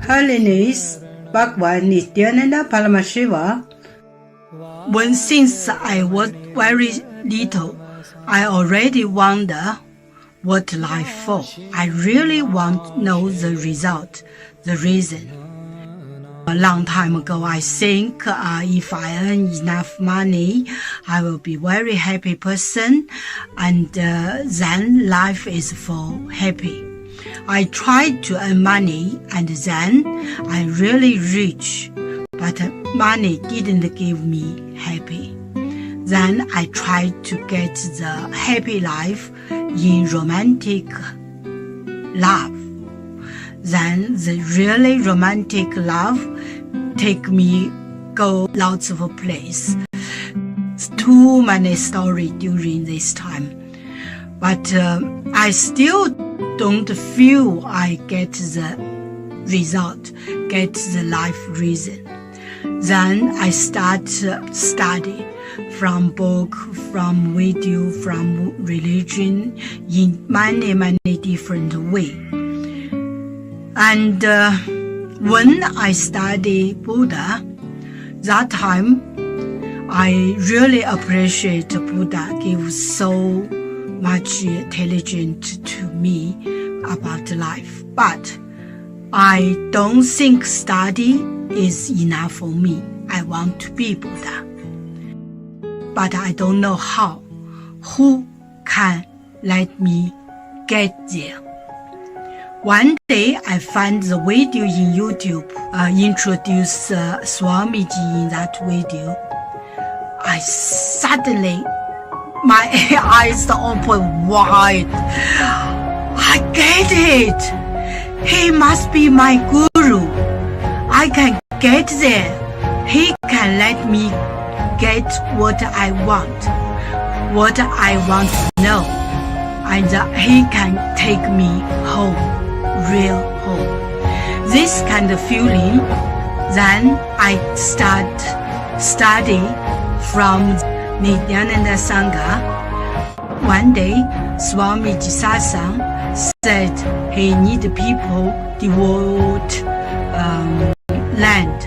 Holiness Bhagwan Nithyananda Paramashiva. Since I was very little, I already wonder what life for. I really want to know the result, the reason. A long time ago, I think if I earn enough money, I will be very happy person, and then life is for happy. I tried to earn money, and then I really rich, but money didn't give me happy. Then I tried to get the happy life in romantic love. Then the really romantic love take me go lots of places. Too many stories during this time. But I still don't feel I get the result, get the life reason. Then I start study from book, from video, from religion in many different ways. And when I study Buddha, that time I really appreciate Buddha gives so much intelligence to me about life. But I don't think study is enough for me. I want to be Buddha. But I don't know how. Who can let me get there? One day I found the video in YouTube, introduced Swamiji in that video. I suddenly, my eyes open wide. I get it. He must be my guru. I can get there. He can let me get what I want to know. And he can take me home, real home. This kind of feeling, then I start study from Nithyananda Sangha. One day, Swamiji Satsang said he need people devote land,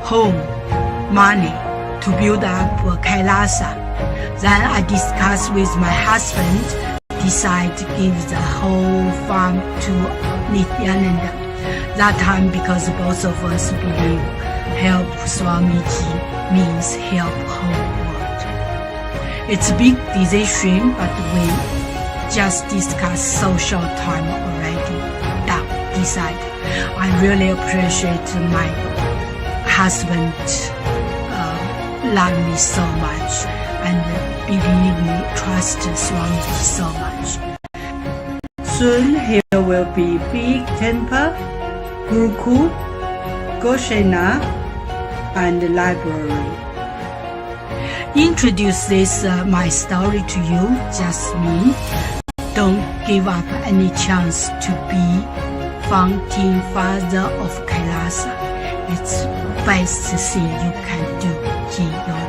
home, money to build up Kailasa. Then I discussed with my husband, decide to give the whole farm to Nithyananda. That time, because both of us believe help Swamiji means help whole world. It's a big decision, but we just discussed so short time already. Decide. I really appreciate my husband love me so much and believe me, trust Swamiji so much. Soon here will be big temple, Gurukul, Goshena, and library. Introduce this my story to you just mean don't give up any chance to be founding father of Kailasa. It's best thing you can do in your life.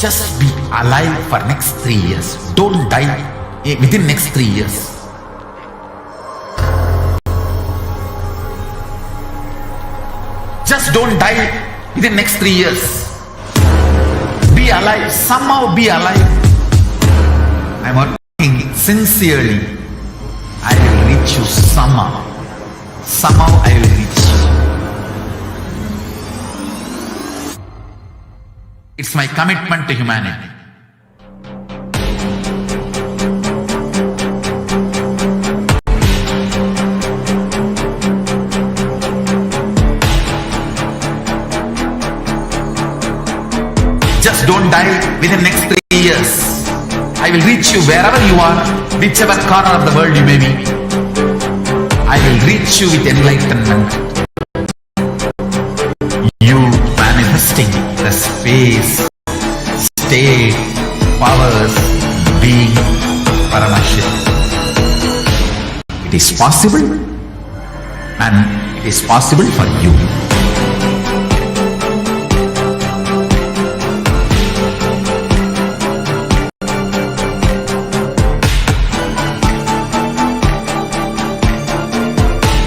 Just be alive for next 3 years. Don't die within next 3 years. Just don't die within next 3 years. Be alive. Somehow be alive. I'm working sincerely. I will reach you somehow. Somehow I will reach you. It's my commitment to humanity. Just don't die within next 3 years. I will reach you wherever you are, whichever corner of the world you may be. I will reach you with enlightenment. You manifesting the space, state, powers, being Paramashiva. It is possible, and it is possible for you.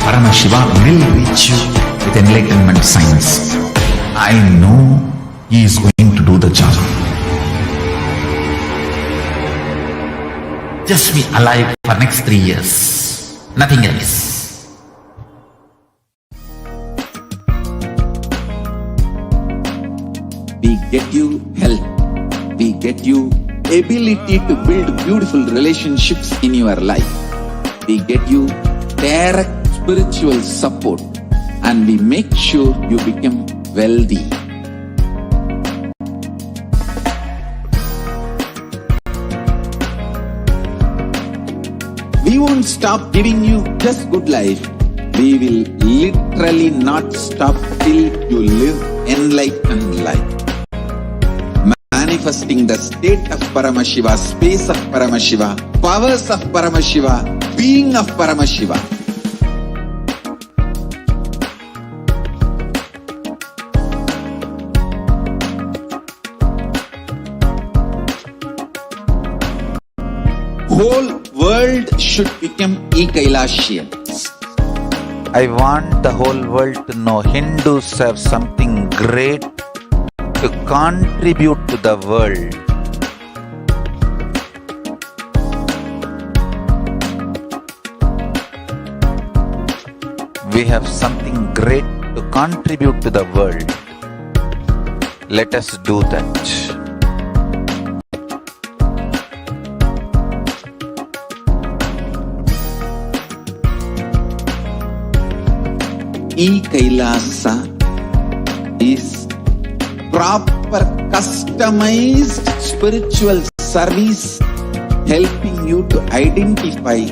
Paramashiva will reach you with enlightenment science. I know he is going to do the job. Just be alive for next 3 years. Nothing else. We get you health. We get you ability to build beautiful relationships in your life. We get you direct spiritual support, and we make sure you become wealthy. We won't stop giving you just good life. We will literally not stop till you live enlightened life. Manifesting the state of Paramashiva, space of Paramashiva, powers of Paramashiva, being of Paramashiva. Whole world should become Kailasians. I want the whole world to know Hindus have something great to contribute to the world. We have something great to contribute to the world. Let us do that. Kailasa is proper customized spiritual service helping you to identify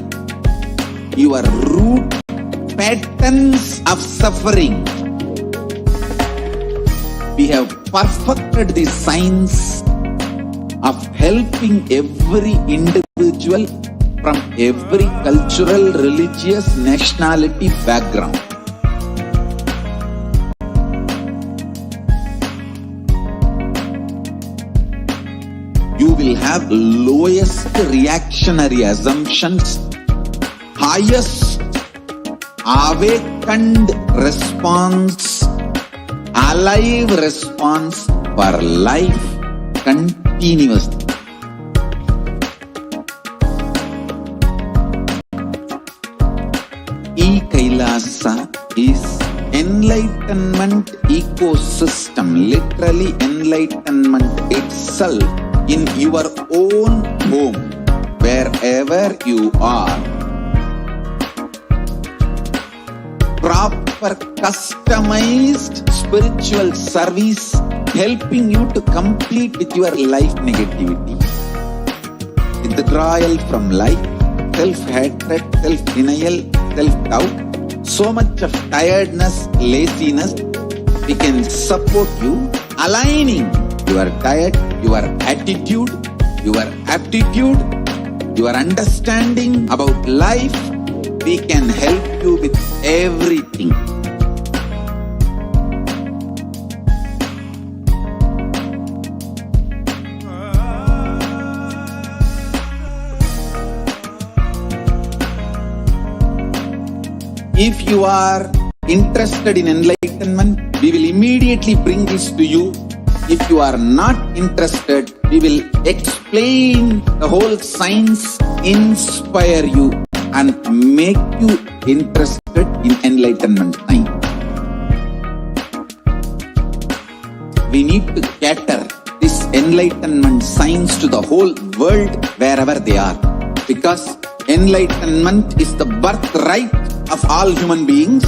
your root patterns of suffering. We have perfected the science of helping every individual from every cultural, religious, nationality background. You will have lowest reactionary assumptions, highest awakened response, alive response for life continuously. Kailasa is enlightenment ecosystem, literally enlightenment itself in your own home, wherever you are. Proper customized spiritual service helping you to complete with your life negativity, withdrawal from life, self-hatred, self-denial, self-doubt, so much of tiredness, laziness. We can support you aligning your diet, your attitude, your aptitude, your understanding about life. We can help you with everything. If you are interested in enlightenment, we will immediately bring this to you. If you are not interested, we will explain the whole science, inspire you, and make you interested in enlightenment time. We need to cater this enlightenment science to the whole world wherever they are, because enlightenment is the birthright of all human beings.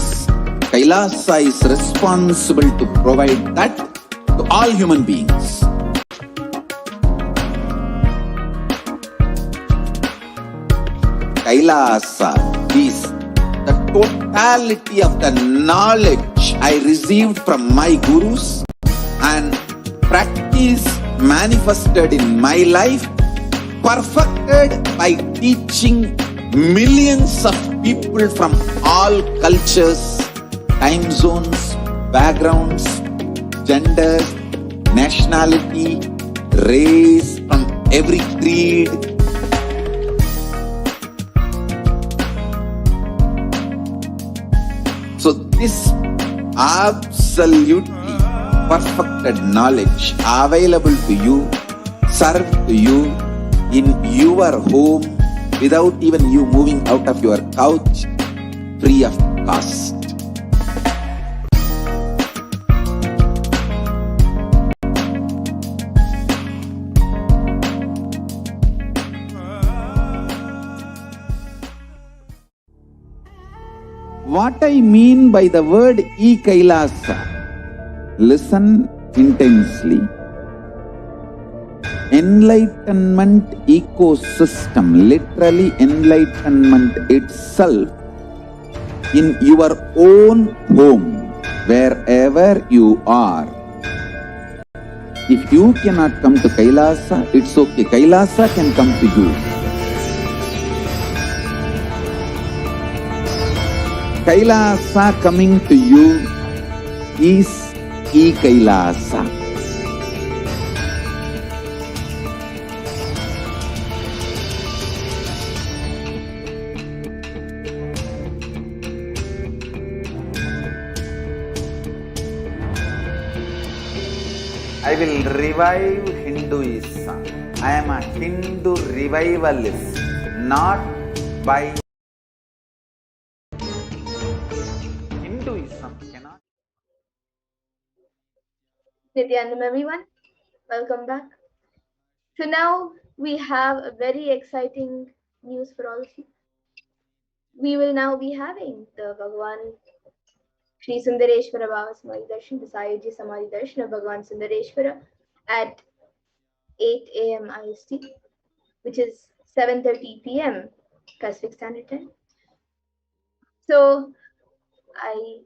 Kailasa is responsible to provide that to all human beings. Kailasa is the totality of the knowledge I received from my gurus and practice manifested in my life, perfected by teaching millions of people from all cultures, time zones, backgrounds, genders, nationality, race, from every creed. So this absolutely perfected knowledge available to you, served to you in your home without even you moving out of your couch, free of cost. What I mean by the word Kailasa, listen intensely. Enlightenment ecosystem, literally enlightenment itself, in your own home, wherever you are. If you cannot come to Kailasa, it's okay. Kailasa can come to you. Kailasa coming to you is Kailasa. I will revive Hinduism. I am a Hindu revivalist, not by Hinduism cannot. Nithyanandam, everyone, welcome back. So now we have a very exciting news for all of you. We will now be having the Bhagavan Shri Sundareshwara Baba Samadhi Darshan, the Sayujya Samadhi Darshan of Bhagavan Sundareshwara at 8 a.m. IST, which is 7:30 p.m. Pacific Standard Time. So I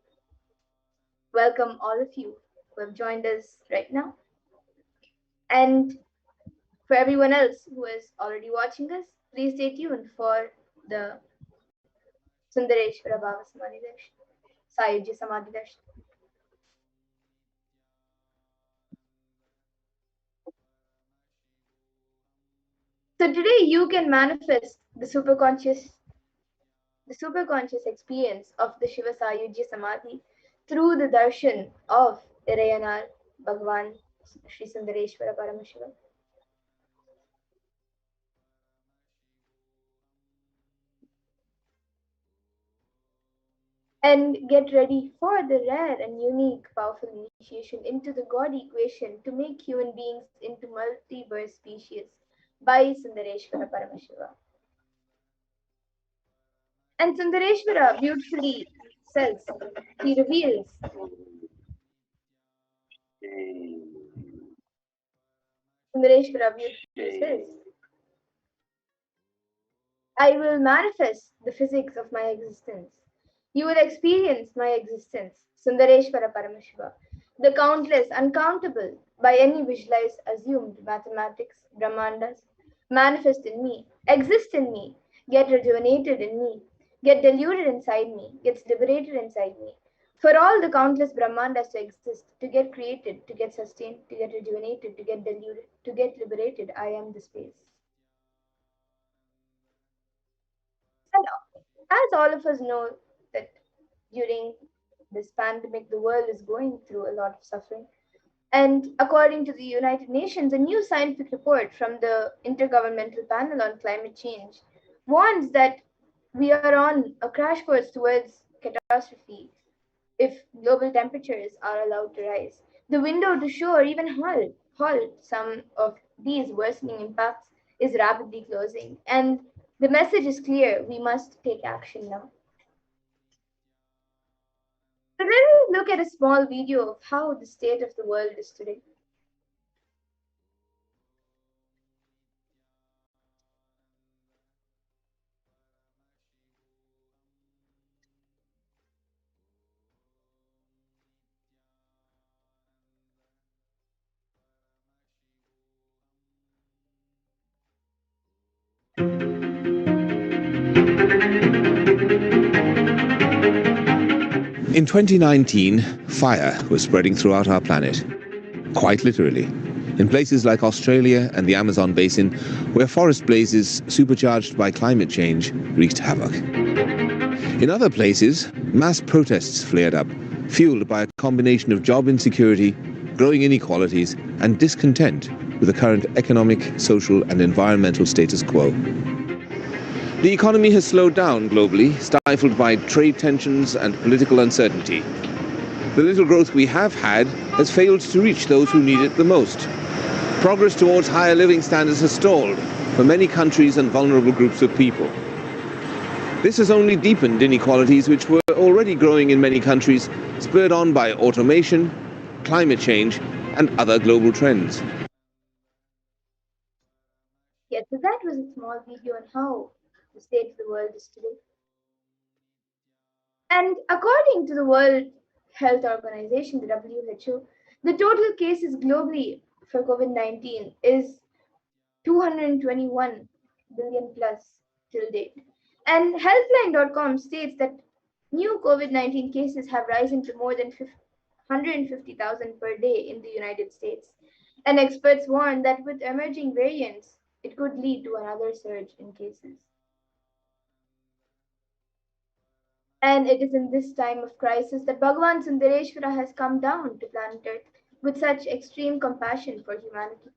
welcome all of you who have joined us right now. And for everyone else who is already watching us, please stay tuned for the Sundareshwara Baba Samadhi Darshan, Sayujya Samadhi Darshan. So today you can manifest the superconscious experience of the Shiva Sayujya Samadhi through the darshan of Irayanar Bhagavan Sri Sundareshwara Paramashivam. And get ready for the rare and unique powerful initiation into the God equation to make human beings into multiverse species by Sundareshwara Paramashiva. And Sundareshwara beautifully says, he reveals, Sundareshwara beautifully says, I will manifest the physics of my existence. You will experience my existence, Sundareshwara Paramashiva, the countless, uncountable, by any visualized, assumed mathematics, Brahmandas, manifest in me, exist in me, get rejuvenated in me, get deluded inside me, gets liberated inside me. For all the countless Brahmandas to exist, to get created, to get sustained, to get rejuvenated, to get deluded, to get liberated, I am the space. And as all of us know that during this pandemic, the world is going through a lot of suffering. And according to the United Nations, a new scientific report from the Intergovernmental Panel on Climate Change warns that we are on a crash course towards catastrophe if global temperatures are allowed to rise. The window to show or even halt some of these worsening impacts is rapidly closing. And the message is clear, we must take action now. So let us look at a small video of how the state of the world is today. In 2019, fire was spreading throughout our planet, quite literally, in places like Australia and the Amazon basin, where forest blazes, supercharged by climate change, wreaked havoc. In other places, mass protests flared up, fueled by a combination of job insecurity, growing inequalities, and discontent with the current economic, social, and environmental status quo. The economy has slowed down globally, stifled by trade tensions and political uncertainty. The little growth we have had has failed to reach those who need it the most. Progress towards higher living standards has stalled for many countries and vulnerable groups of people. This has only deepened inequalities which were already growing in many countries, spurred on by automation, climate change, and other global trends. Yes, so that was a small video on how the state of the world is today. And according to the World Health Organization, the WHO, the total cases globally for COVID-19 is 221 billion plus till date. And Healthline.com states that new COVID-19 cases have risen to more than 150,000 per day in the United States. And experts warn that with emerging variants, it could lead to another surge in cases. And it is in this time of crisis that Bhagavan Sundareshwara has come down to planet Earth with such extreme compassion for humanity.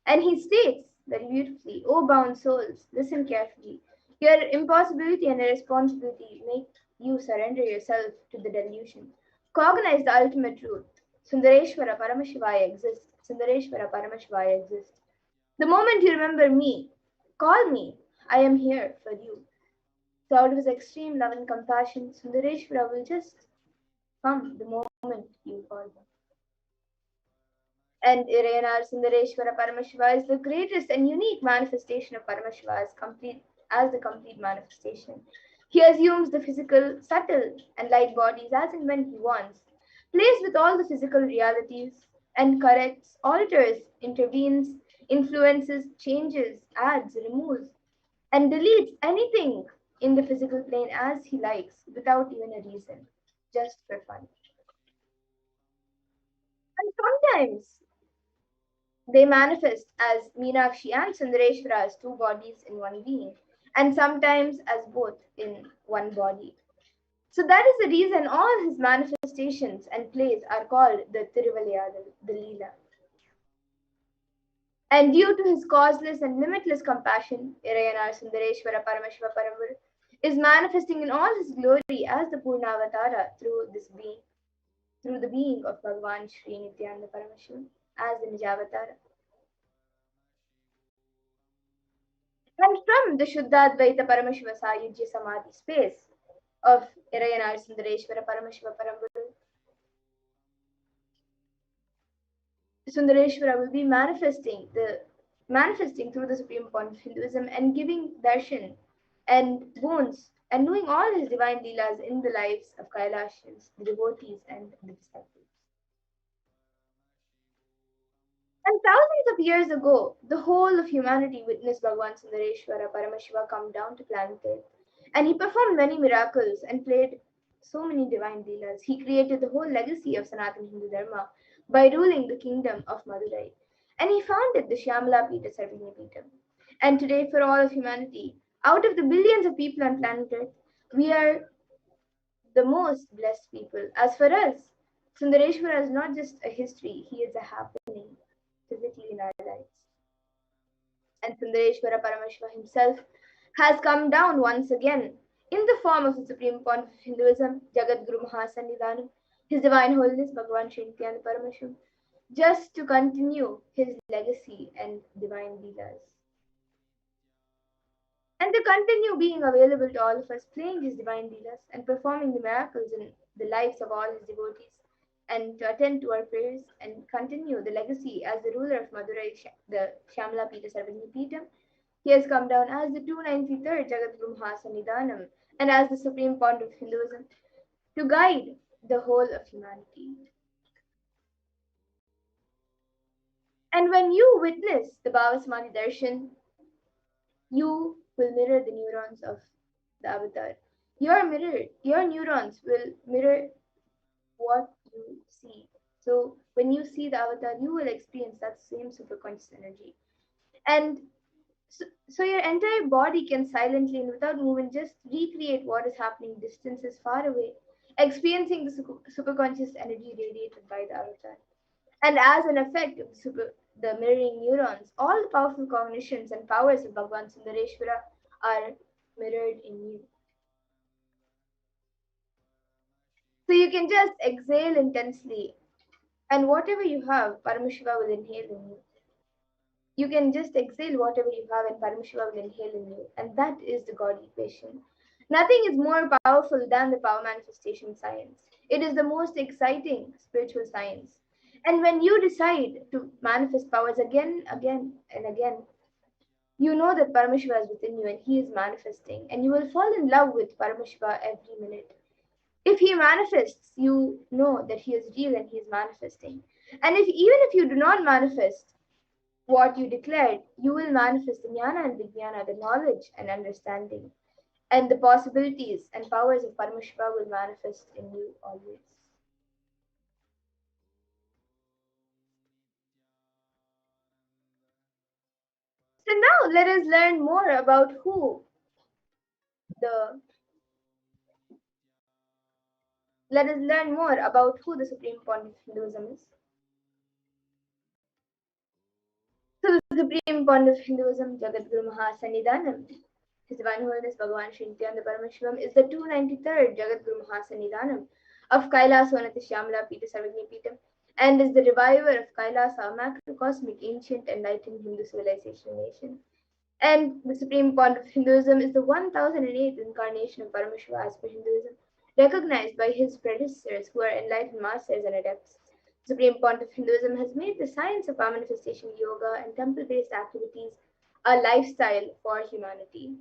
And he states very beautifully, O bound souls, listen carefully. Your impossibility and irresponsibility make you surrender yourself to the delusion. Cognize the ultimate truth. Sundareshwara Paramashivaya exists. Sundareshwara Paramashivaya exists. The moment you remember me, call me. I am here for you. So out of his extreme love and compassion, Sundareshwara will just come the moment you call him. And Irayanar Sundareshwara Paramashiva is the greatest and unique manifestation of Paramashiva as the complete manifestation. He assumes the physical, subtle, and light bodies as and when he wants, plays with all the physical realities, and corrects, alters, intervenes, influences, changes, adds, removes, and deletes anything in the physical plane as he likes without even a reason, just for fun. And sometimes they manifest as Meenakshi and Sundareshwara as two bodies in one being, and sometimes as both in one body. So that is the reason all his manifestations and plays are called the Tiruvalayadal, the Leela. And due to his causeless and limitless compassion, Irayanar Sundareshwara Paramashiva Parambur is manifesting in all his glory as the Purnavatara through the being of Bhagavan Shri Nithyananda Paramashivam as the Nijavatara. And from the Shuddhadvaita Paramashiva Sayujya Samadhi space of Irayanar Sundareshwara Paramashiva Parambur, Sundareshwara will be manifesting through the Supreme Point of Hinduism and giving darshan and boons and doing all his divine leelas in the lives of Kailashans, the devotees and the disciples. And thousands of years ago, the whole of humanity witnessed Bhagavan Sundareshwara Paramashiva come down to planet Earth. And he performed many miracles and played so many divine leelas. He created the whole legacy of Sanatana Hindu Dharma by ruling the kingdom of Madurai. And he founded the Shyamala Pita Sarvini Pitam. And today, for all of humanity, out of the billions of people on planet Earth, we are the most blessed people. As for us, Sundareshwara is not just a history, he is a happening physically in our lives. And Sundareshwara Paramashiva himself has come down once again in the form of the Supreme Point of Hinduism, Jagat Guru Mahasannidhanam, His Divine Holiness Bhagavan Shri Nithyananda Paramashivam, just to continue his legacy and divine leelas. And to continue being available to all of us, playing his divine leelas and performing the miracles in the lives of all his devotees, and to attend to our prayers and continue the legacy as the ruler of Madurai, the Shyamala Pita Sarvini Pitam. He has come down as the 293rd Jagat Guru Mahasannidhanam and as the Supreme Point of Hinduism to guide the whole of humanity. And when you witness the Bhava Samadhi Darshan, you will mirror the neurons of the avatar. Your neurons will mirror what you see. So when you see the avatar, you will experience that same superconscious energy. And so your entire body can silently and without movement just recreate what is happening distances far away, experiencing the superconscious energy radiated by the avatar. And as an effect of the mirroring neurons, all the powerful cognitions and powers of Bhagavan Sundareshwara are mirrored in you. So you can just exhale intensely, and whatever you have, Paramashiva will inhale in you. You can just exhale whatever you have, and Paramashiva will inhale in you. And that is the God equation. Nothing is more powerful than the power manifestation science. It is the most exciting spiritual science. And when you decide to manifest powers again, and again, you know that Paramashiva is within you and he is manifesting, and you will fall in love with Paramashiva every minute. If he manifests, you know that he is real and he is manifesting. And even if you do not manifest what you declared, you will manifest the jnana and vijnana, the knowledge and understanding. And the possibilities and powers of Paramashiva will manifest in you always. So now let us learn more about who the Supreme Pontiff of Hinduism is. So the Supreme Pontiff of Hinduism, Jagadguru Mahasannidhanam, His Divine Holiness Bhagavan Sri Nithyananda Paramashivam, is the 293rd Jagadguru Mahasannidhanam of Kailasa Shyamala Pita Sarvagni Pita, and is the reviver of Kailasa, a macrocosmic, ancient, enlightened Hindu civilization nation. And the Supreme Pontiff of Hinduism is the 1008th incarnation of Paramashiva as per Hinduism, recognized by his predecessors who are enlightened masters and adepts. Supreme Pontiff of Hinduism has made the science of power manifestation, yoga, and temple-based activities a lifestyle for humanity.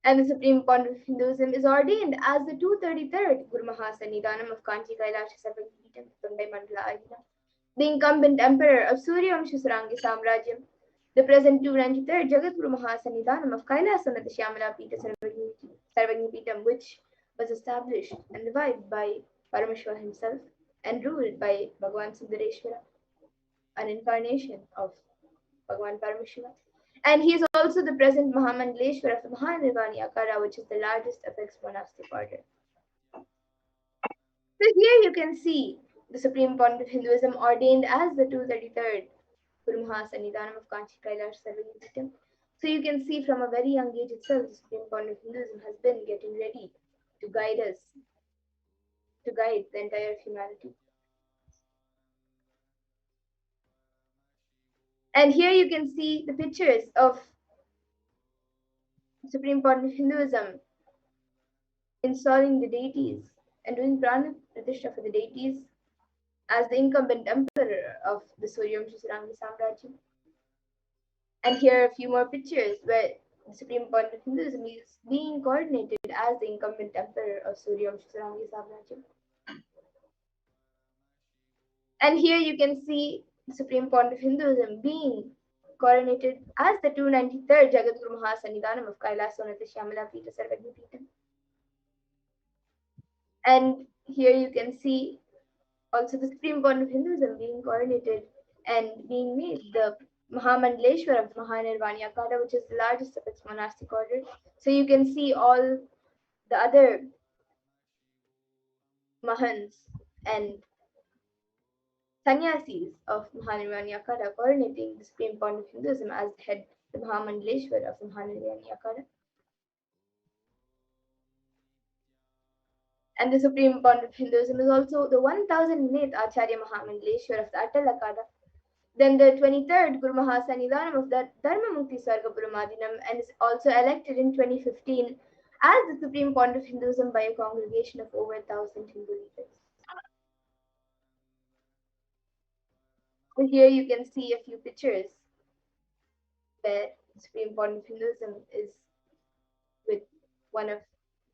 And the Supreme Pontiff of Hinduism is ordained as the 233rd Guru Mahasannidhanam of Kanchi Kailasa Sarvagni Tundai Mandala Ahina, the incumbent emperor of Suryavamsha Sarangi Samrajyam, the present 293rd Jagadguru Mahasannidhanam of Kailasa Shyamala Pita Sarvagni Pitam, which was established and revived by Paramashiva himself and ruled by Bhagavan Sundareshwara, an incarnation of Bhagavan Paramashiva. And he is also the present Mahamandaleshwara of the Mahanirvani Akara, which is the largest apex monastic order. So here you can see the Supreme Pontiff of Hinduism ordained as the 233rd Guru Mahasannidhanam of Kanchi Kailasa Sarvagni. So you can see from a very young age itself, the Supreme Pontiff of Hinduism has been getting ready to guide us, to guide the entire humanity. And here you can see the pictures of Supreme Pontiff of Hinduism installing the deities and doing prana pratishtha for the deities as the incumbent emperor of the Suryavamsha Sarangi Samrajyam. And here are a few more pictures where the Supreme Pontiff of Hinduism is being coordinated as the incumbent emperor of Suryavamsha Sarangi Samrajyam. And here you can see the Supreme Pontiff of Hinduism being coronated as the 293rd Jagadguru Mahasannidhanam of Kailasa Shyamala Pita Sarvagni Pita. And here you can see also the Supreme Pontiff of Hinduism being coronated and being made the Mahamandaleshwara of Mahanirvani Akara, which is the largest of its monastic order. So you can see all the other Mahans and sannyasis of Mahanirvani Akara coronating the Supreme Pontiff of Hinduism as the head, the Mahamandaleshwara of the Mahanirvani Akara. And the Supreme Pontiff of Hinduism is also the 1008th Acharya Mahamandaleshwara of the Atal Akara. Then the 23rd Guru Mahasannidhanam of the Dharma Mukti Sargapurumadinam, and is also elected in 2015 as the Supreme Pontiff of Hinduism by a congregation of over 1,000 Hindu leaders. So here you can see a few pictures where the Supreme Pontiff of Hinduism is with one of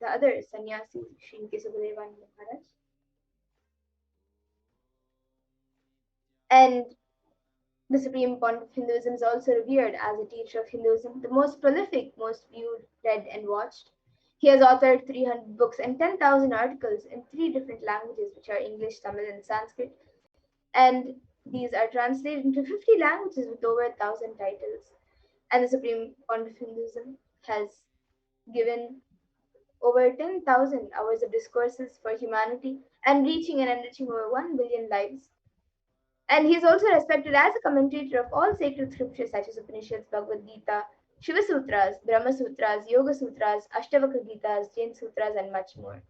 the other sannyasis, Sri Kesavadevani Maharaj. And The Supreme Pontiff of Hinduism is also revered as a teacher of Hinduism, the most prolific, most viewed, read, and watched. He has authored 300 books and 10,000 articles in 3 different languages, which are English, Tamil, and Sanskrit. And these are translated into 50 languages with over 1,000 titles. And the Supreme Pontiff of Hinduism has given over 10,000 hours of discourses for humanity and reaching and enriching over 1 billion lives. And he is also respected as a commentator of all sacred scriptures such as Upanishads, Bhagavad Gita, Shiva Sutras, Brahma Sutras, Yoga Sutras, Ashtavakra Gitas, Jain Sutras, and much more.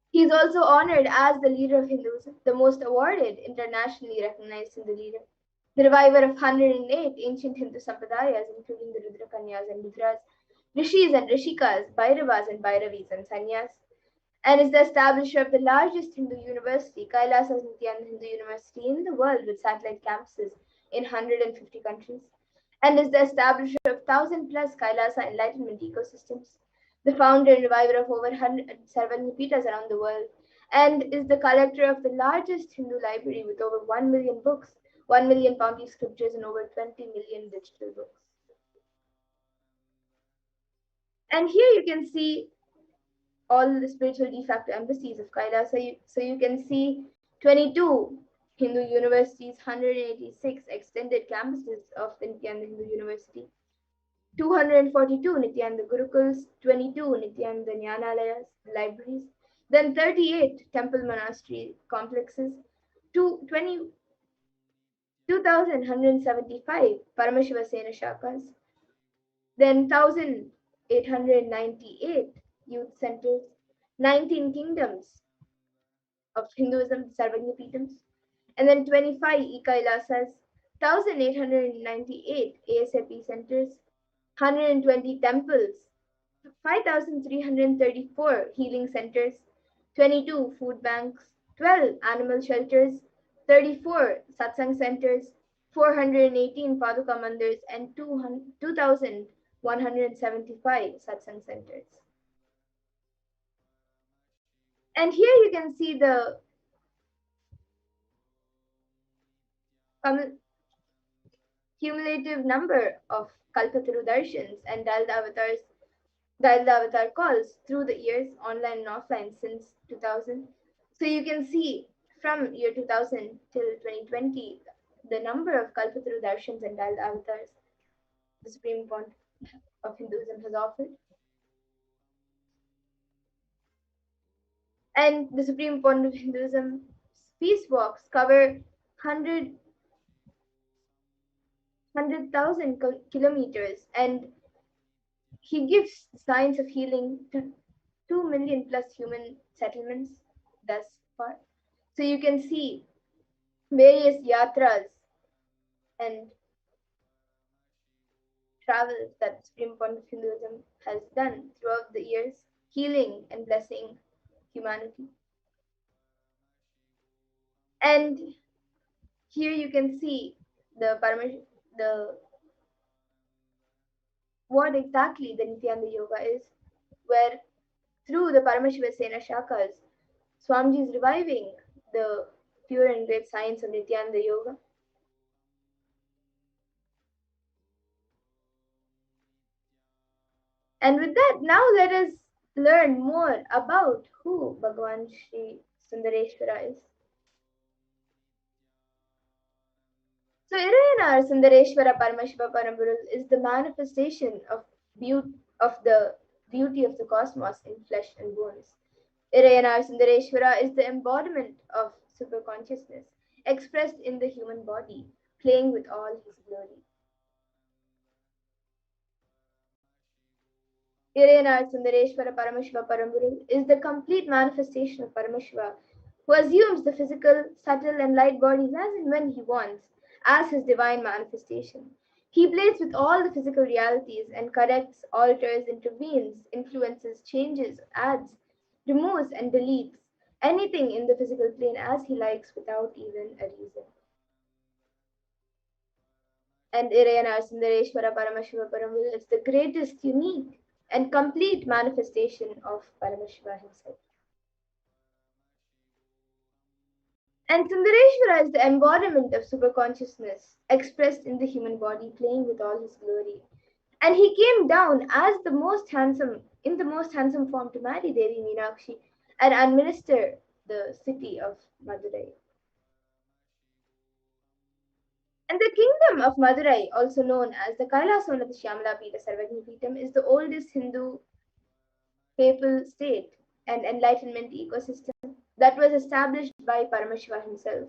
He is also honored as the leader of Hinduism, the most awarded, internationally recognized Hindu leader, the reviver of 108 ancient Hindu sampradayas, including the Rudra Kanyas and Rudras, Rishis and Rishikas, Bhairavas and Bhairavis, and Sannyas, and is the establisher of the largest Hindu university, Kailasa Nithyananda Hindu University, in the world with satellite campuses in 150 countries, and is the establisher of 1,000 plus Kailasa enlightenment ecosystems, the founder and reviver of over 100 Sarvagnapitas around the world, and is the collector of the largest Hindu library with over 1 million books, 1 million Pontific scriptures, and over 20 million digital books. And here you can see all the spiritual de facto embassies of Kailasa. So you can see 22 Hindu universities, 186 extended campuses of the Nithyananda Hindu University, 242 Nithyananda Gurukuls, 22 Nithyananda Jnanalayas, libraries, then 38 temple monastery complexes, 2,175 Paramashiva Sena Shakas, then 1,898 youth centers, 19 kingdoms of Hinduism, Sarvagnapeetams, and then 25 Ikailasas, 1,898 ASAP centers, 120 temples, 5,334 healing centers, 22 food banks, 12 animal shelters, 34 satsang centers, 418 paduka mandirs, and 2,175 satsang centers. And here you can see the cumulative number of Kalpataru Darshans and Dalda Avatar calls through the years, online and offline, since 2000. So you can see from year 2000 till 2020, the number of Kalpataru Darshans and Dalda Avatars the Supreme Court of Hinduism has offered. And the Supreme Court of Hinduism peace walks cover 100,000 kilometers, and he gives science of healing to 2 million plus human settlements thus far. So you can see various yatras and travels that Supreme Court of Hinduism has done throughout the years, healing and blessing humanity. And here you can see what exactly the Nithyananda Yoga is, where through the Paramashiva Sena Shakas, Swamiji is reviving the pure and great science of Nithyananda Yoga. And with that, now let us learn more about who Bhagavan Sri Sundareshwara is. So Irayanar Sundareshwara Paramashiva Paramguru is the manifestation of the beauty of the cosmos in flesh and bones. Irayanar Sundareshwara is the embodiment of superconsciousness expressed in the human body, playing with all his glory. Irayanar Sundareshwara Paramashiva Paramguru is the complete manifestation of Paramashiva, who assumes the physical, subtle, and light bodies as and when he wants, as his divine manifestation. He plays with all the physical realities and corrects, alters, intervenes, influences, changes, adds, removes, and deletes anything in the physical plane as he likes without even a reason. And Irayanar Sundareshwara Paramashiva Paramguru is the greatest, unique, and complete manifestation of Paramashiva himself. And Sundareshwara is the embodiment of superconsciousness expressed in the human body, playing with all his glory. And he came down as the most handsome, in the most handsome form to marry Devi Meenakshi and administer the city of Madurai. And the kingdom of Madurai, also known as the Kailasa Shyamala Pita Sarvagni Pitam, is the oldest Hindu papal state and enlightenment ecosystem that was established by Paramashiva himself.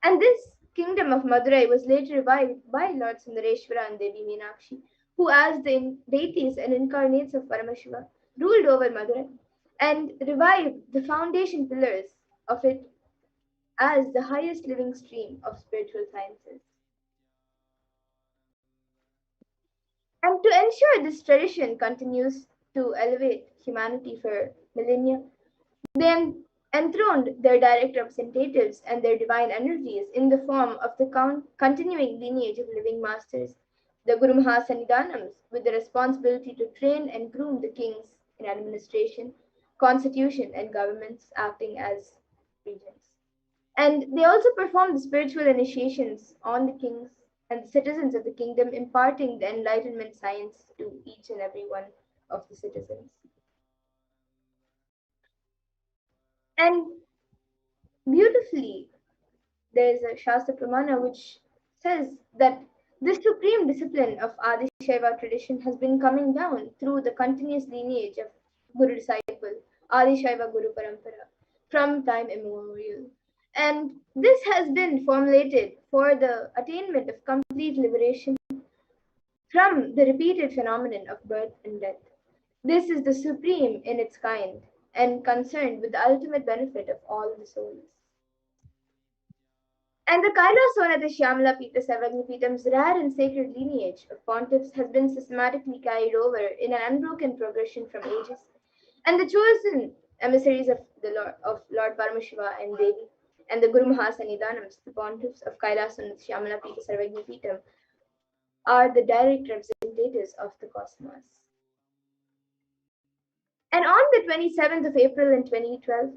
And this kingdom of Madurai was later revived by Lord Sundareshwara and Devi Meenakshi, who, as the deities and incarnates of Paramashiva, ruled over Madurai and revived the foundation pillars of it as the highest living stream of spiritual sciences. And to ensure this tradition continues to elevate humanity for millennia, they enthroned their direct representatives and their divine energies in the form of the continuing lineage of living masters, the Guru Mahasannidhanams, with the responsibility to train and groom the kings in administration, constitution, and governments acting as regents. And they also performed the spiritual initiations on the kings and the citizens of the kingdom, imparting the enlightenment science to each and every one of the citizens. And beautifully, there's a Shastra Pramana which says that this supreme discipline of Adi Shaiva tradition has been coming down through the continuous lineage of Guru disciple, Adi Shaiva Guru Parampara, from time immemorial. And this has been formulated for the attainment of complete liberation from the repeated phenomenon of birth and death. This is the supreme in its kind and concerned with the ultimate benefit of all the souls. And the Kailasa Shyamala Pita Sarvagni Pitam's rare and sacred lineage of pontiffs has been systematically carried over in an unbroken progression from ages. And the chosen emissaries of Lord Paramashiva and Devi and the Guru Mahasannidhanams, the pontiffs of Kailasa Shyamala Pita Sarvagni Pitam, are the direct representatives of the cosmos. And on the 27th of April in 2012,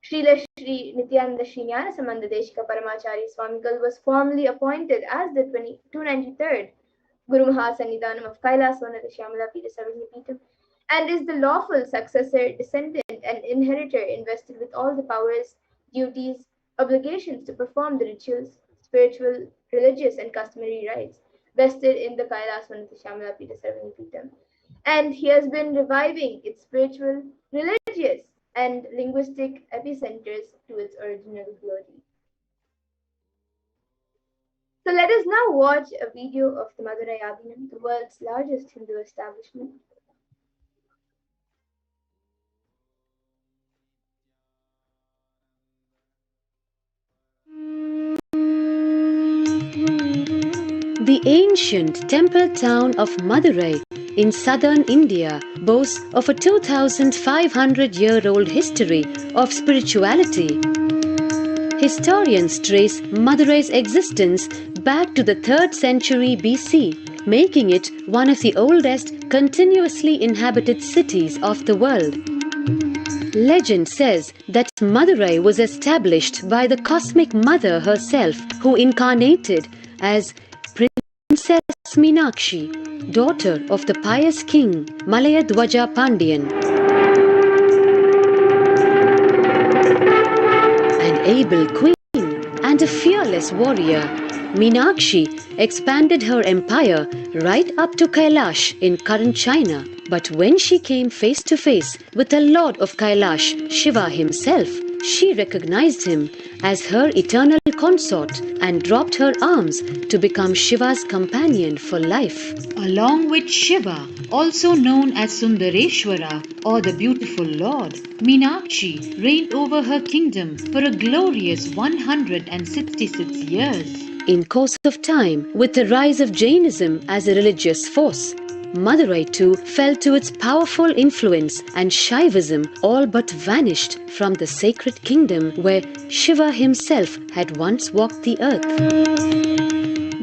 Srila Shri Nithyananda Srinyana Samandadeshika Paramacharya Swamigal was formally appointed as the 293rd Guru Mahasannidhanam of Kailasa Shyamala Pita Sarvagni Pitam and is the lawful successor, descendant, and inheritor invested with all the powers, duties, obligations to perform the rituals, spiritual, religious, and customary rites vested in the Kailasa Shyamala Pita Sarvagni Pitam. And he has been reviving its spiritual, religious, and linguistic epicenters to its original glory. So let us now watch a video of the Madurai Adinam, the world's largest Hindu establishment. The ancient temple town of Madurai in southern India boasts of a 2,500-year-old history of spirituality. Historians trace Madurai's existence back to the 3rd century BC, making it one of the oldest continuously inhabited cities of the world. Legend says that Madurai was established by the Cosmic Mother herself, who incarnated as Princess Meenakshi, daughter of the pious king Malayadwaja Pandian. An able queen and a fearless warrior, Meenakshi expanded her empire right up to Kailash in current China. But when she came face to face with the Lord of Kailash, Shiva himself, she recognized him as her eternal consort and dropped her arms to become Shiva's companion for life. Along with Shiva, also known as Sundareshwara or the beautiful Lord, Meenakshi reigned over her kingdom for a glorious 166 years. In course of time, with the rise of Jainism as a religious force, Madurai too fell to its powerful influence and Shaivism all but vanished from the sacred kingdom where Shiva himself had once walked the earth.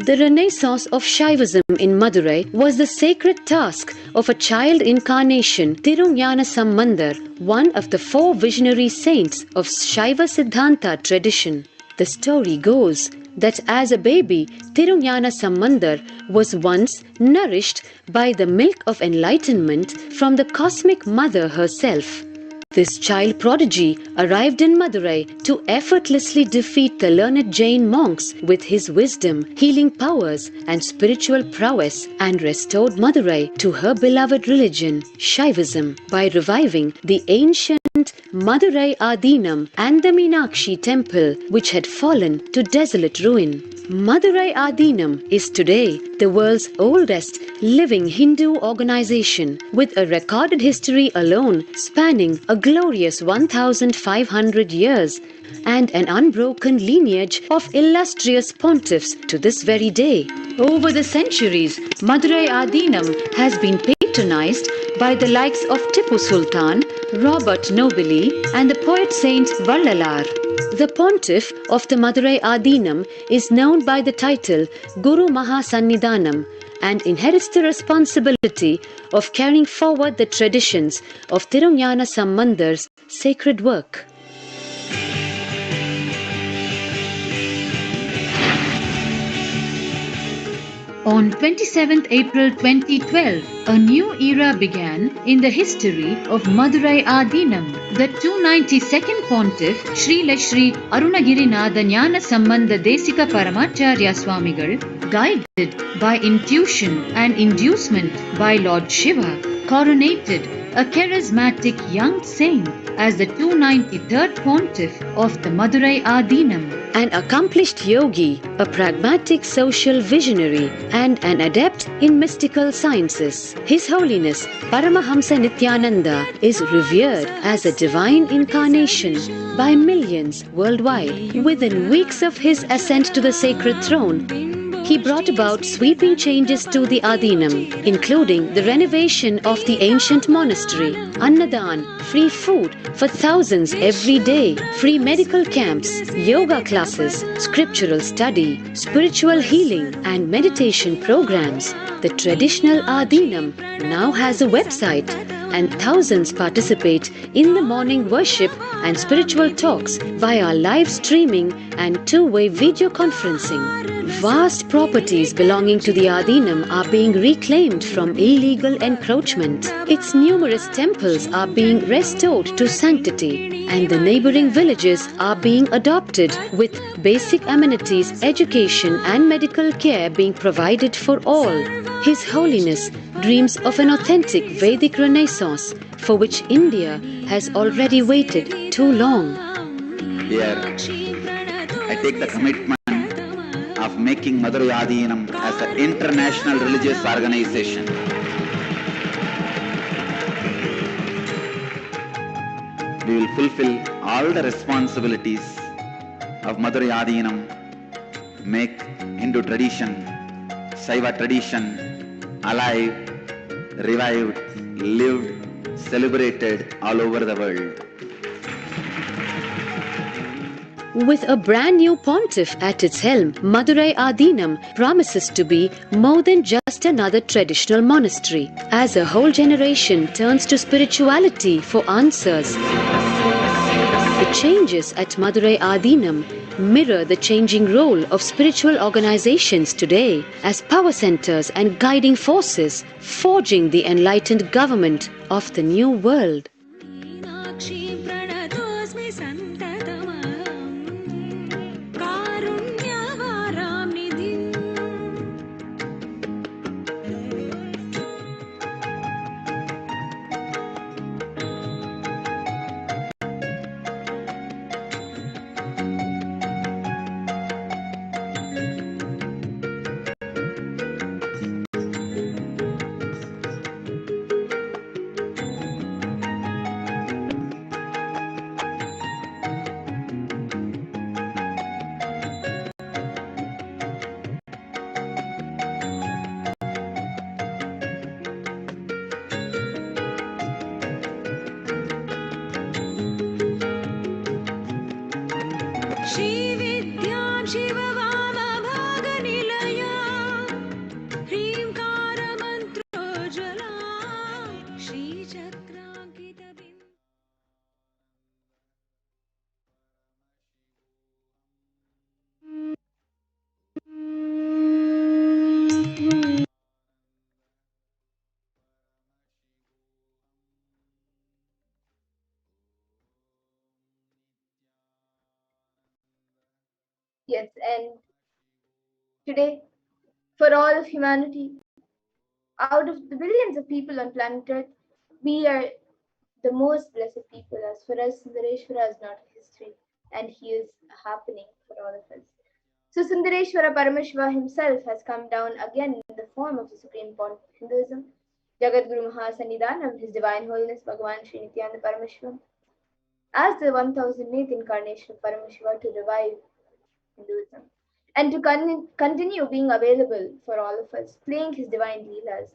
The renaissance of Shaivism in Madurai was the sacred task of a child incarnation, Tirunjana Sambandar, one of the 4 visionary saints of Shaiva Siddhanta tradition. The story goes that as a baby, Tirunjana Sambandar was once nourished by the milk of enlightenment from the cosmic mother herself. This child prodigy arrived in Madurai to effortlessly defeat the learned Jain monks with his wisdom, healing powers, and spiritual prowess, and restored Madurai to her beloved religion, Shaivism, by reviving the ancient Madurai Adinam and the Meenakshi temple, which had fallen to desolate ruin. Madurai Adinam is today the world's oldest living Hindu organization, with a recorded history alone spanning a glorious 1,500 years and an unbroken lineage of illustrious pontiffs to this very day. Over the centuries, Madurai Adinam has been patronized by the likes of Tipu Sultan, Robert Nobili, and the poet saint Vallalar. The pontiff of the Madurai Adinam is known by the title Guru Mahasannidhanam and inherits the responsibility of carrying forward the traditions of Tirunjana Sambandar's sacred work. On 27th April 2012, a new era began in the history of Madurai Adinam. The 292nd Pontiff, Srila Sri Arunagirinatha Jnana Sambandha Desika Paramacharya Swamigal, guided by intuition and inducement by Lord Shiva, coronated a charismatic young saint as the 293rd Pontiff of the Madurai Adinam. An accomplished yogi, a pragmatic social visionary, and an adept in mystical sciences, His Holiness Paramahamsa Nithyananda is revered as a divine incarnation by millions worldwide. Within weeks of his ascent to the sacred throne, he brought about sweeping changes to the Adinam, including the renovation of the ancient monastery, Annadan, free food for thousands every day, free medical camps, yoga classes, scriptural study, spiritual healing, and meditation programs. The traditional Adinam now has a website, and thousands participate in the morning worship and spiritual talks via live streaming and two-way video conferencing. Vast properties belonging to the Adinam are being reclaimed from illegal encroachment. Its numerous temples are being restored to sanctity, and the neighboring villages are being adopted with basic amenities, education and medical care being provided for all. His Holiness dreams of an authentic Vedic renaissance for which India has already waited too long. Here, I take the commitment of making Madurai Adinam as an international religious organization. We will fulfill all the responsibilities of Madurai Adinam, make Hindu tradition, Saiva tradition alive, revived, lived, celebrated all over the world. With a brand new pontiff at its helm, Madurai Adinam promises to be more than just another traditional monastery. As a whole generation turns to spirituality for answers, the changes at Madurai Adinam mirror the changing role of spiritual organizations today as power centers and guiding forces, forging the enlightened government of the new world. Yes, and today, for all of humanity, out of the billions of people on planet Earth, we are the most blessed people. As for us, Sundareshwara is not history, and he is happening for all of us. So Sundareshwara Paramashiva himself has come down again in the form of the supreme point of Hinduism, Jagat Guru Mahasannidhanam, His Divine Holiness Bhagavan Sri Nithyananda Paramashivam, as the 1008th incarnation of Paramashiva to revive Hinduism and to continue being available for all of us, playing his divine leelas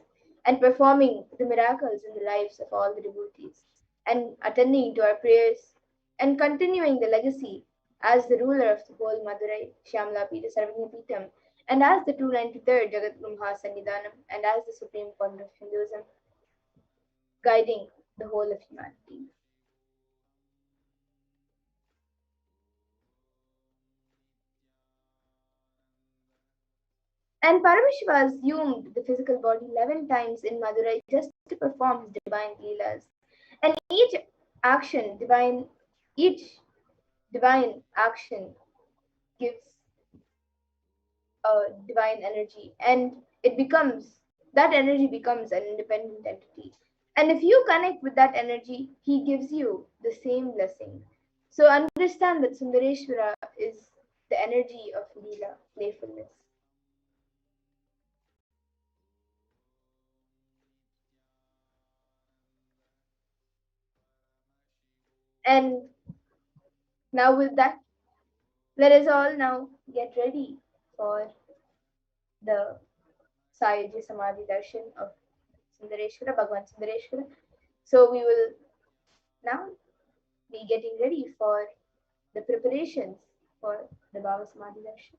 and performing the miracles in the lives of all the devotees and attending to our prayers and continuing the legacy as the ruler of the whole Madurai, Shyamla Pita Sarvagna Pitam, and as the 293rd Jagat Guru Mahasannidhanam, and as the supreme point of Hinduism, guiding the whole of humanity. And Paramashiva assumed the physical body 11 times in Madurai just to perform his divine leelas. And each divine action gives a divine energy, and that energy becomes an independent entity. And if you connect with that energy, he gives you the same blessing. So understand that Sundareshwara is the energy of Leela, playfulness. And now with that, let us all now get ready for the Sayujya Samadhi Darshan of Sundareshwara, Bhagavan Sundareshwara. So we will now be getting ready for the preparations for the Bhava Samadhi Darshan.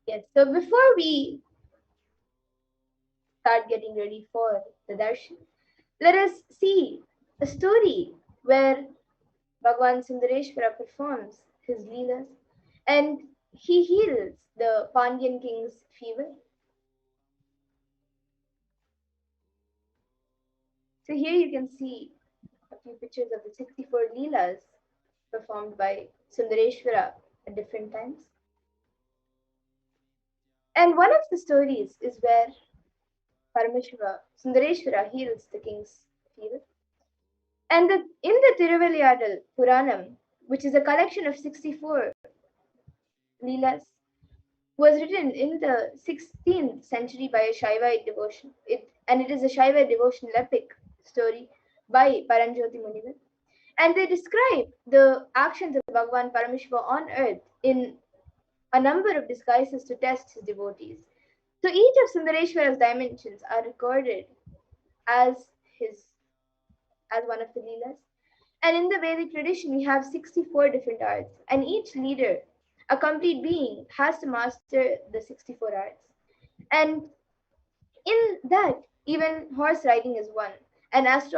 Yes, so before we start getting ready for the darshan, let us see a story where Bhagavan Sundareshwara performs his leelas and he heals the Pandyan king's fever. So here you can see a few pictures of the 64 Leelas performed by Sundareshwara at different times. And one of the stories is where Paramashiva, Sundareshwara heals the king's fever. And in the Tiruvalayadal Puranam, which is a collection of 64 Leelas, was written in the 16th century by a Shaivite devotion. And it is a Shaiva devotional epic story by Paranjoti Munivar. And they describe the actions of Bhagavan Paramashiva on earth in a number of disguises to test his devotees. So each of Sundareshwara's dimensions are recorded as his as one of the Leelas. And in the Vedic tradition, we have 64 different arts, and each leader, a complete being, has to master the 64 arts. And in that, even horse riding is one, and horse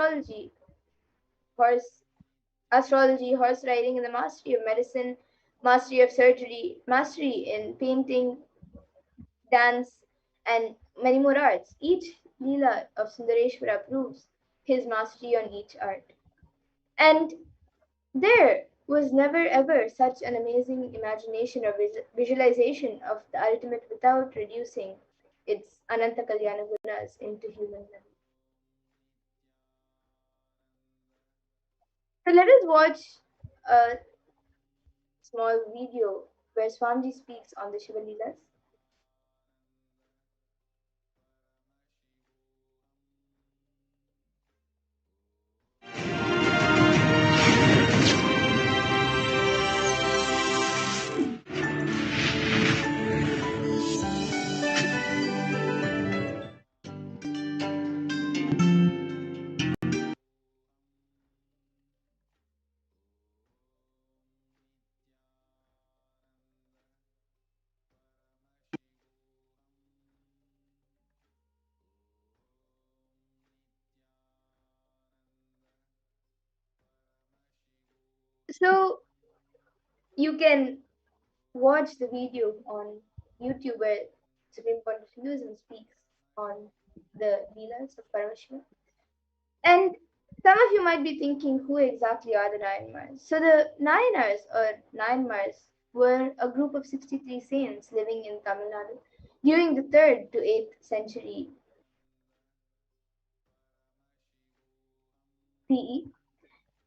riding, and the mastery of medicine, mastery of surgery, mastery in painting, dance, and many more arts. Each Leela of Sundareshwara proves his mastery on each art. And there was never ever such an amazing imagination or visualization of the ultimate without reducing its Ananta Kalyana Gunas into human level. So let us watch a small video where Swamiji speaks on the Shiva Leelas. So you can watch the video on YouTube where Supreme Court of Hinduism speaks on the Leelas of Paramashiva. And some of you might be thinking, who exactly are the Nayanmars? So the Nayanars or Nayanmars were a group of 63 saints living in Tamil Nadu during the 3rd to 8th century CE,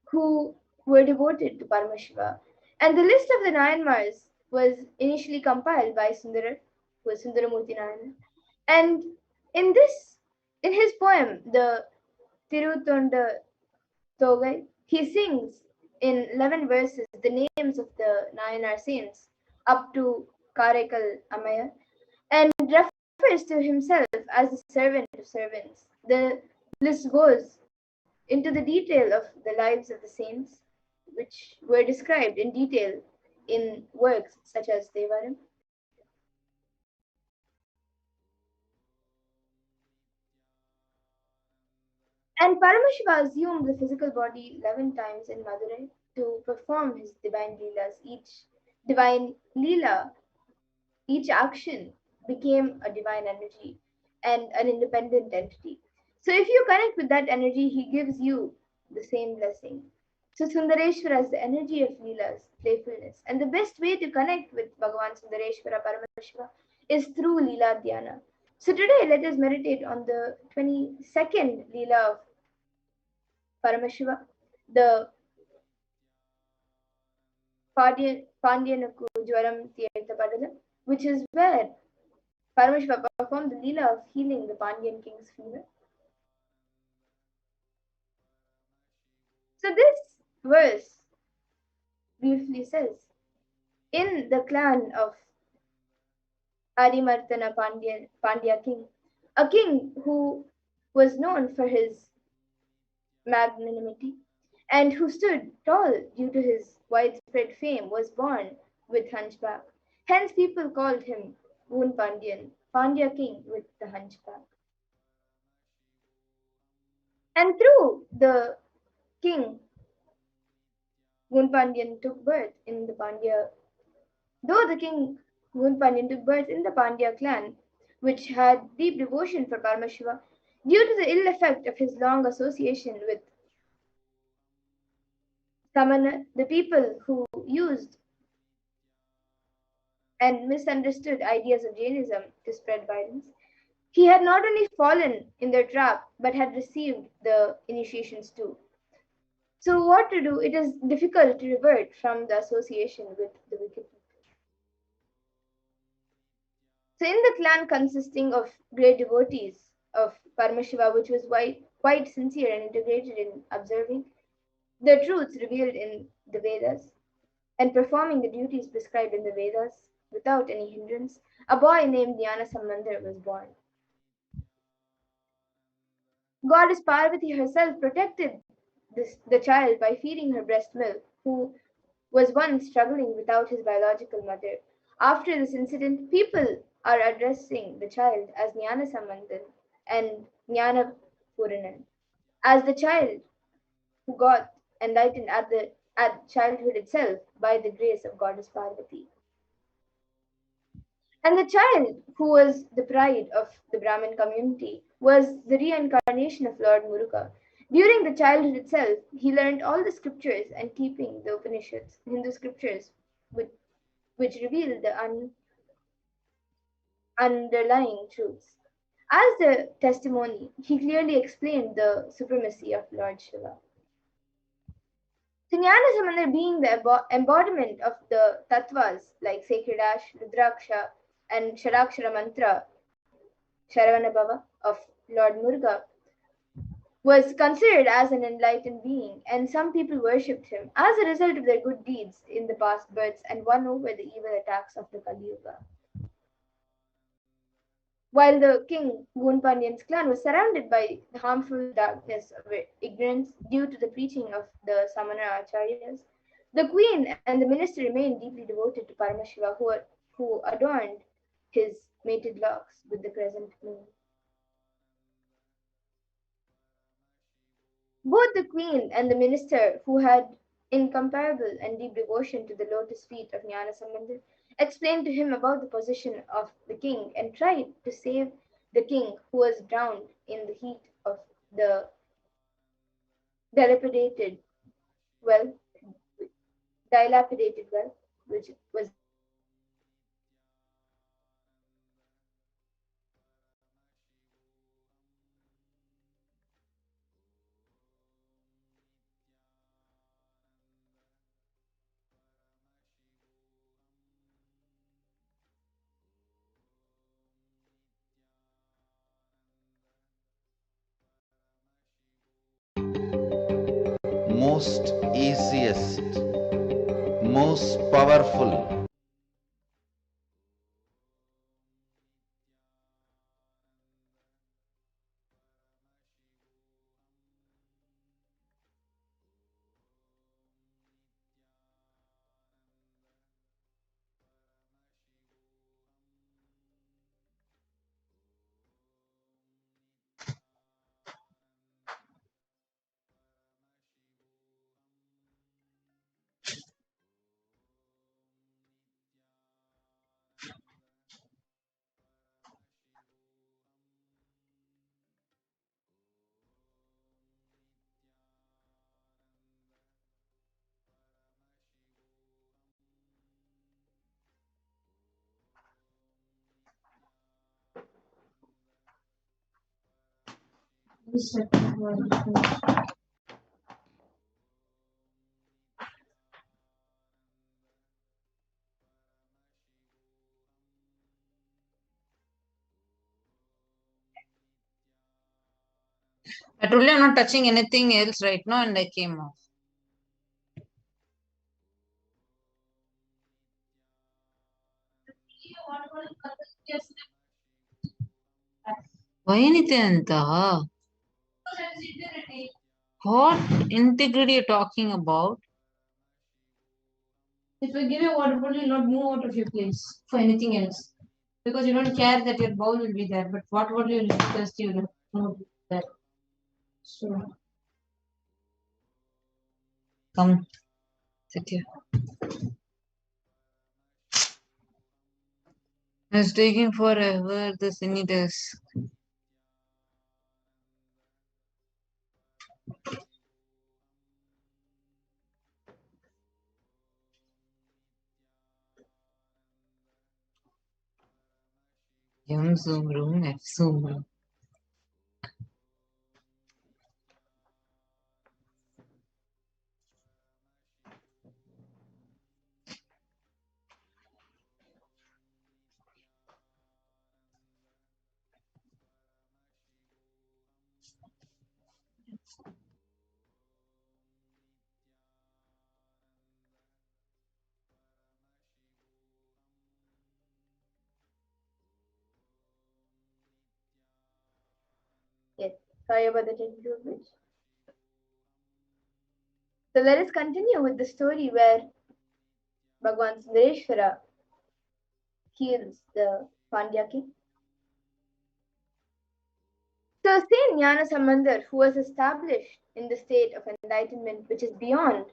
who were devoted to Paramashiva. And the list of the Nayanmars was initially compiled by Sundara, who was Sundaramurti Nayanar. And in his poem, the Tirutonda Togai, he sings in 11 verses the names of the Nayanar saints up to Karaikal Amaya and refers to himself as the servant of servants. The list goes into the detail of the lives of the saints, which were described in detail in works such as Devaram. And Paramashiva assumed the physical body 11 times in Madurai to perform his divine leelas. Each divine leela, each action became a divine energy and an independent entity. So if you connect with that energy, he gives you the same blessing. So Sundareshwara is the energy of leelas, playfulness. And the best way to connect with Bhagavan Sundareshwara Paramashiva is through Leela Dhyana. So today let us meditate on the 22nd Leela of Paramashiva, the Pandyanuku Jwaram Tirtha, which is where Paramashiva performed the Leela of healing the Pandyan king's fever. So this verse briefly says, in the clan of Adimartana Pandya king, a king who was known for his magnanimity and who stood tall due to his widespread fame, was born with hunchback. Hence people called him Woon Pandyan, Pandya king with the hunchback. And through the king, Woon Pandyan took birth in the Pandya. Though the king Woon Pandyan took birth in the Pandya clan, which had deep devotion for Paramashiva, Due to the ill effect of his long association with Samana, the people who used and misunderstood ideas of Jainism to spread violence, he had not only fallen in their trap but had received the initiations too. So, what to do? It is difficult to revert from the association with the wicked people. So, in the clan consisting of great devotees of Paramashiva, which was quite sincere and integrated in observing the truths revealed in the Vedas and performing the duties prescribed in the Vedas without any hindrance, a boy named Jnana Sambandar was born. Goddess Parvati herself protected the child by feeding her breast milk, who was once struggling without his biological mother. After this incident, people are addressing the child as Jnana Sambandhan and Jnana Puranan, as the child who got enlightened at childhood itself by the grace of Goddess Parvati. And the child, who was the pride of the Brahmin community, was the reincarnation of Lord Muruga. During the childhood itself, he learned all the scriptures and keeping the Upanishads, Hindu scriptures, which reveal the underlying truths. As the testimony, he clearly explained the supremacy of Lord Shiva. Jnana Samandar being the embodiment of the tattvas like Sacred Ash, Rudraksha, and Sharakshara Mantra, Sharavanabhava of Lord Muruga, was considered as an enlightened being, and some people worshipped him as a result of their good deeds in the past births and won over the evil attacks of the Kali Yuga. While the king, Gunpandian's clan, was surrounded by the harmful darkness of ignorance due to the preaching of the Samana Acharyas, the queen and the minister remained deeply devoted to Paramashiva, who adorned his mated locks with the crescent moon. Both the queen and the minister, who had incomparable and deep devotion to the lotus feet of Jnana Sambandha, explained to him about the position of the king and tried to save the king, who was drowned in the heat of the dilapidated well, dilapidated well, which was most easiest, most powerful. I told you I'm not touching anything else right now, and I came off. Why anything? What integrity you're talking about? If I give you water bottle, you'll not move out of your place for anything else. Because you don't care that your bowl will be there, but water bottle you'll be thirsty, you don't move there. So come, sit here. It's taking forever, the Sinitas. Yum zoom room, F zoom room. Yes, sorry about the technical glitch. So let us continue with the story where Bhagwan Sundareshwara heals the Pandya king. So Saint Jnana Sambandar, who was established in the state of enlightenment, which is beyond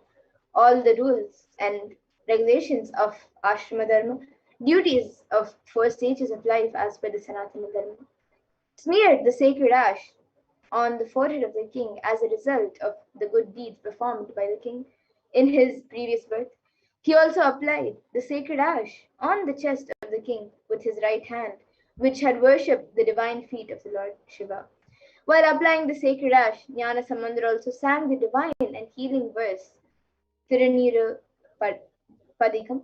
all the rules and regulations of ashrama dharma, duties of four stages of life as per the Sanatana Dharma, smeared the sacred ash on the forehead of the king as a result of the good deeds performed by the king in his previous birth. He also applied the sacred ash on the chest of the king with his right hand, which had worshipped the divine feet of the Lord Shiva. While applying the sacred ash, Jnana Sambandar also sang the divine and healing verse, Tirunira Padikam.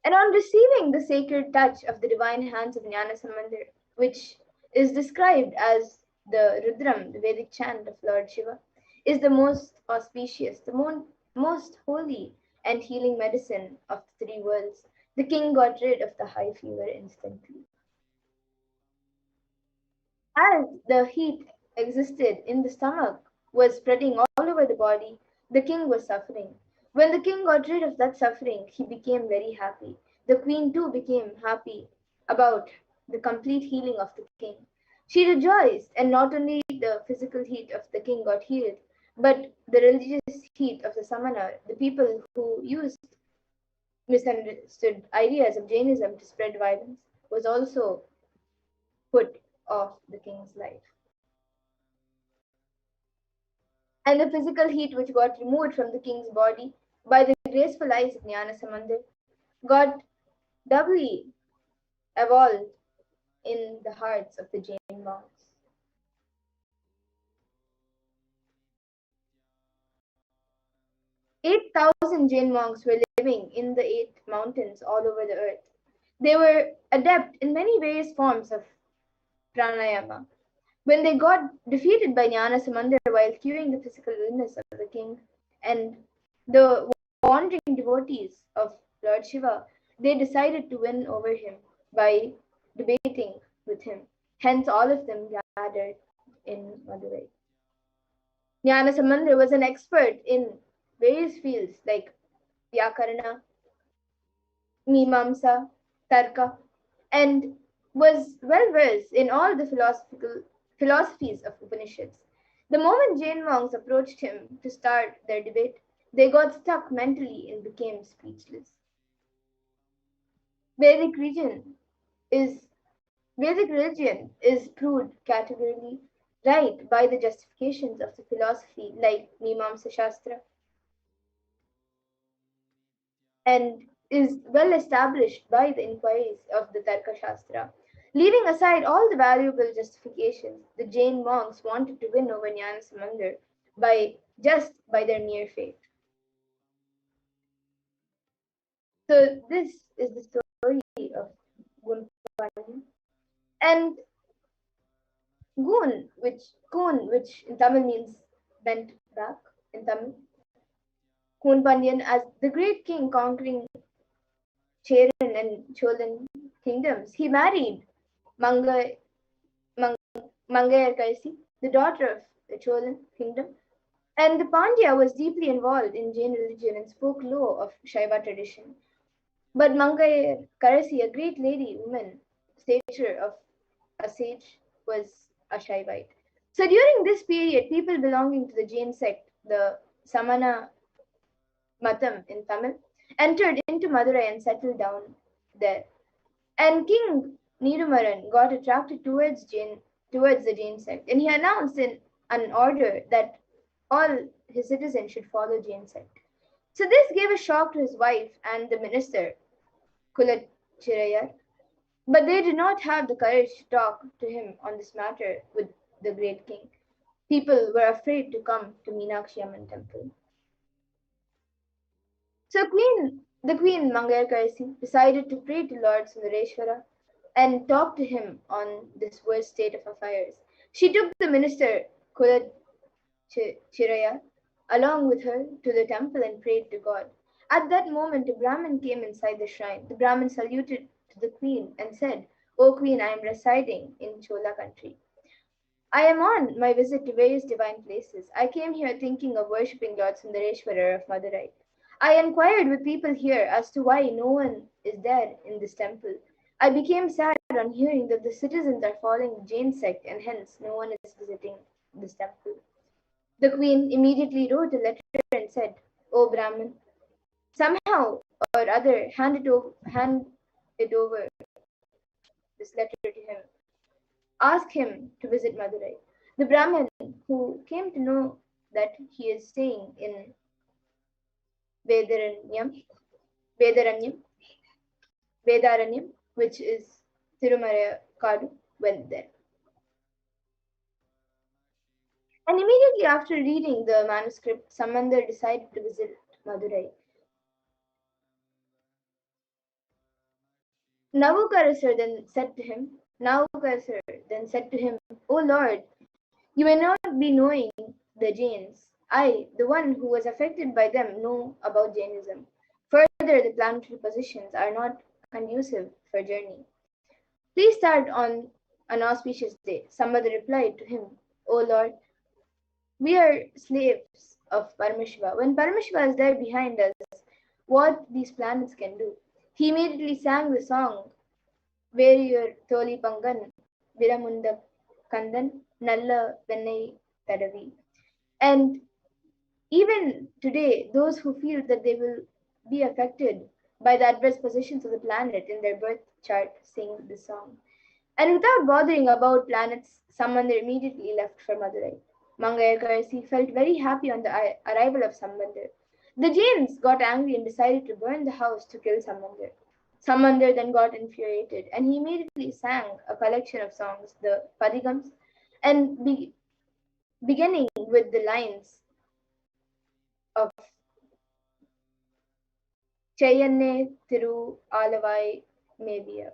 And on receiving the sacred touch of the divine hands of Jnana Sambandar, which is described as the Rudram, the Vedic chant of Lord Shiva, is the most auspicious, the most holy and healing medicine of the three worlds, the king got rid of the high fever instantly. As the heat existed in the stomach was spreading all over the body, the king was suffering. When the king got rid of that suffering, he became very happy. The queen too became happy about the complete healing of the king. She rejoiced, and not only the physical heat of the king got healed, but the religious heat of the samana, the people who used misunderstood ideas of Jainism to spread violence, was also put off the king's life. And the physical heat which got removed from the king's body by the graceful eyes of Jnana Sambandar got doubly evolved in the hearts of the Jain monks. 8,000 Jain monks were living in the 8 mountains all over the earth. They were adept in many various forms of pranayama. When they got defeated by Jnana Sambandar while curing the physical illness of the king and the wandering devotees of Lord Shiva, they decided to win over him by debating with him. Hence, all of them gathered in Madurai. Jnana Sambandar was an expert in various fields like Vyakarana, Mimamsa, Tarka, and was well versed in all the philosophies of Upanishads. The moment Jain monks approached him to start their debate, they got stuck mentally and became speechless. Vedic religion is proved categorically right by the justifications of the philosophy like Mimamsa Shastra and is well established by the inquiries of the Tarka Shastra. Leaving aside all the valuable justifications, the Jain monks wanted to win over Jnana Sambandar by their mere faith. So this is the story of Gun Pandya. And Gun, which in Tamil means bent back in Tamil, Kun Pandyan as the great king conquering Cheran and Cholan kingdoms, he married Mangayar Kaisi, the daughter of the Cholan kingdom. And the Pandya was deeply involved in Jain religion and spoke low of Shaiva tradition. But Mangayar Kaisi, a great lady woman, stature of a sage, was a Shaivite. So during this period, people belonging to the Jain sect, the Samana Matam in Tamil, entered into Madurai and settled down there. And King Nirumaran got attracted towards the Jain sect, and he announced in an order that all his citizens should follow Jain sect. So this gave a shock to his wife and the minister, Chirayar, but they did not have the courage to talk to him on this matter with the great king. People were afraid to come to Meenakshi Amman temple. So the queen Mangayakarsi decided to pray to Lord Sundareshwara and talk to him on this worst state of affairs. She took the minister Kula Chiraya along with her to the temple and prayed to God. At that moment, a Brahmin came inside the shrine. The Brahmin saluted to the queen and said, "O queen, I am residing in Chola country. I am on my visit to various divine places. I came here thinking of worshipping Lord Sundareshwara of Madurai. I inquired with people here as to why no one is there in this temple. I became sad on hearing that the citizens are following Jain sect and hence no one is visiting this temple." The queen immediately wrote a letter and said, "O Brahmin, somehow or other hand it over this letter to him. Ask him to visit Madurai." The Brahmin, who came to know that he is staying in Vedaranyam, Vedaranyam, Vedaranyam, which is Tirumara Kadu, went there. And immediately after reading the manuscript, Samandar decided to visit Madurai. Navukarasar then said to him, "O Lord, you may not be knowing the Jains. I, the one who was affected by them, know about Jainism. Further, the planetary positions are not conducive for journey. Please start on an auspicious day." Somebody replied to him, "O Lord, we are slaves of Paramashiva. When Paramashiva is there behind us, what these planets can do?" He immediately sang the song, "Veriyur Tholi Pangan, Viramunda Kandan, Nalla Vennai Tadavi." And even today, those who feel that they will be affected by the adverse positions of the planet in their birth chart sing this song. And without bothering about planets, Samandar immediately left for Madurai. Mangayakarsi felt very happy on the arrival of Samandar. The Jains got angry and decided to burn the house to kill Samandar. Samandar then got infuriated and he immediately sang a collection of songs, the Padigams, and beginning with the lines of Chayanne Thiru Alavai Mebiya.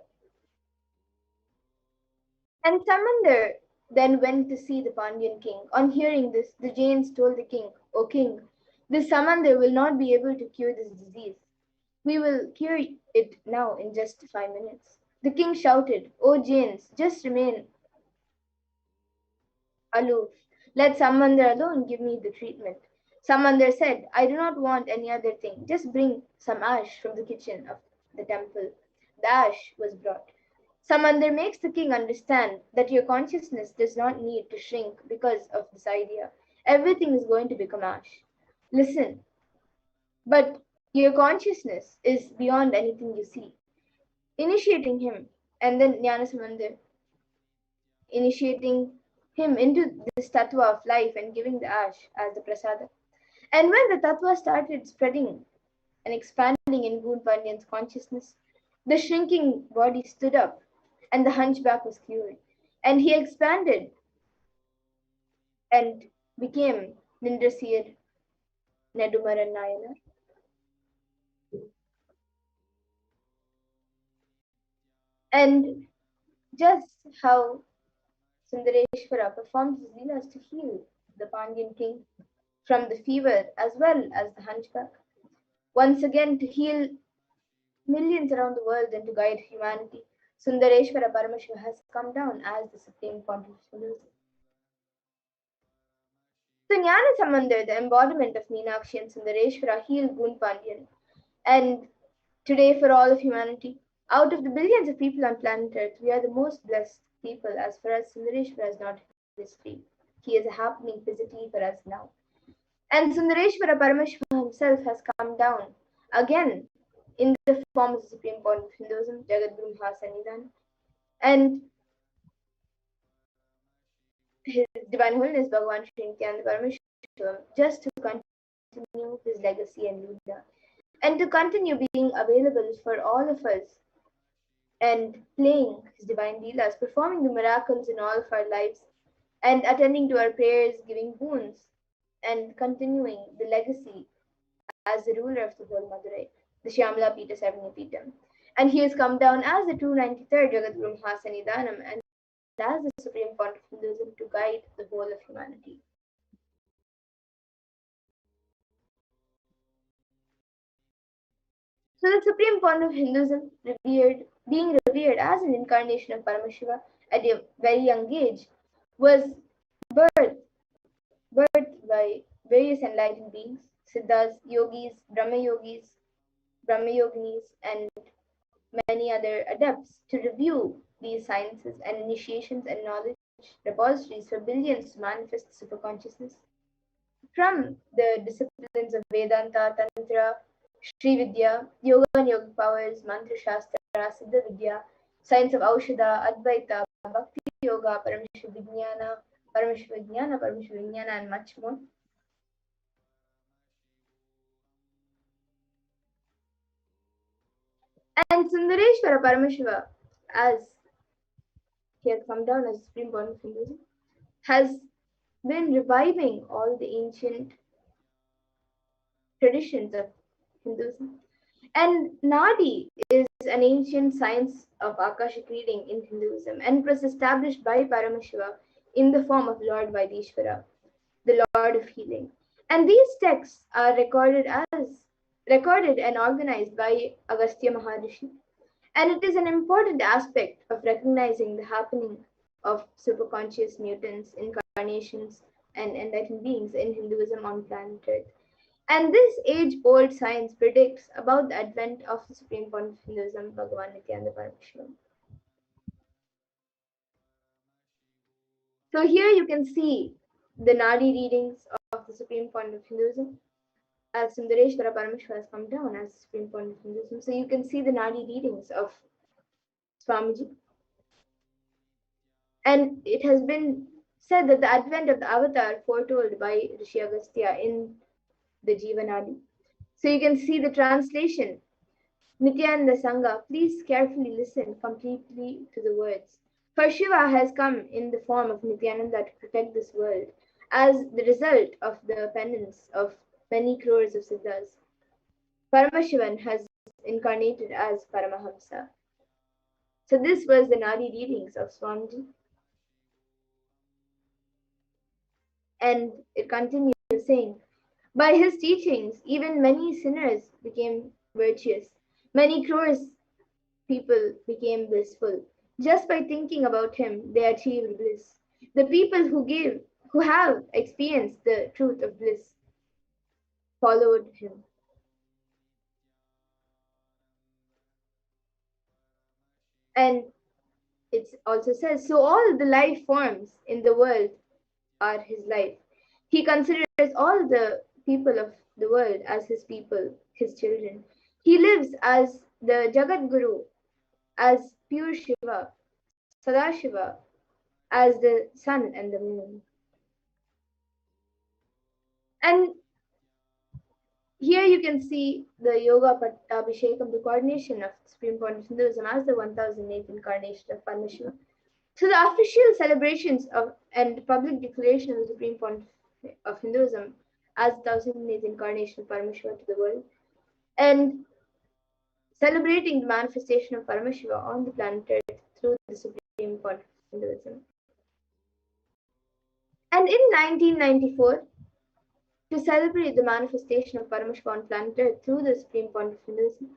And Samandar then went to see the Pandyan king. On hearing this, the Jains told the king, "O king, this Samandar will not be able to cure this disease. We will cure it now in just 5 minutes." The king shouted, "O Jains, just remain aloof. Let Samandar alone give me the treatment." Samandar said, "I do not want any other thing. Just bring some ash from the kitchen of the temple." The ash was brought. Samandar makes the king understand that your consciousness does not need to shrink because of this idea. Everything is going to become ash. Listen, but your consciousness is beyond anything you see. Initiating him, and then Jnana Samandar initiating him into this tattva of life and giving the ash as the prasada. And when the tattva started spreading and expanding in Goon Pandyan's consciousness, the shrinking body stood up and the hunchback was cured. And he expanded and became Nindrasir Nedumaran Nayanar. And just how Sundareshwara performed his leelas to heal the Pandyan king from the fever as well as the hunchback, once again to heal millions around the world and to guide humanity, Sundareshwara Paramashiva has come down as the supreme pontiff. So Jnana Samandar, the embodiment of Meenakshi and Sundareshwara, healed Goon Pandyan. And today, for all of humanity, out of the billions of people on planet Earth, we are the most blessed people as far as Sundareshwara is not history. He is happening physically for us now. And Sundareshwara Paramashiva himself has come down again in the form of the Supreme Point of Hinduism, Jagat Brahma Sannidhan. And His Divine Holiness Bhagavan Sri Nithyananda Paramashivam, just to continue his legacy and leela, and to continue being available for all of us and playing his divine leelas, performing the miracles in all of our lives, and attending to our prayers, giving boons, and continuing the legacy as the ruler of the whole Madurai, the Shyamala Pita Sarvanya Pitam. And he has come down as the 293rd Jagadguru Mahasannidhanam and as the Supreme Font of Hinduism to guide the whole of humanity. So the Supreme Font of Hinduism, being revered as an incarnation of Paramashiva at a very young age, was birthed by various enlightened beings, Siddhas, yogis, Brahma yoginis, and many other adepts to review these sciences and initiations and knowledge repositories for billions to manifest superconsciousness. From the disciplines of Vedanta, Tantra, Sri Vidya, Yoga and Yogic powers, Mantra Shastra, Siddha Vidya, science of Aushadha, Advaita, Bhakti Yoga, Paramashiva Vijnana, and much more. And Sundareshwara Paramashiva, as he has come down as Supreme Font of Hinduism, has been reviving all the ancient traditions of Hinduism. And Nadi is an ancient science of Akashic reading in Hinduism, and it was established by Paramashiva in the form of Lord Vaidishvara, the Lord of Healing. And these texts are recorded and organized by Agastya Maharishi. And it is an important aspect of recognizing the happening of superconscious mutants, incarnations, and enlightened beings in Hinduism on planet Earth. And this age-old science predicts about the advent of the Supreme Font of Hinduism, Bhagavan Nithyananda Paramashivam. So here you can see the Nadi readings of the Supreme Font of Hinduism, as Sundareshwara Paramashiva has come down as the Supreme Font of Hinduism. So you can see the Nadi readings of Swamiji. And it has been said that the advent of the avatar foretold by Rishi Agastya in the Jivanadi. So you can see the translation. Nityananda Sangha, please carefully listen completely to the words. For Shiva has come in the form of Nityananda to protect this world as the result of the penance of many crores of Siddhas. Paramashivan has incarnated as Paramahamsa. So this was the Nadi readings of Swamiji. And it continues saying, by his teachings, even many sinners became virtuous. Many crores people became blissful. Just by thinking about him, they achieved bliss. The people who have experienced the truth of bliss, followed him. And it also says, so all the life forms in the world are his life. He considers all the people of the world as his people, his children. He lives as the Jagat Guru, as pure Shiva, Sadashiva, as the sun and the moon. And here you can see the Yoga Abhishekam, the coordination of Supreme Font of Hinduism as the 1008th incarnation of Paramashiva. So the official celebrations of and public declaration of the Supreme Font of Hinduism as the 1008th incarnation of Paramashiva to the world, and celebrating the manifestation of Paramashiva on the planet Earth through the Supreme Font of Hinduism. And in 1994, to celebrate the manifestation of Paramashiva on planet Earth through the Supreme Font of Hinduism,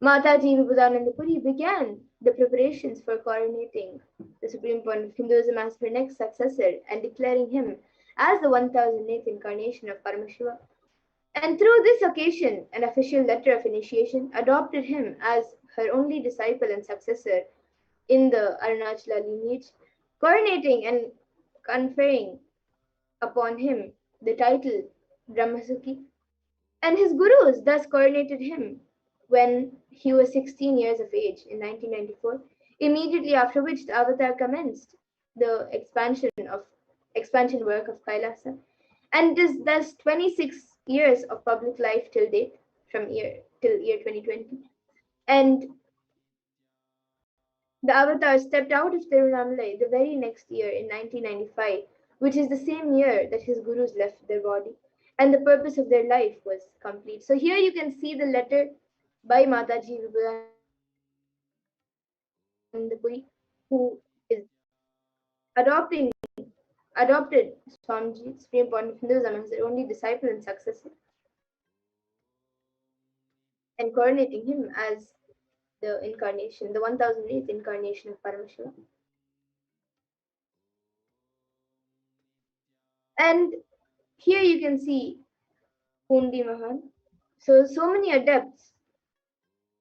Mataji Vibhudananda Puri began the preparations for coronating the Supreme Font of Hinduism as her next successor and declaring him as the 1008th incarnation of Paramashiva. And through this occasion, an official letter of initiation adopted him as her only disciple and successor in the Arunachala lineage, coronating and conferring upon him the title Brahmasukhi. And his gurus thus coronated him when he was 16 years of age in 1994, immediately after which the avatar commenced the expansion work of Kailasa. And it is thus 26 years of public life till date, from year 2020. And The avatar stepped out of Tirunamalai the very next year in 1995, which is the same year that his gurus left their body, and the purpose of their life was complete. So here you can see the letter by Mataji Vivekananda, who is adopted Swamiji, Supreme Point of Hinduism, as their only disciple and successor, and coronating him as the incarnation, the 1008th incarnation of Paramashiva. And here you can see Pundi Mahan. So many adepts,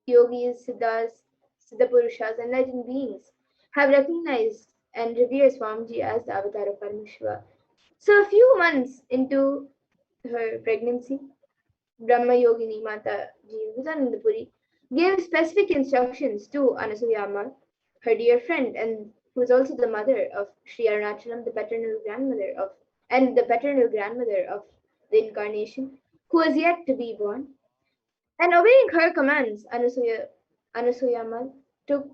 yogis, siddhas, siddhapurushas, enlightened beings have recognized and revered Swamiji as the avatar of Paramashiva. So a few months into her pregnancy, Brahma Yogini Mata Vivekananda gave specific instructions to Anasuyama, her dear friend, and who is also the mother of Sri Arunachalam, the paternal grandmother of the incarnation, who was yet to be born. And obeying her commands, Anasuyama took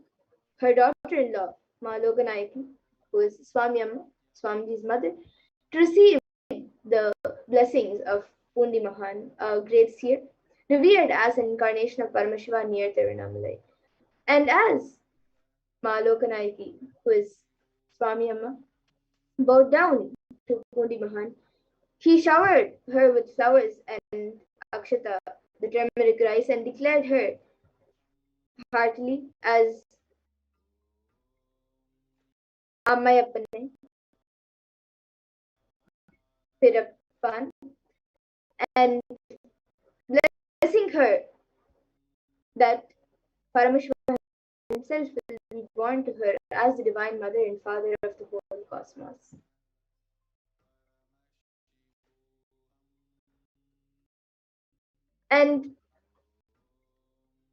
her daughter-in-law, Ma Loganayaki, who is Swamiyamma, Swamiji's mother, to receive the blessings of Pundi Mahan, a great seer, revered as an incarnation of Paramashiva near Tirunamalai. And as Ma Loganayaki, who is Swamiyamma, bowed down to Pundi Mahan, he showered her with flowers and akshata, the turmeric rice, and declared her heartily as Ammayappane, Pirappan, and blessing her that Paramashiva himself will be born to her as the divine mother and father of the whole cosmos. And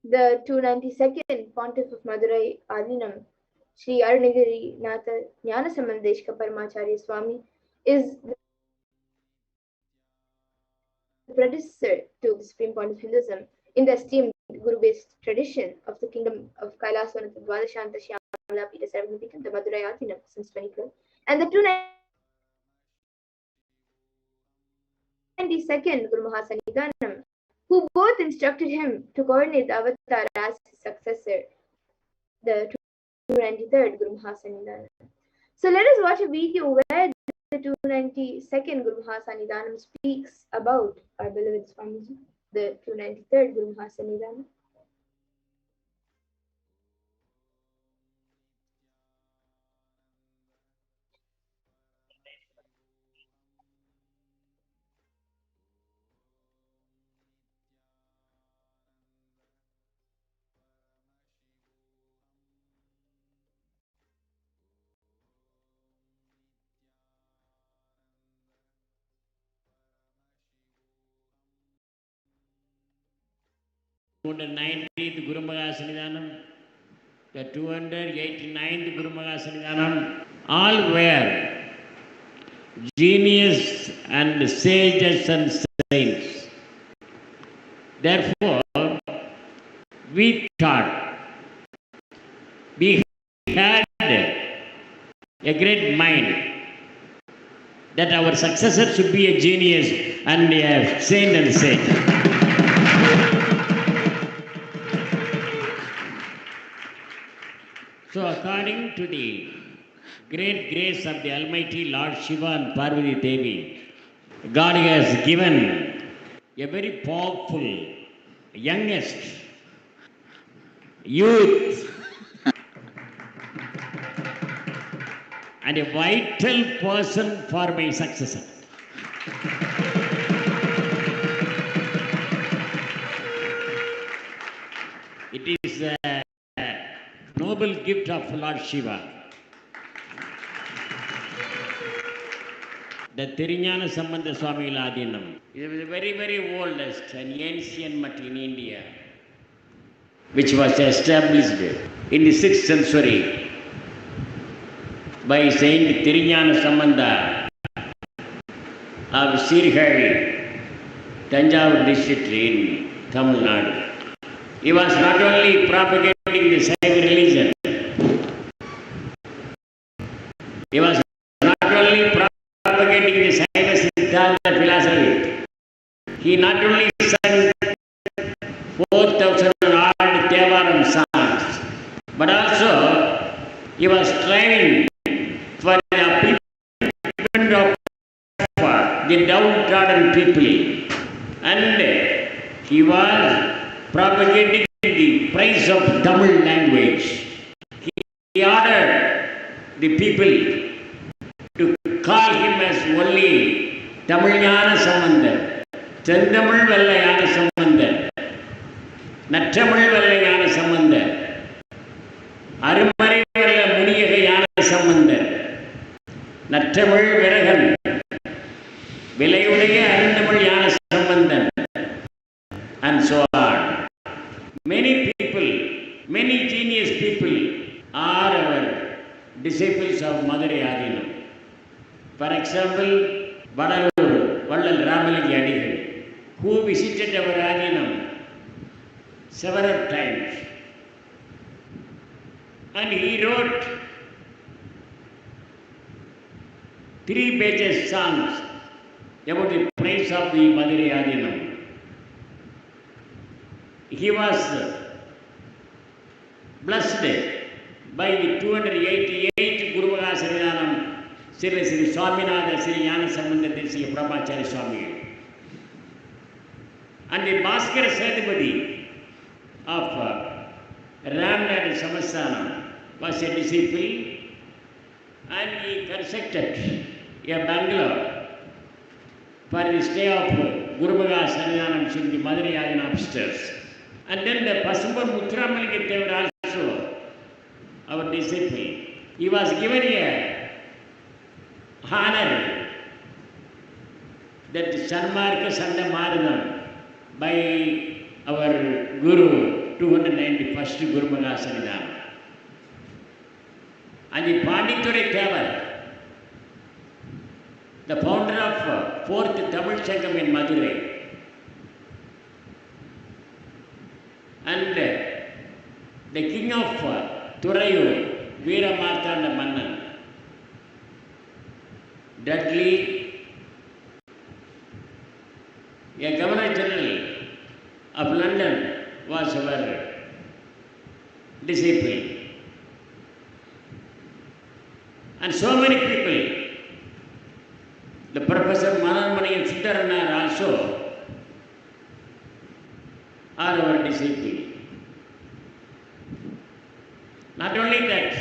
the 292nd Pontiff of Madurai Adinam, Sri Arunagiri Natha Jnana Samandeshka Paramacharya Swami, is the predecessor to the Supreme Point of Hinduism in the esteemed Guru-based tradition of the kingdom of Kailasa and the Dwadashanta Shyamala Pita Sarvapita, the Madurai Adinam, since 2012. And the 292nd Guru Mahasannidhanam, who both instructed him to coordinate the avatar as his successor, the 293rd Guru Mahasannidhanam. So let us watch a video where the 292nd Guru Mahasannidhanam speaks about our beloved Swamiji, the 293rd Guru Mahasannidhanam. The 290th Guru Mahasannidhanam, the 289th Guru Mahasannidhanam, all were genius and sages and saints. Therefore, we thought we had a great mind that our successor should be a genius and a saint and sage. So according to the great grace of the Almighty Lord Shiva and Parvati Devi, God has given a very powerful, youngest youth and a vital person for my successor. It is a noble gift of Lord Shiva. The Thiruñāna Sambandha Swami Adinam is the very, very oldest and ancient mutt in India, which was established in the 6th century by Saint Thiruñāna Sambandha of Sirihari, Tanjavur district in Tamil Nadu. He was not only propagating the Saiva religion, propagating the Saiva Siddhanta philosophy. He not only sang 4,000 odd Devaram songs, but also he was striving for the upliftment of the downtrodden people, and he was propagating the praise of Tamil language. He ordered the people to call him as only Tamilnyana Samandar, Chandamil Vallayana Samandar, Nattamil Vallayana Samandar, Arumari Valla Muniyagayana Samandar, Nattamil Veragan, Vilayudaya Arundamil Yana Samandan, and so on. Many people, many genius people are our disciples of Madurai Adinam. For example, Vadalur Vallal Ramaliki Adigal, who visited our Adinam several times, and he wrote 3 pages songs about the praise of the Madurai Adinam. He was blessed by the 288 Guru Sridhanam Sri Sri Swaminatha Sri Jnana Sambandha Desika Brahmachari Swami. And the Bhaskara Sethupathi of Ramnad Samasthanam was a disciple, and he constructed a bungalow for the stay of Guru Sridhanam in the Madurai Adinam upstairs. And then the Pasumbar Muthuramalika Devara also, our disciple, he was given a honor that Sanmarka Sanda Maradam by our Guru, 291st Guru Sridhanam. And the Panditore Tevar, the founder of 4th Tamil Sangam in Madurai, and the king of Thurayur, Veera Martanda Mannan, Dudley, a Governor General of London, was our disciple. And so many people, the Professor Mananmani and Sundaranar also are our disciple. Not only that,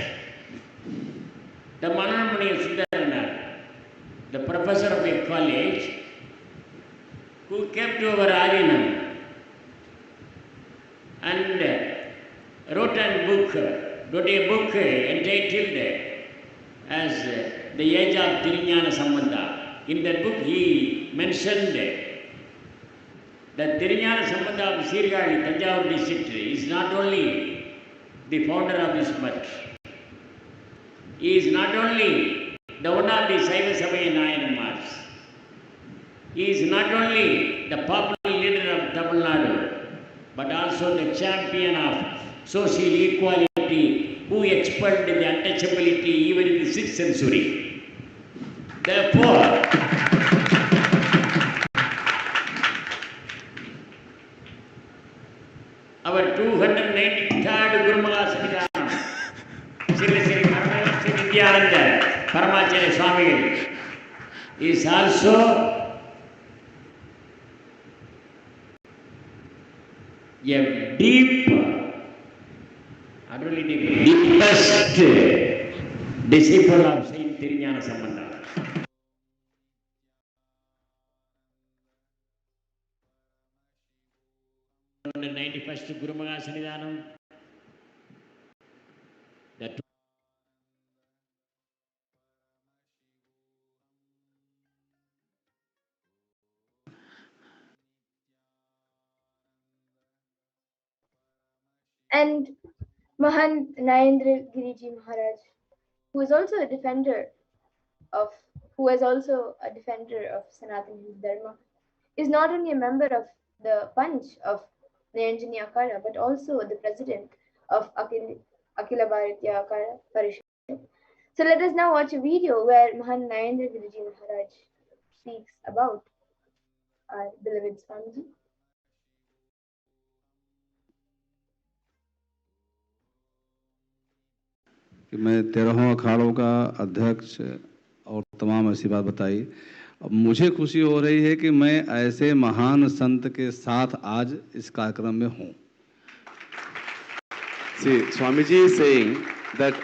the Mananmani and Sundaranar, the professor of a college, who came to our Adinam and wrote a book entitled as The Age of Tirignana Sambandha. In that book he mentioned that Tirignana Sambandha of Sirgali, Tanjavur district, is not only the founder of this mutt. He is not only the one of the Saiva Sabhaya Nayanamars. He is not only the popular leader of Tamil Nadu, but also the champion of social equality, who expelled the untouchability even in the 6th century. Therefore, our 293rd Guru Sridhanam, Sri Sri Nithyananda Paramashivam is also a deepest disciple of Saint Tirignana Sambandha. 91st Guru Sridhanam. And Mahant Narendra Giriji Maharaj, who is also a defender of Sanatana Hindu Dharma, is not only a member of the Panch of Niranjani Akara, but also the president of Akila Bharatiya Akara Parashakti. So let us now watch a video where Mahan Narendra Guruji Maharaj speaks about our beloved Swamiji. कि मैं 13 अखाड़ों का अध्यक्ष और तमाम ऐसी बात बताई। अब मुझे खुशी हो रही है कि मैं ऐसे महान संत के साथ आज इस कार्यक्रम में हूँ। See, Swamiji is saying that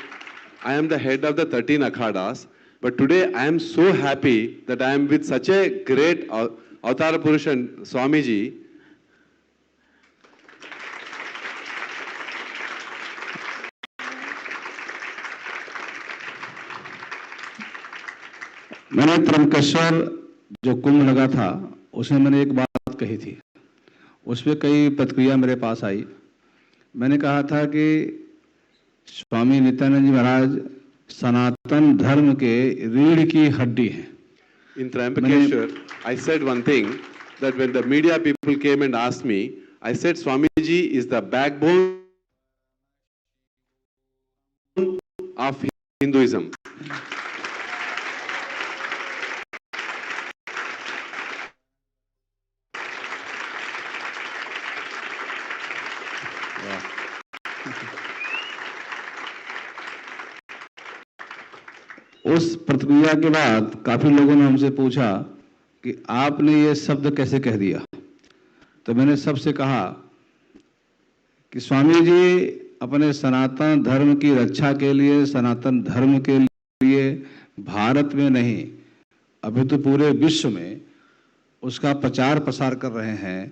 I am the head of the 13 akhadas, but today I am so happy that I am with such a great Avatar Purushan, Swamiji. मैंने त्रंबकेश्वर जो कुंभ लगा था उसमें मैंने एक बात कही थी, उसमें कई प्रतिक्रिया मेरे पास आई। मैंने कहा था कि स्वामी नित्यानंद जी महाराज सनातन धर्म के रीढ़ की हड्डी हैं। In Trimbakeshwar, I said one thing, that when the media people came and asked me, I said Swamiji is the backbone of Hinduism. उस प्रतिक्रिया के बाद काफी लोगों ने हमसे पूछा कि आपने ये शब्द कैसे कह दिया। तो मैंने सबसे कहा कि स्वामी जी अपने सनातन धर्म की रक्षा के लिए, सनातन धर्म के लिए भारत में नहीं अभी तो पूरे विश्व में उसका प्रचार प्रसार कर रहे हैं।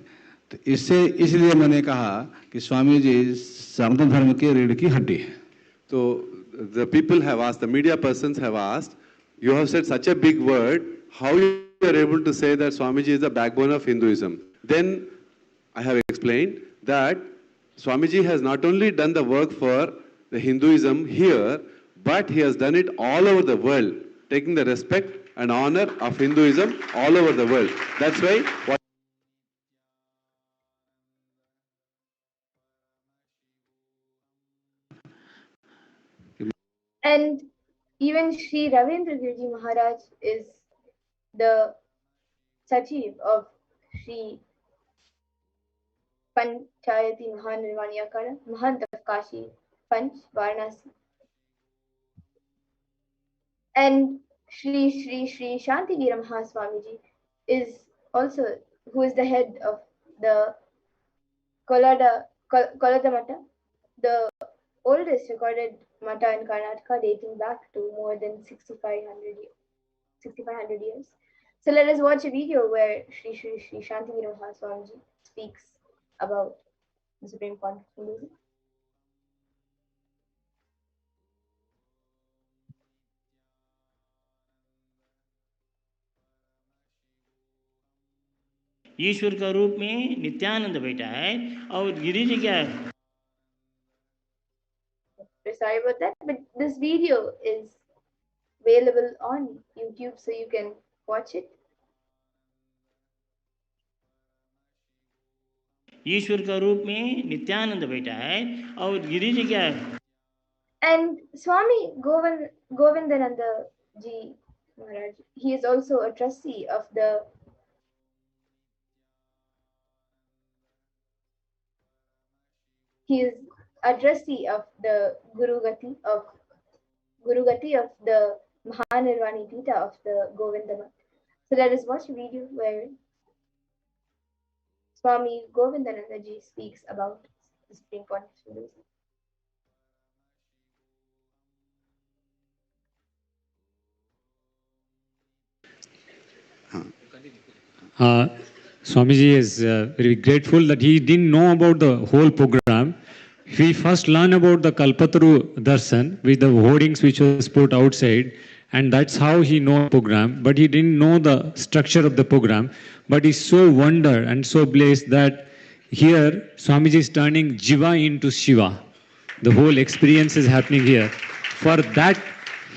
तो इसलिए मैंने कहा कि स्वामी जी सनातन धर्म के रीढ़ की हड्डी है। So the people have asked, the media persons have asked, you have said such a big word, how you are able to say that Swamiji is the backbone of Hinduism? Then I have explained that Swamiji has not only done the work for the Hinduism here, but he has done it all over the world, taking the respect and honor of Hinduism all over the world. That's why And even Sri Ravindra Girji Maharaj is the Sachiv of Sri Panchayati Mahanirvani Akara, Mahant of Kashi, Panch, Varanasi. And Sri Shantigira Mahaswamiji is also, who is the head of the Kolada Mata, the oldest recorded Mata in Karnataka, dating back to more than 6,500 years. So let us watch a video where Sri Shantigira Mahaswamiji speaks about the Supreme Content of Hinduism. ईश्वर का रूप में नित्यानंद बैठा है और गिरी जी क्या है? Sorry about that, but this video is available on YouTube, so you can watch it. ईश्वर का रूप में नित्यानंद बैठा है और गिरी जी क्या है? And Swami Govindananda Ji Maharaj, he is also a trustee of the Guru Gati of the Mahanirvani Pita of the Govindamat. So let us watch a video where Swami Govindananda Ji speaks about the Supreme Content of Hinduism. Swamiji is very grateful that he didn't know about the whole program. He first learned about the Kalpataru Darshan with the hoardings which was put outside, and that's how he know the program. But he didn't know the structure of the program. But he's so wondered and so blessed that here Swamiji is turning Jiva into Shiva. The whole experience is happening here. For that,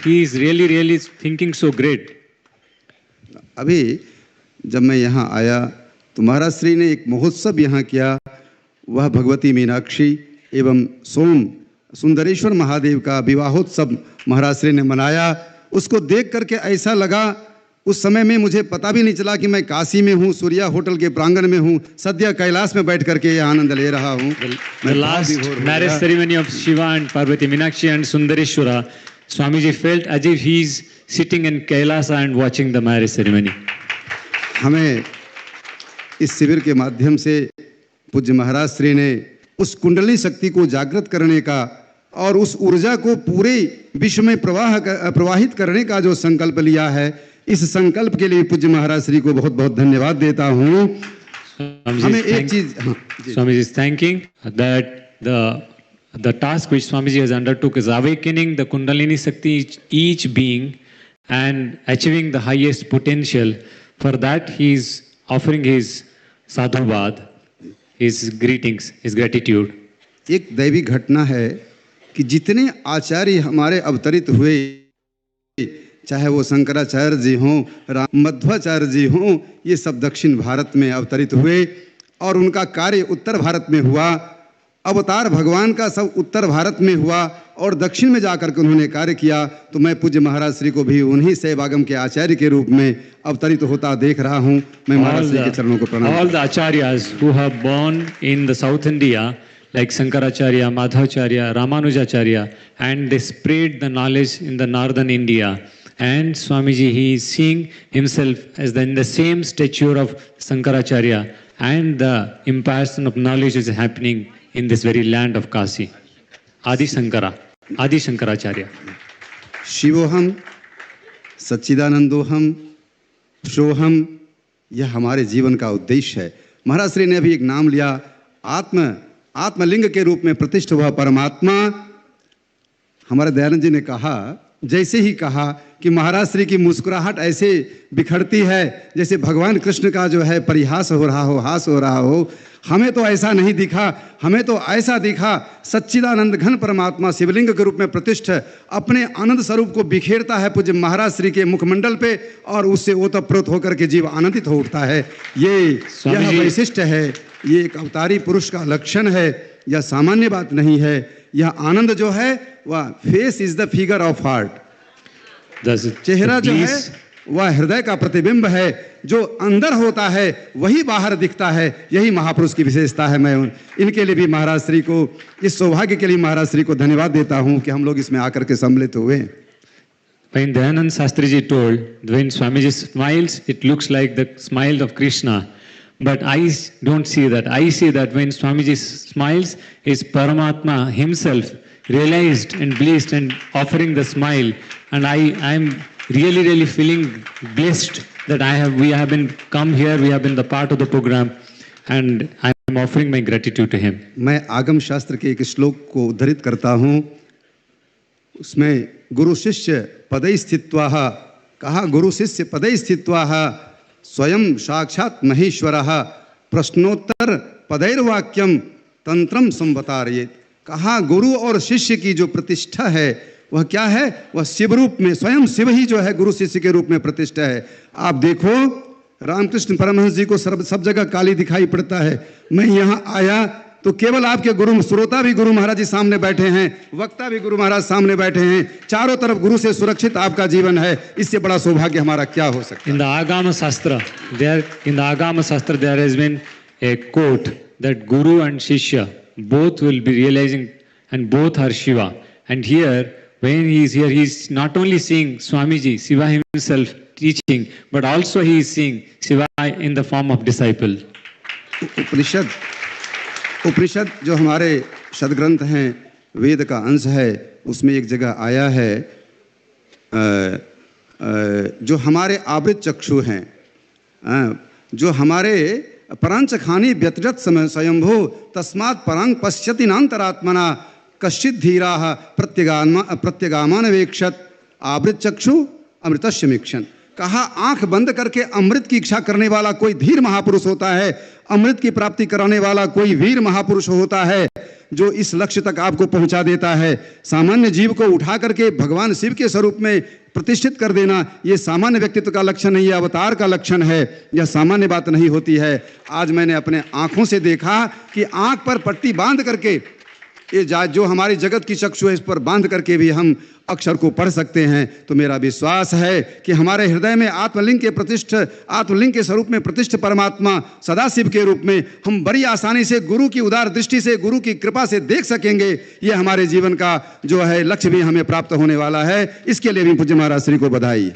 he is really thinking so great. अभी जब मैं यहाँ आया तो महाराज श्री ने एक महोत्सव यहाँ किया, वह भगवती मीनाक्षी एवं सोम सुंदरेश्वर महादेव का विवाहोत्सव महाराज श्री ने मनाया, उसको देख करके ऐसा लगा, उस समय में मुझे पता भी नहीं चला कि मैं काशी में हूँ, सूर्या होटल के प्रांगण में हूँ, सद्य कैलाश में बैठ करके यह आनंद ले रहा हूँ। The last marriage ceremony of Shiva and Parvati, Meenakshi and Sundareshwara, Swamiji felt as if he is sitting in Kailasa and watching the marriage ceremony. हमें इस शिविर के माध्यम से पूज्य महाराज श्री ने उस कुंडली शक्ति को जागृत करने का और उस ऊर्जा को पूरे विश्व में प्रवाहित करने का जो संकल्प लिया है, इस संकल्प के लिए पूज्य महाराज श्री को बहुत बहुत धन्यवाद देता हूँ। हमें एक चीज, Swamiji is thanking that the task which Swamiji has undertook is awakening the Kundalini Shakti each being and achieving the highest potential. For that he is offering his sadhubad, his greetings, his gratitude. एक दैवी घटना है कि जितने आचार्य हमारे अवतरित हुए, चाहे वो शंकराचार्य जी हों, मध्वाचार्य जी हों, ये सब दक्षिण भारत में अवतरित हुए और उनका कार्य उत्तर भारत में हुआ। अवतार भगवान का सब उत्तर भारत में हुआ और दक्षिण में जाकर के उन्होंने कार्य किया। तो मैं पूज्य महाराज श्री को भी उन्हीं सेवागम के आचार्य के रूप में अवतरित होता देख रहा हूँ। मैं महाराज श्री के चरणों को प्रणाम। All the acharyas who have born in the South India, like Shankaracharya, Madhavacharya, Ramanujacharya, and they spread the knowledge in the northern India. And Swamiji, he is seeing himself as in the same stature of Shankaracharya, and the impartation of knowledge is happening in this very land of Kasi. Adi Shankaracharya. शिवोहम, सच्चिदानंदोहम, Shoham, यह हमारे जीवन का उद्देश्य है। महाराज श्री ने अभी एक नाम लिया, आत्मलिंग के रूप में प्रतिष्ठित हुआ परमात्मा। हमारे दयानंद जी ने कहा, जैसे ही कहा कि महाराज श्री की मुस्कुराहट ऐसे बिखरती है जैसे भगवान कृष्ण का जो है परिहास हो रहा हो, हास हो रहा हो। हमें तो ऐसा नहीं दिखा, हमें तो ऐसा दिखा सच्चिदानंद घन परमात्मा शिवलिंग के रूप में प्रतिष्ठ अपने आनंद स्वरूप को बिखेरता है पूज्य महाराज श्री के मुखमंडल पे और उससे ओतप्रोत होकर के जीव आनंदित हो उठता है। यह वैशिष्ट है, ये एक अवतारी पुरुष का लक्षण है, यह सामान्य बात नहीं है। यह आनंद जो है वह face is the figure of heart, चेहरा जो है वह हृदय का प्रतिबिंब है, जो अंदर होता है वही बाहर दिखता है। यही महापुरुष की विशेषता है। मैं इनके लिए भी महाराज श्री को, इस सौभाग्य के लिए महाराज श्री को धन्यवाद देता हूँ कि हम लोग इसमें आकर के सम्मिलित हुए। When Dayanand Shastri ji told, when Swamiji smiles, it looks like the smile of Krishna. But I don't see that. I see that when Swamiji smiles, is Paramatma himself realized and blessed and offering the smile. And I am really feeling blessed that we have been come here, we have been the part of the program, and I am offering my gratitude to him. मैं आगम शास्त्र के एक श्लोक को उद्धृत करता हूँ। उसमें गुरु शिष्य पदै स्थित्वाः कहा, गुरु शिष्य पदै स्थित्वाः स्वयं साक्षात महेश्वरः प्रश्नोत्तर पदैर्वाक्यम तंत्रम संवतारयेत्। कहा गुरु और शिष्य की जो प्रतिष्ठा है वह क्या है, वह शिव रूप में, स्वयं शिव ही जो है गुरु शिष्य के रूप में प्रतिष्ठा है। आप देखो रामकृष्ण परमहंस जी को सब जगह काली दिखाई पड़ता है। मैं यहाँ आया तो केवल आपके गुरु, श्रोता भी गुरु महाराज जी सामने बैठे हैं, वक्ता भी गुरु महाराज सामने बैठे हैं, चारों तरफ गुरु से सुरक्षित आपका जीवन है। इससे बड़ा सौभाग्य हमारा क्या हो सकता है। In the Agama Shastra there has been a quote that Guru and Shishya both will be realizing and both are Shiva. And here, when he is here, he is not only seeing Swamiji, Shiva himself teaching, but also he is seeing Shiva in the form of disciple. उपनिषद जो हमारे सदग्रंथ हैं, वेद का अंश है, उसमें एक जगह आया है जो हमारे आवृत चक्षु हैं, जो हमारे परांच खानी व्यतिरत समय स्वयंभू तस्मात् परांग पश्यति नान्तरात्मना कश्चित् धीराः प्रत्यगामान वेक्षत आवृत चक्षु अमृतस्य मिक्षण। कहा आंख बंद करके अमृत की इच्छा करने वाला कोई धीर महापुरुष होता है, अमृत की प्राप्ति कराने वाला कोई वीर महापुरुष होता है जो इस लक्ष्य तक आपको पहुंचा देता है। सामान्य जीव को उठा करके भगवान शिव के स्वरूप में प्रतिष्ठित कर देना, यह सामान्य व्यक्तित्व का लक्षण नहीं है, अवतार का लक्षण है। यह सामान्य बात नहीं होती है। आज मैंने अपने आंखों से देखा कि आंख पर पट्टी बांध करके ये जो हमारी जगत की चक्षु है, इस पर बांध करके भी हम अक्षर को पढ़ सकते हैं। तो मेरा विश्वास है कि हमारे हृदय में आत्मलिंग के स्वरूप में प्रतिष्ठ परमात्मा सदाशिव के रूप में हम बड़ी आसानी से गुरु की उदार दृष्टि से, गुरु की कृपा से देख सकेंगे। ये हमारे जीवन का जो है लक्ष्य भी हमें प्राप्त होने वाला है। इसके लिए भी पूज्य महाराज श्री को बधाई।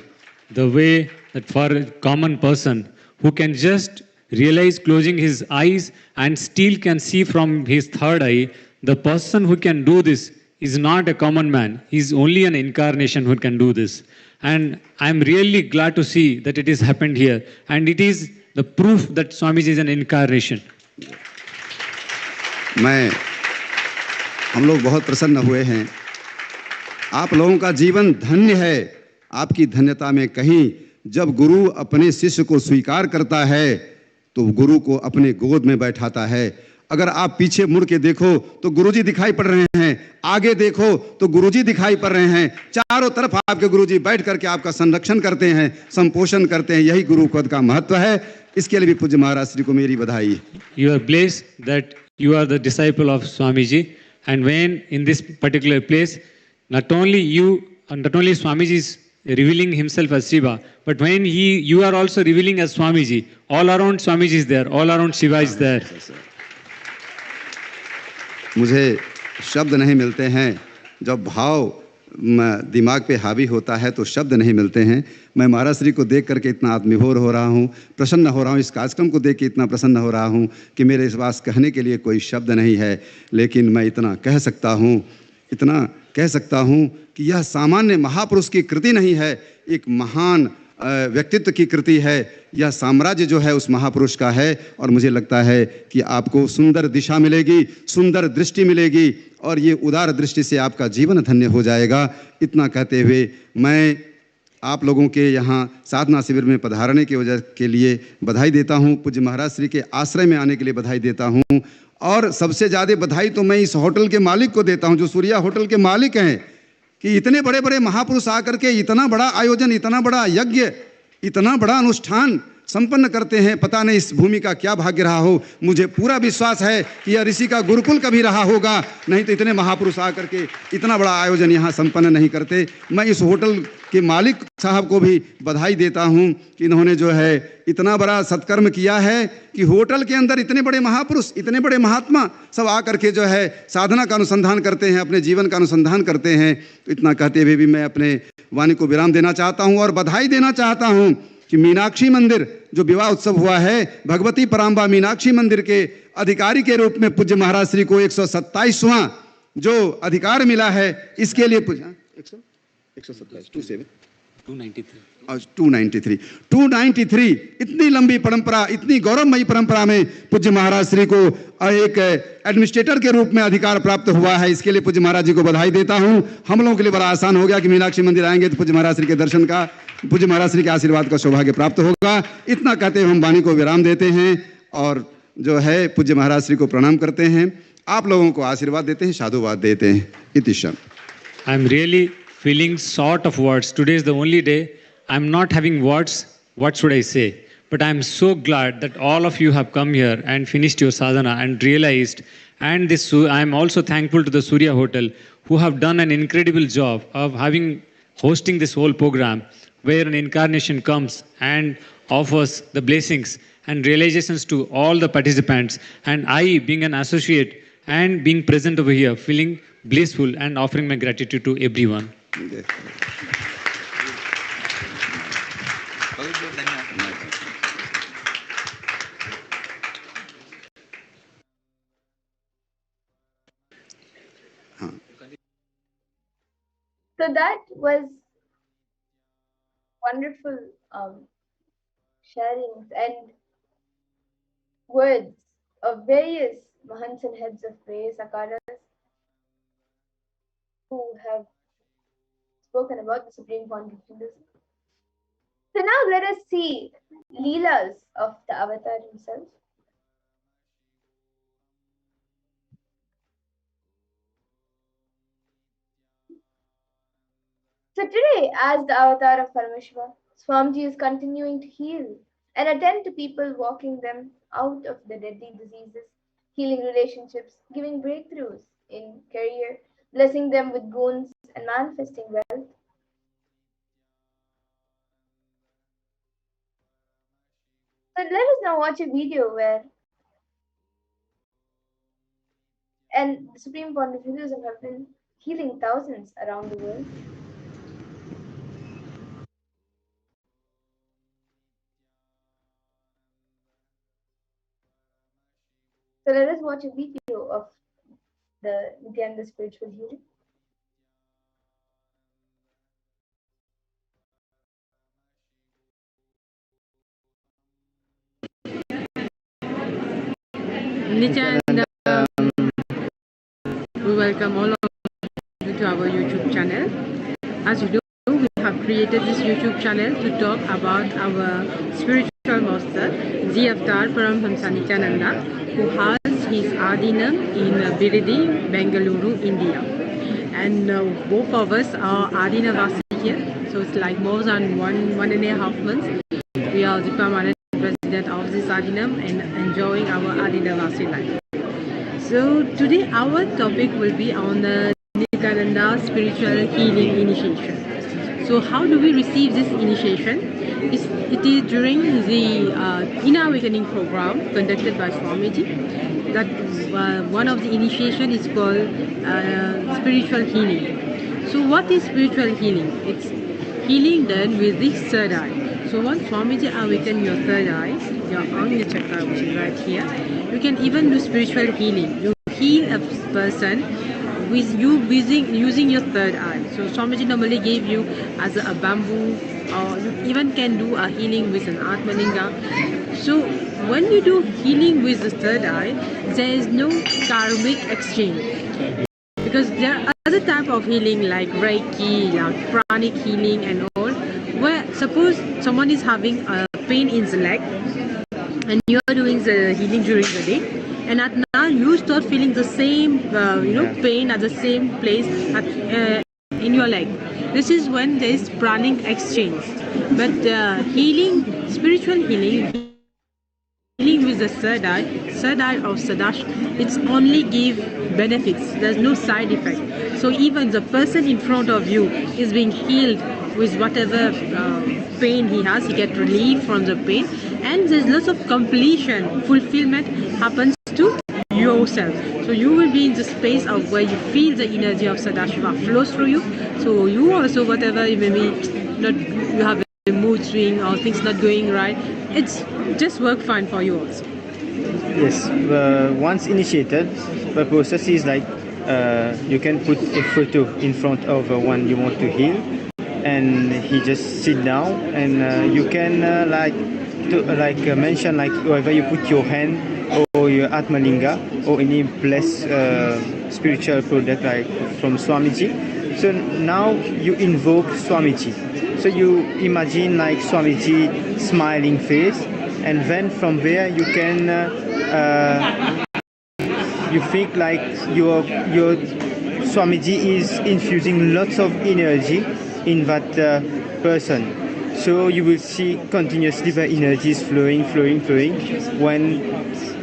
The way that for a common person who can just realize closing his eyes and still can see from his third eye, the person who can do this is not a common man. He is only an incarnation who can do this. And I am really glad to see that it has happened here. And it is the proof that Swamiji is an incarnation. हम लोग बहुत प्रसन्न हुए हैं। आप लोगों का जीवन धन्य है। आपकी धन्यता में कहीं जब गुरु अपने शिष्य को स्वीकार करता है तो गुरु को अपने गोद में बैठाता है। अगर आप पीछे मुड़ के देखो तो गुरुजी दिखाई पड़ रहे हैं, आगे देखो तो गुरुजी दिखाई पड़ रहे हैं। चारों तरफ आपके गुरुजी बैठ करके आपका संरक्षण करते हैं, संपोषण करते हैं। यही गुरु पद का महत्व है। इसके लिए भी पूज्य महाराज श्री को मेरी बधाई। You are blessed that you are the disciple of Swamiji, and when in this particular place, not only Swamiji is revealing himself as Shiva, but when you are also revealing as Swamiji, all around Swamiji is there, all around Shiva is there. मुझे शब्द नहीं मिलते हैं। जब भाव दिमाग पे हावी होता है तो शब्द नहीं मिलते हैं। मैं महाराज श्री को देख करके इतना आत्मविभोर हो रहा हूँ, प्रसन्न हो रहा हूँ। इस कार्यक्रम को देख के इतना प्रसन्न हो रहा हूँ कि मेरे इस पास कहने के लिए कोई शब्द नहीं है। लेकिन मैं इतना कह सकता हूँ कि यह सामान्य महापुरुष की कृति नहीं है, एक महान व्यक्तित्व की कृति है। यह साम्राज्य जो है उस महापुरुष का है। और मुझे लगता है कि आपको सुंदर दिशा मिलेगी, सुंदर दृष्टि मिलेगी और ये उदार दृष्टि से आपका जीवन धन्य हो जाएगा। इतना कहते हुए मैं आप लोगों के यहाँ साधना शिविर में पधारने की वजह के लिए बधाई देता हूँ। पूज्य महाराज श्री के आश्रय में आने के लिए बधाई देता हूँ। और सबसे ज़्यादा बधाई तो मैं इस होटल के मालिक को देता हूँ, जो सूर्या होटल के मालिक हैं, कि इतने बड़े बड़े महापुरुष आकर के इतना बड़ा आयोजन, इतना बड़ा यज्ञ, इतना बड़ा अनुष्ठान संपन्न करते हैं। पता नहीं इस भूमि का क्या भाग्य रहा हो। मुझे पूरा विश्वास है कि यह ऋषि का गुरुकुल कभी रहा होगा, नहीं तो इतने महापुरुष आकर के इतना बड़ा आयोजन यहाँ संपन्न नहीं करते। मैं इस होटल के मालिक साहब को भी बधाई देता हूँ कि इन्होंने जो है इतना बड़ा सत्कर्म किया है कि होटल के अंदर इतने बड़े महापुरुष, इतने बड़े महात्मा सब आकर के जो है साधना का अनुसंधान करते हैं, अपने जीवन का अनुसंधान करते हैं। तो इतना कहते हुए भी मैं अपने वाणी को विराम देना चाहता हूँ और बधाई देना चाहता हूँ कि मीनाक्षी मंदिर जो विवाह उत्सव हुआ है, भगवती पराम्बा मीनाक्षी मंदिर के अधिकारी के रूप में पूज्य महाराज श्री को 127वां जो अधिकार मिला है, इसके लिए 293 इतनी लंबी परंपरा, इतनी गौरवमयी परंपरा में पूज्य महाराज श्री को एक एडमिनिस्ट्रेटर के रूप में अधिकार प्राप्त हुआ है। इसके लिए पूज्य महाराज जी को बधाई देता हूं। हम लोगों के लिए बड़ा आसान हो गया कि मीनाक्षी मंदिर आएंगे तो पूज्य महाराज श्री के दर्शन का, पूज्य महाराज श्री के आशीर्वाद का सौभाग्य प्राप्त होगा। इतना कहते हुए हम वाणी को विराम देते हैं और जो है पूज्य महाराज श्री को प्रणाम करते हैं, आप लोगों को आशीर्वाद देते हैं, साधुवाद देते हैं। इतिशम। I am really feeling short of words. Today is the only day I am not having words. What should I say? But I am so glad that all of you have come here and finished your sadhana and realized. And this, I am also thankful to the Surya Hotel who have done an incredible job of hosting this whole program, where an incarnation comes and offers the blessings and realizations to all the participants. And I, being an associate and being present over here, feeling blissful and offering my gratitude to everyone. So that was wonderful sharings and words of various Mahants and heads of various akaras who have spoken about the Supreme Content Hinduism. So now let us see Leelas of the Avatar himself. So today, as the avatar of Paramashiva, Swamiji is continuing to heal and attend to people, walking them out of the deadly diseases, healing relationships, giving breakthroughs, in career, blessing them with boons and manifesting wealth. But let us now watch a video where and the Supreme Pontiff Hinduism have been healing thousands around the world. So let us watch a video of the Nithyananda spiritual healing. Nithyananda, we welcome all of you to our YouTube channel. As you know, we have created this YouTube channel to talk about our spiritual master, the Avatar Paramashiva Nithyananda, who has his Adinam in Biridi, Bengaluru, India. And both of us are Adinavasi here, so it's like more than one and a half months. We are the permanent president of this Adinam and enjoying our Adinavasi life. So today our topic will be on the Nithyananda spiritual healing initiation. So how do we receive this initiation? It is during the Inner Awakening program conducted by Swamiji. That one of the initiation is called spiritual healing. So what is spiritual healing? It's healing done with the third eye. So once Swamiji awaken your third eye, your Anga chakra, which is right here, you can even do spiritual healing. You heal a person with you using your third eye. So Swamiji normally gave you as a bamboo, or you even can do a healing with an Atmalinga. So when you do healing with the third eye, there is no karmic exchange. Because there are other type of healing like Reiki, like pranic healing and all, where suppose someone is having a pain in the leg and you are doing the healing during the day, and at now you start feeling the same pain at the same place in your leg. This is when there is pranic exchange. But healing, spiritual healing with the third eye of Sadash, it's only give benefits. There's no side effect. So even the person in front of you is being healed with whatever pain he has, he get relief from the pain, and there's lots of completion, fulfillment happens to yourself. So you will be in the space of where you feel the energy of Sadashiva flows through you. So you also, whatever maybe not you have a mood swing or things not going right, it's just work fine for you also. Yes, once initiated, the process is like you can put a photo in front of one you want to heal, and he just sit down, and you can mention like wherever you put your hand or your Atmalinga or any blessed spiritual product like from Swamiji. So now you invoke Swamiji. So you imagine like Swamiji smiling face, and then from there you can you think like your Swamiji is infusing lots of energy in that person. So you will see continuously the energies flowing. When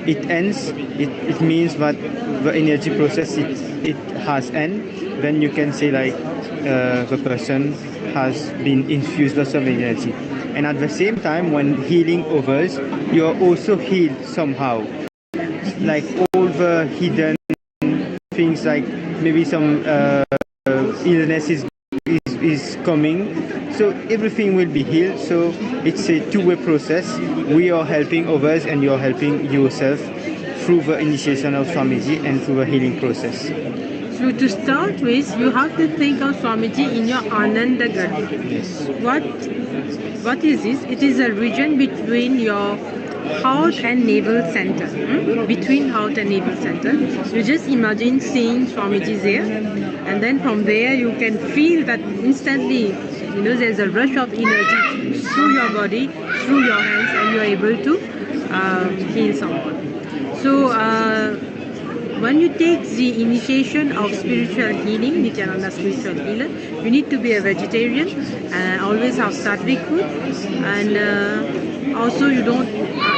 it ends, it means that the energy process it has end. Then you can say like the person has been infused lots of energy. And at the same time, when healing others, you are also healed somehow. Like all the hidden things, like maybe some illness is coming. So everything will be healed. So it's a two-way process. We are helping others and you're helping yourself through the initiation of Swamiji and through the healing process. So to start with, you have to think of Swamiji in your Ananda Garbha. Yes. What is this? It is a region between your heart and navel center. Between heart and navel center. You just imagine seeing Swamiji there, and then from there you can feel that instantly, there's a rush of energy through your body, through your hands, and you're able to heal someone. So when you take the initiation of spiritual healing, Nithyananda spiritual healer, you need to be a vegetarian and always have sattvic food, and also you don't,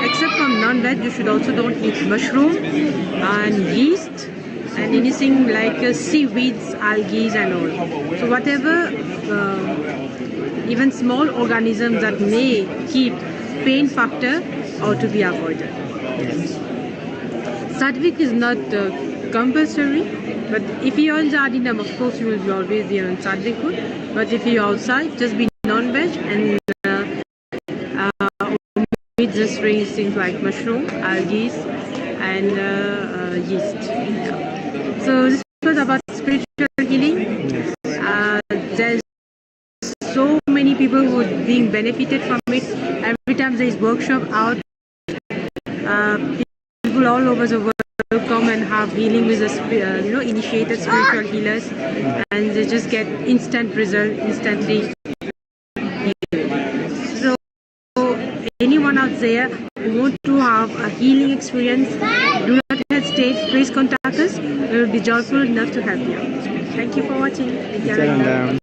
except from non-veg, you should also don't eat mushroom and yeast and anything like seaweeds, algae and all. So whatever even small organisms that may keep pain factor ought to be avoided. Sadhvik is not compulsory, but if you're in Jardinam, of course you will always be on Sadhvik food. But if you're outside, just be non-veg and omit just things like mushroom, algae and yeast. Yeah. So this was about spiritual healing. There's so many people who are being benefited from it. Every time there is workshop out, people all over the world come and have healing with the initiated spiritual healers, and they just get instant result, instantly healed. So anyone out there who want to have a healing experience, do not hesitate, please contact us. We will be joyful enough to help you. Thank you for watching. Nithyananda.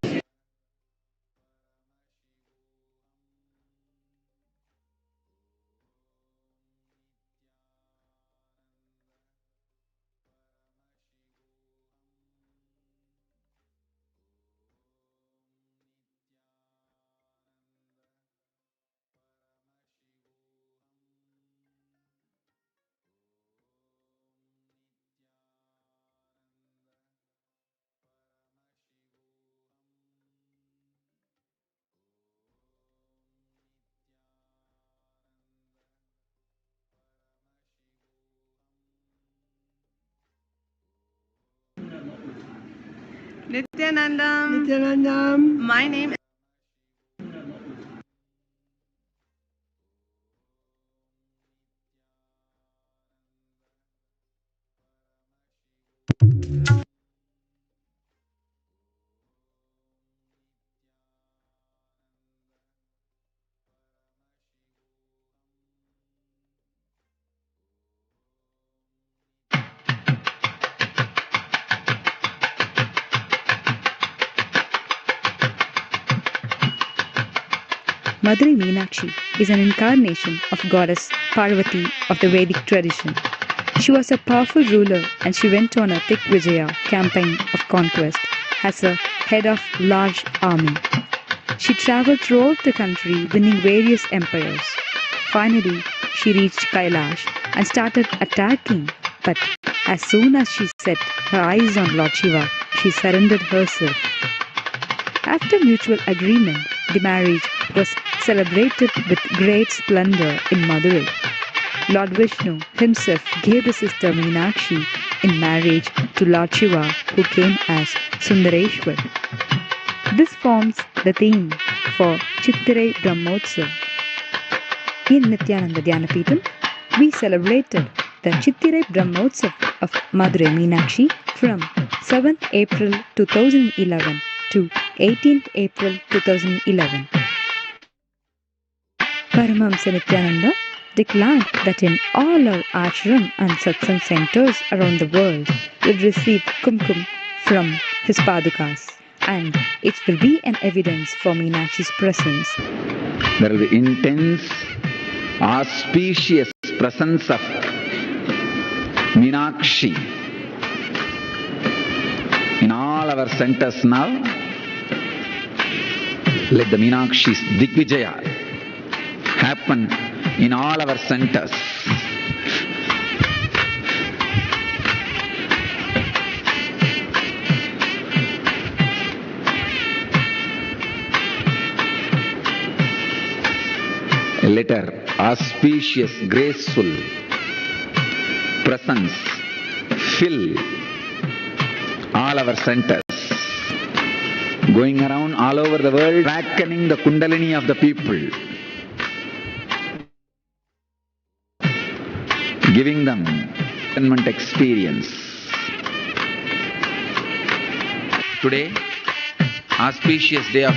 Nithyanandam. Nithyanandam. My name is Madurai Meenakshi is an incarnation of goddess Parvati of the Vedic tradition. She was a powerful ruler and she went on a Vijaya campaign of conquest as a head of large army. She travelled throughout the country winning various empires. Finally, she reached Kailasa and started attacking, but as soon as she set her eyes on Lord Shiva, she surrendered herself. After mutual agreement, the marriage was celebrated with great splendor in Madurai. Lord Vishnu himself gave the sister Meenakshi in marriage to Lord Shiva, who came as Sundareshwara. This forms the theme for Chittirai Brahmotsav. In Nithyananda Dhyanapitham, we celebrated the Chittirai Brahmotsav of Madurai Meenakshi from 7th April 2011 to 18th April 2011. Paramahamsa Nithyananda declared that in all our ashram and satsang centers around the world will receive kumkum from his padukas, and it will be an evidence for Meenakshi's presence. There will be intense, auspicious presence of Meenakshi in all our centers now. Let the Meenakshi's Digvijaya happen in all our centers. Let her auspicious, graceful presence fill all our centers, going around all over the world, awakening the Kundalini of the people, giving them enlightenment experience. Today, auspicious day of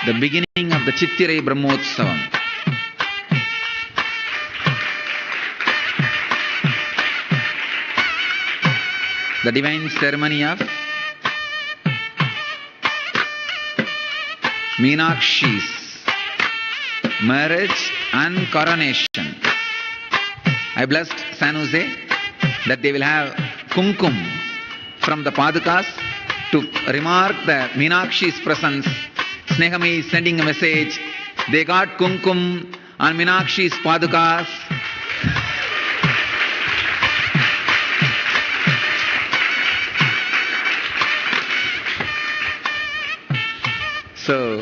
the beginning of the Chittirai Brahmotsavam. The divine ceremony of Meenakshi's marriage and coronation. I blessed San Jose that they will have kumkum from the Padukas to remark the Meenakshi's presence. Snehami is sending a message. They got kumkum on Meenakshi's Padukas. So,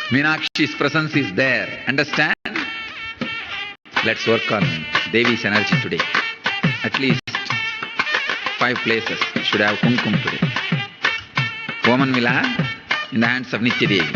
Meenakshi's presence is there. Understand? Let's work on Devi's energy today. At least 5 places should have kumkum today. Woman will have in the hands of Nitya Devi.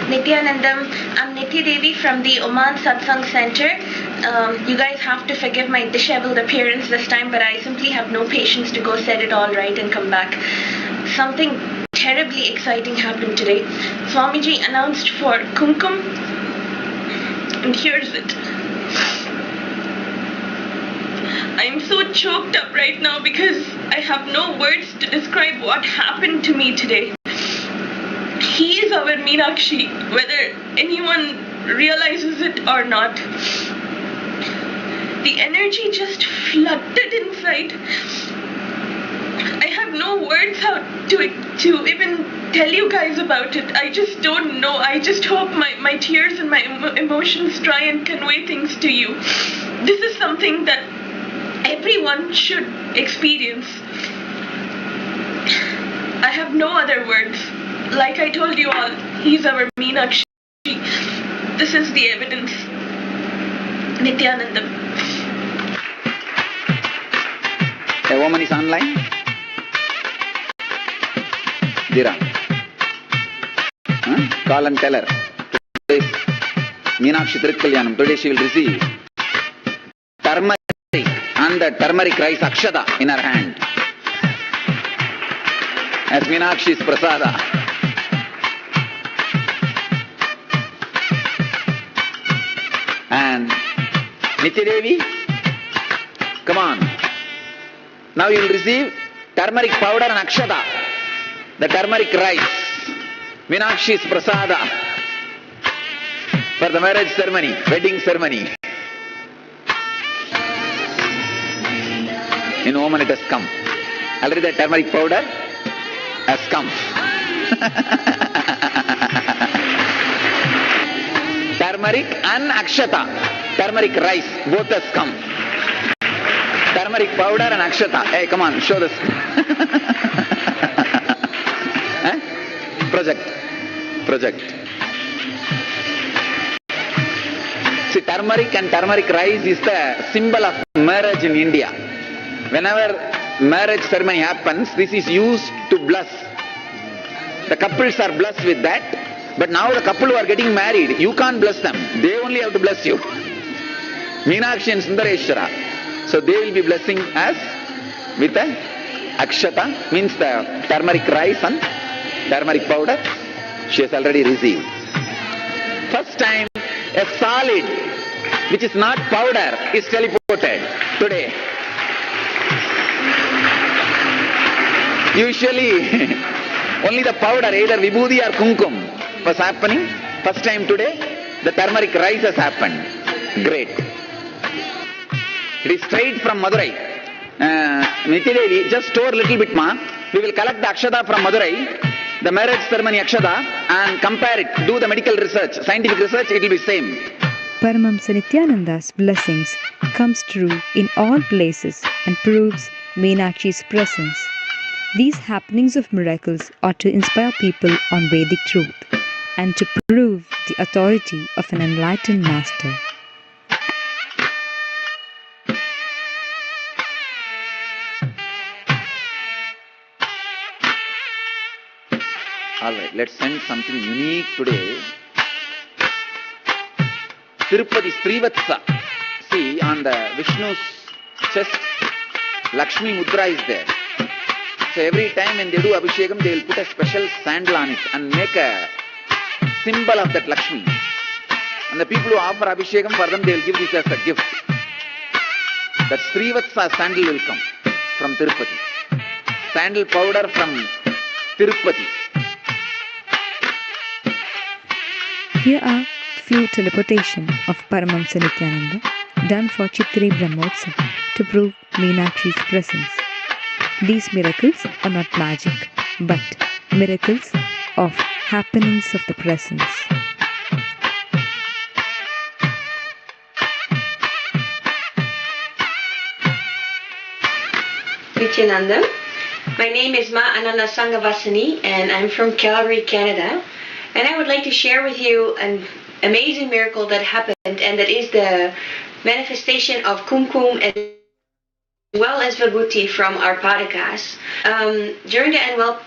Nithyanandam, I'm Nitya Devi from the Oman Satsang Center. You guys have to forgive my disheveled appearance this time, but I simply have no patience to go set it all right and come back. Something terribly exciting happened today. Swamiji announced for kumkum, and here's it. I'm so choked up right now because I have no words to describe what happened to me today. He is our Meenakshi, whether anyone realizes it or not. The energy just flooded inside. I have no words how to even tell you guys about it. I just don't know. I just hope my tears and my emotions try and convey things to you. This is something that everyone should experience. I have no other words. Like I told you all, he's our Meenakshi. This is the evidence. Nithyanandam. A woman is online. Dira. Call and tell her. Today is Meenakshi Tirukkalyanam. Today she will receive turmeric and the turmeric rice akshata in her hand. As Meenakshi's prasada. And Nitya Devi, come on. Now you will receive turmeric powder and akshata, the turmeric rice, Meenakshi's prasada for the marriage ceremony, wedding ceremony. In Oman it has come. Already the turmeric powder has come. Turmeric and akshata, turmeric rice, both has come. Turmeric powder and akshata. Hey, come on, show this. Project. See, turmeric and turmeric rice is the symbol of marriage in India. Whenever marriage ceremony happens, this is used to bless. The couples are blessed with that. But now the couple who are getting married, you can't bless them. They only have to bless you. Meenakshi and Sundareshwara. So they will be blessing us with the akshata, means the turmeric rice and turmeric powder. She has already received. First time, a solid, which is not powder, is teleported today. Usually, only the powder, either vibhuti or kumkum, was happening. First time today, the turmeric rice has happened. Great. It is straight from Madurai. Nitya Devi, just store a little bit, ma. We will collect the akshata from Madurai, the marriage ceremony akshata, and compare it. Do the medical research, scientific research, it will be same. Paramahamsa Nithyananda's blessings comes true in all places and proves Meenakshi's presence. These happenings of miracles are to inspire people on Vedic truth and to prove the authority of an enlightened master. Alright, let's send something unique today. Tirupati Srivatsa. See, on the Vishnu's chest, Lakshmi Mudra is there. So every time when they do Abhishekam, they will put a special sandal on it and make a symbol of that Lakshmi. And the people who offer Abhishekam, for them they will give this as a gift. That Srivatsa sandal will come from Tirupati. Sandal powder from Tirupati. Here are few teleportation of Paramahamsa Nithyananda done for Chitri Brahmotsav to prove Meenakshi's presence. These miracles are not magic, but miracles of happenings of the presence. Nithyananda. My name is Ma Ananda Sanghavasani and I'm from Calgary, Canada. And I would like to share with you an amazing miracle that happened, and that is the manifestation of Kumkum as well as Vibhuti from our Padakas. During the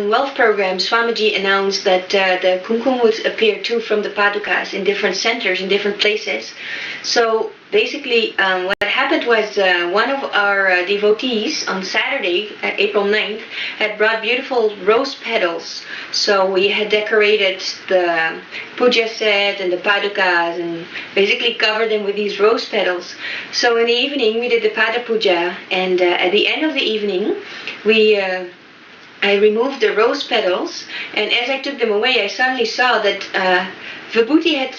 Wealth program, Swamiji announced that the Kumkum would appear too from the Padukas in different centers, in different places. So basically what happened was one of our devotees on Saturday, April 9th, had brought beautiful rose petals. So we had decorated the puja set and the Padukas and basically covered them with these rose petals. So in the evening we did the Pada Puja, and at the end of the evening I removed the rose petals, and as I took them away I suddenly saw that Vibhuti had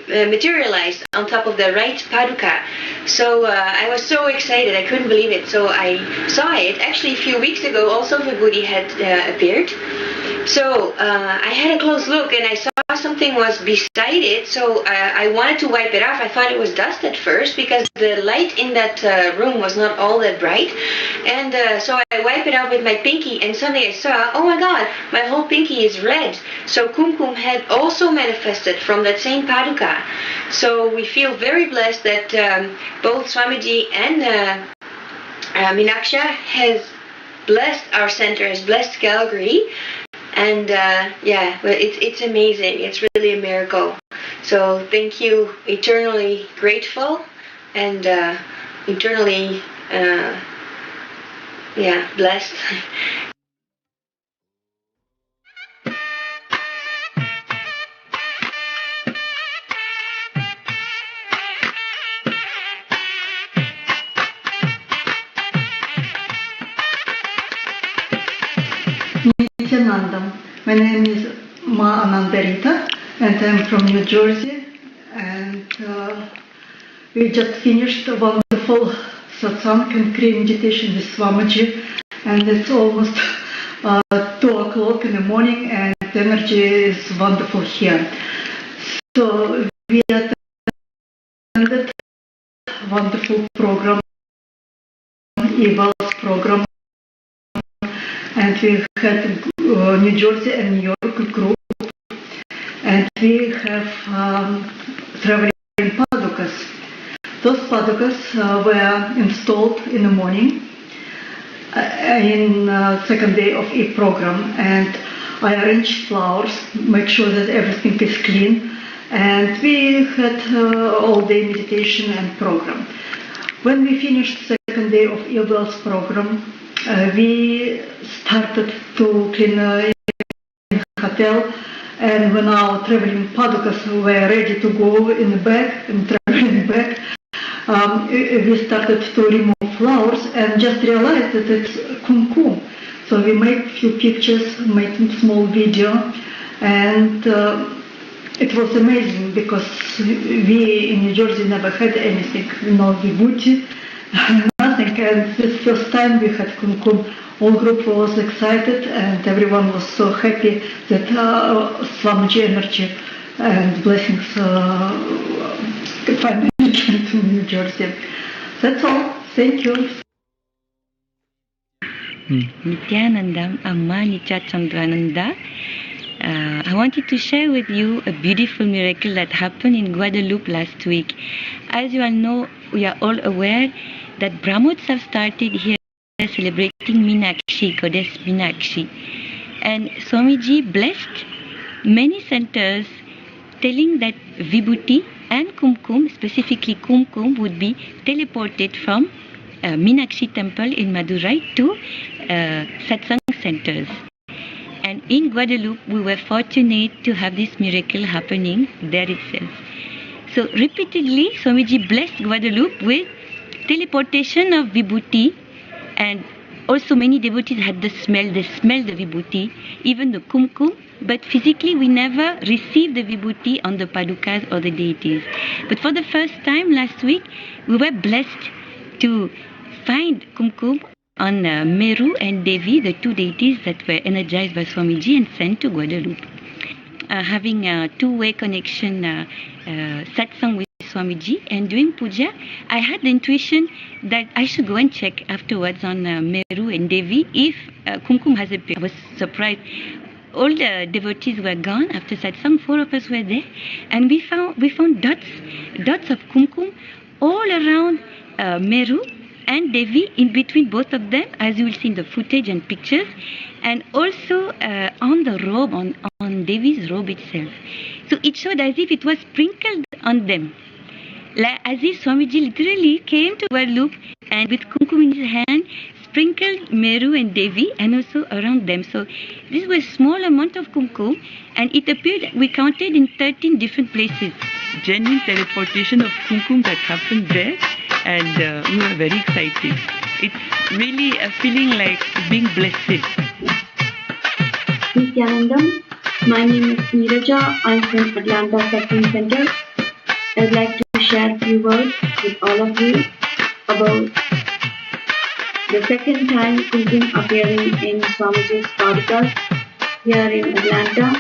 materialized on top of the right Paduka. So I was so excited, I couldn't believe it. So I saw it. Actually a few weeks ago also Vibhuti had appeared. So I had a close look and I saw something was beside it, so I wanted to wipe it off. I thought it was dust at first because the light in that room was not all that bright, and so I wiped it off with my pinky, and suddenly I saw, oh my god, my whole pinky is red. So Kumkum had also manifested from that same Paduka. So we feel very blessed that both Swamiji and Meenaksha has blessed our center, has blessed Calgary. And yeah, but it's amazing. It's really a miracle. So thank you. Eternally grateful and eternally yeah, blessed. Nithyanandam. My name is Ma Anandarita and I'm from New Jersey, and we just finished a wonderful Satsang and Kriya meditation with Swamiji, and it's almost 2 o'clock in the morning and the energy is wonderful here. So we attended a wonderful program, Eval's program, and we had New Jersey and New York group, and we have traveling padukas. Those padukas were installed in the morning in second day of a program, and I arranged flowers, make sure that everything is clean, and we had all day meditation and program. When we finished second day of Eagle's program, we started to clean in hotel, and when our traveling padukas were ready to go in the back and traveling back, we started to remove flowers and just realized that it's kumkum. So we made few pictures, made a small video, and it was amazing because we in New Jersey never had anything, no vibhuti, nothing, and this first time we had kumkum. All group was excited and everyone was so happy that Swamiji energy and blessings finally came to New Jersey. That's all. Thank you. Nithyanandam, Amma Nitya Chandrananda. I wanted to share with you a beautiful miracle that happened in Guadeloupe last week. As you all know, we are all aware that Brahmotsav started here celebrating Meenakshi, goddess Meenakshi. And Swamiji blessed many centers, telling that Vibhuti and Kumkum, specifically Kumkum, would be teleported from Meenakshi temple in Madurai to Satsang centers. And in Guadeloupe, we were fortunate to have this miracle happening there itself. So repeatedly, Swamiji blessed Guadeloupe with teleportation of vibhuti, and also many devotees had the smell, they smelled the vibhuti, even the kumkum, but physically we never received the vibhuti on the padukas or the deities. But for the first time last week, we were blessed to find kumkum on Meru and Devi, the two deities that were energized by Swamiji and sent to Guadeloupe. Having a two-way connection, satsang with Swamiji, and doing puja, I had the intuition that I should go and check afterwards on Meru and Devi if kumkum has appeared. I was surprised. All the devotees were gone after satsang. 4 of us were there, and we found dots of kumkum all around Meru and Devi, in between both of them, as you will see in the footage and pictures, and also on the robe, on Devi's robe itself. So it showed as if it was sprinkled on them, as if Swamiji literally came to Guadeloupe and with kumkum in his hand sprinkled Meru and Devi and also around them. So this was a small amount of kumkum, and it appeared, we counted in 13 different places. Genuine teleportation of kumkum that happened there, and we were very excited. It's really a feeling like being blessed. Nithyanandam, my name is Neeraja. I'm from Atlanta Satsang Center. I'd like to share a few words with all of you about the second time kumkum appearing in Swamiji's padukas here in Atlanta.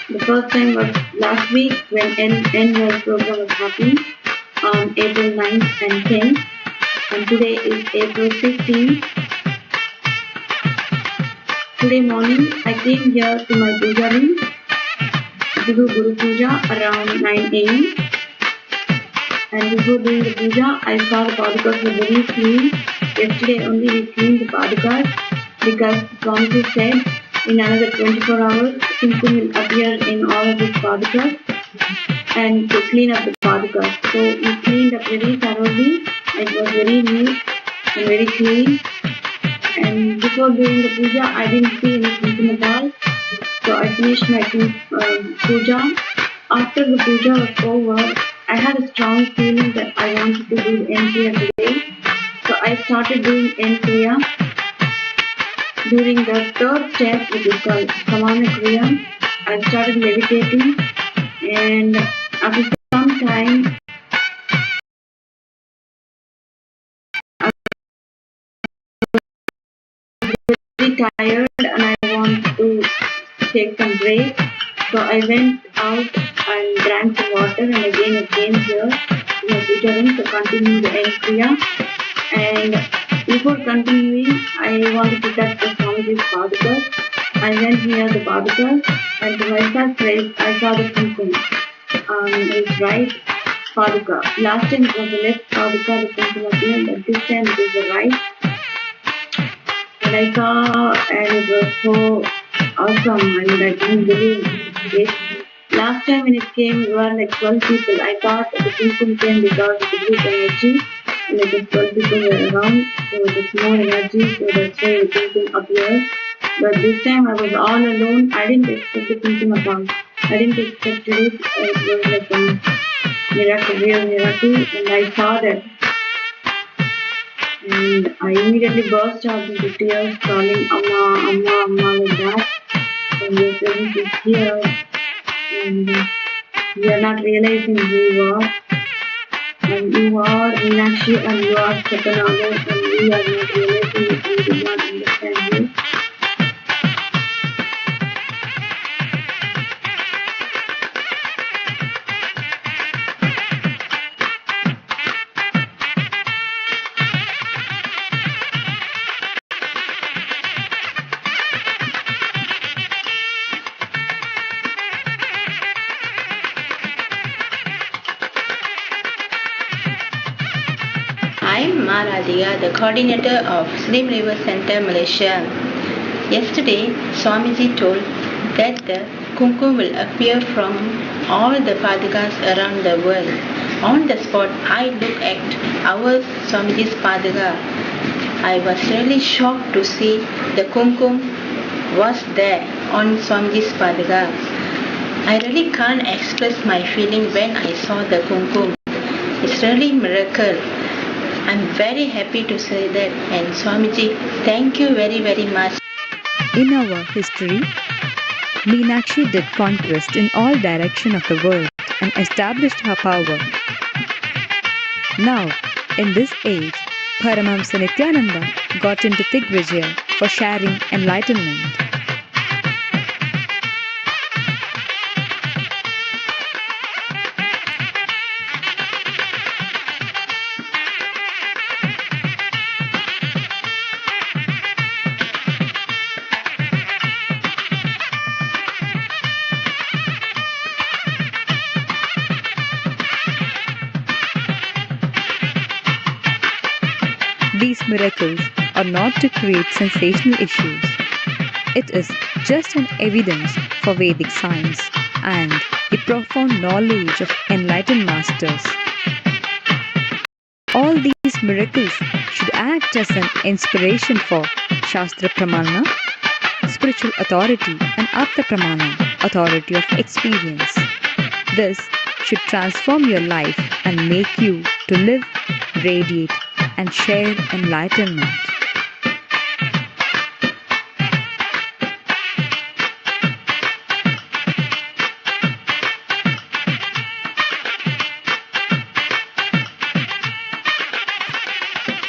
The first time was last week when annual program was happening on April 9th and 10th, and today is April 15th. Today morning I came here to my puja room to do Guru Puja around 9 a.m. and before doing the puja I saw the padukas were very clean. Yesterday only we cleaned the padukas because Swamiji said in another 24 hours kumkum will appear in all of these padukas and to clean up the padukas. So we cleaned up very thoroughly. It was very neat and very clean. And before doing the puja, I didn't see any kumkum at all. So I finished my puja. After the puja was over, I had a strong feeling that I wanted to do the N-Kriya today. So I started doing N-Kriya. During the third step, which is called Samana Kriya, I started meditating, and after some time, I was very tired and I wanted to take some break. So I went out and drank some water, and again I came here to my puja room to continue the N-Kriya. And before continuing, I wanted to touch the Swamiji's padukas. I went near the padukas, and to my surprise, I saw the kumkum on his right paduka. Last time it was the left paduka, the kumkum appeared, but this time it is the right. And I saw, and it was so awesome, and I couldn't believe it. Last time when it came, we were like 12 people. I thought the kumkum came because of the group energy, and it was 12 people were around, so it was more energy, so that's why the kumkum appeared. But this time I was all alone. I didn't expect the kumkum at all. I didn't expect it. It was like a miracle, real miracle, and I saw that. And I immediately burst out into tears, calling Amma, Amma, Amma like that. And your presence is here, and we are not realizing who you are. And you are Meenakshi, and you are Satanaga, and we are not realizing it. We do not understand you. I'm Maradhiga, the coordinator of Slim River Center, Malaysia. Yesterday, Swamiji told that the kumkum will appear from all the padukas around the world. On the spot, I looked at our Swamiji's paduka. I was really shocked to see the kumkum was there on Swamiji's paduka. I really can't express my feeling when I saw the kumkum. It's really a miracle. I'm very happy to say that. And Swamiji, thank you very, very much. In our history, Meenakshi did conquest in all directions of the world and established her power. Now, in this age, Paramahamsa Nithyananda got into Digvijaya for sharing enlightenment. These miracles are not to create sensational issues. It is just an evidence for Vedic science and the profound knowledge of enlightened masters. All these miracles should act as an inspiration for Shastra Pramana, spiritual authority, and Artha Pramana, authority of experience. This should transform your life and make you to live, radiate, and share enlightenment.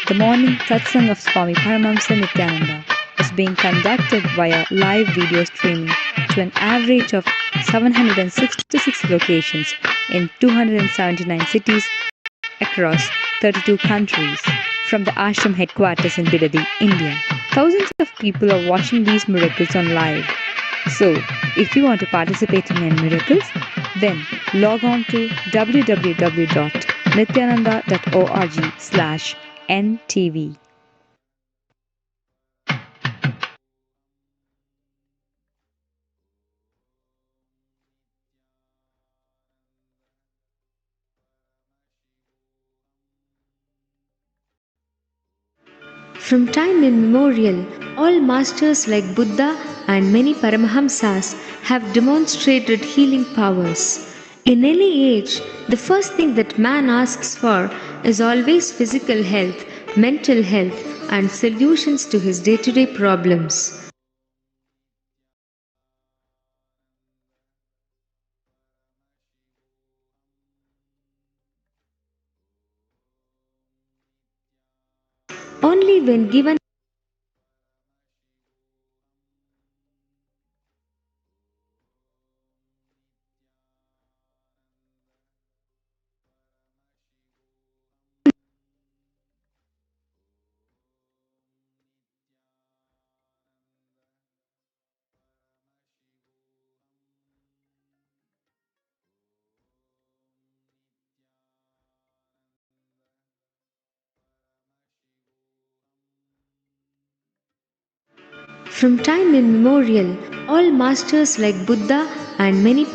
The morning Satsang of Swami Paramahamsa Nithyananda is being conducted via live video streaming to an average of 766 locations in 279 cities across 32 countries from the ashram headquarters in Bidadi, India. Thousands of people are watching these miracles on live. So, if you want to participate in any miracles, then log on to www.nityananda.org/ntv. From time immemorial, all masters like Buddha and many Paramahamsas have demonstrated healing powers. In any age, the first thing that man asks for is always physical health, mental health, and solutions to his day-to-day problems. Only when given From time immemorial, all masters like Buddha and many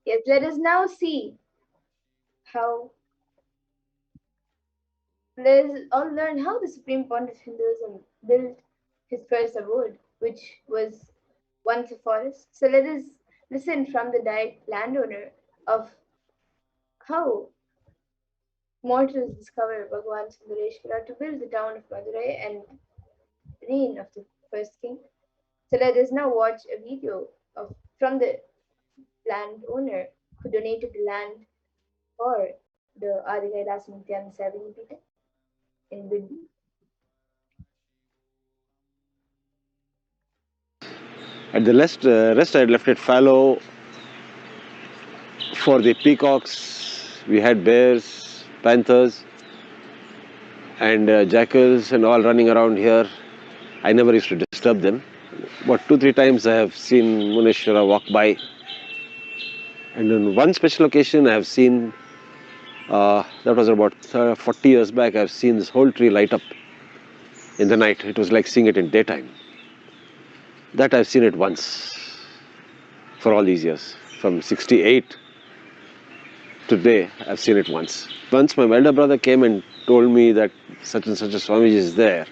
Yes, let us now see how let us all learn how the Supreme Pontiff Hinduism built his first abode, which was once a forest. So let us listen from the direct landowner of how mortals discovered Bhagavan Sundareshwara to build the town of Madurai and reign of the first king. So let us now watch a video from the land owner who donated the land for the Adi Kailasa Nithyananda Paramashivam in Vidhi. At the rest I had left it fallow for the peacocks. We had bears, panthers and jackals and all running around here. I never used to disturb them. About 2-3 times I have seen Muneshwara walk by. And on one special occasion I have seen, that was about 40 years back, I have seen this whole tree light up in the night. It was like seeing it in daytime. That I have seen it once for all these years. From 68 to today, I have seen it once. Once my elder brother came and told me that such and such a Swamiji is there.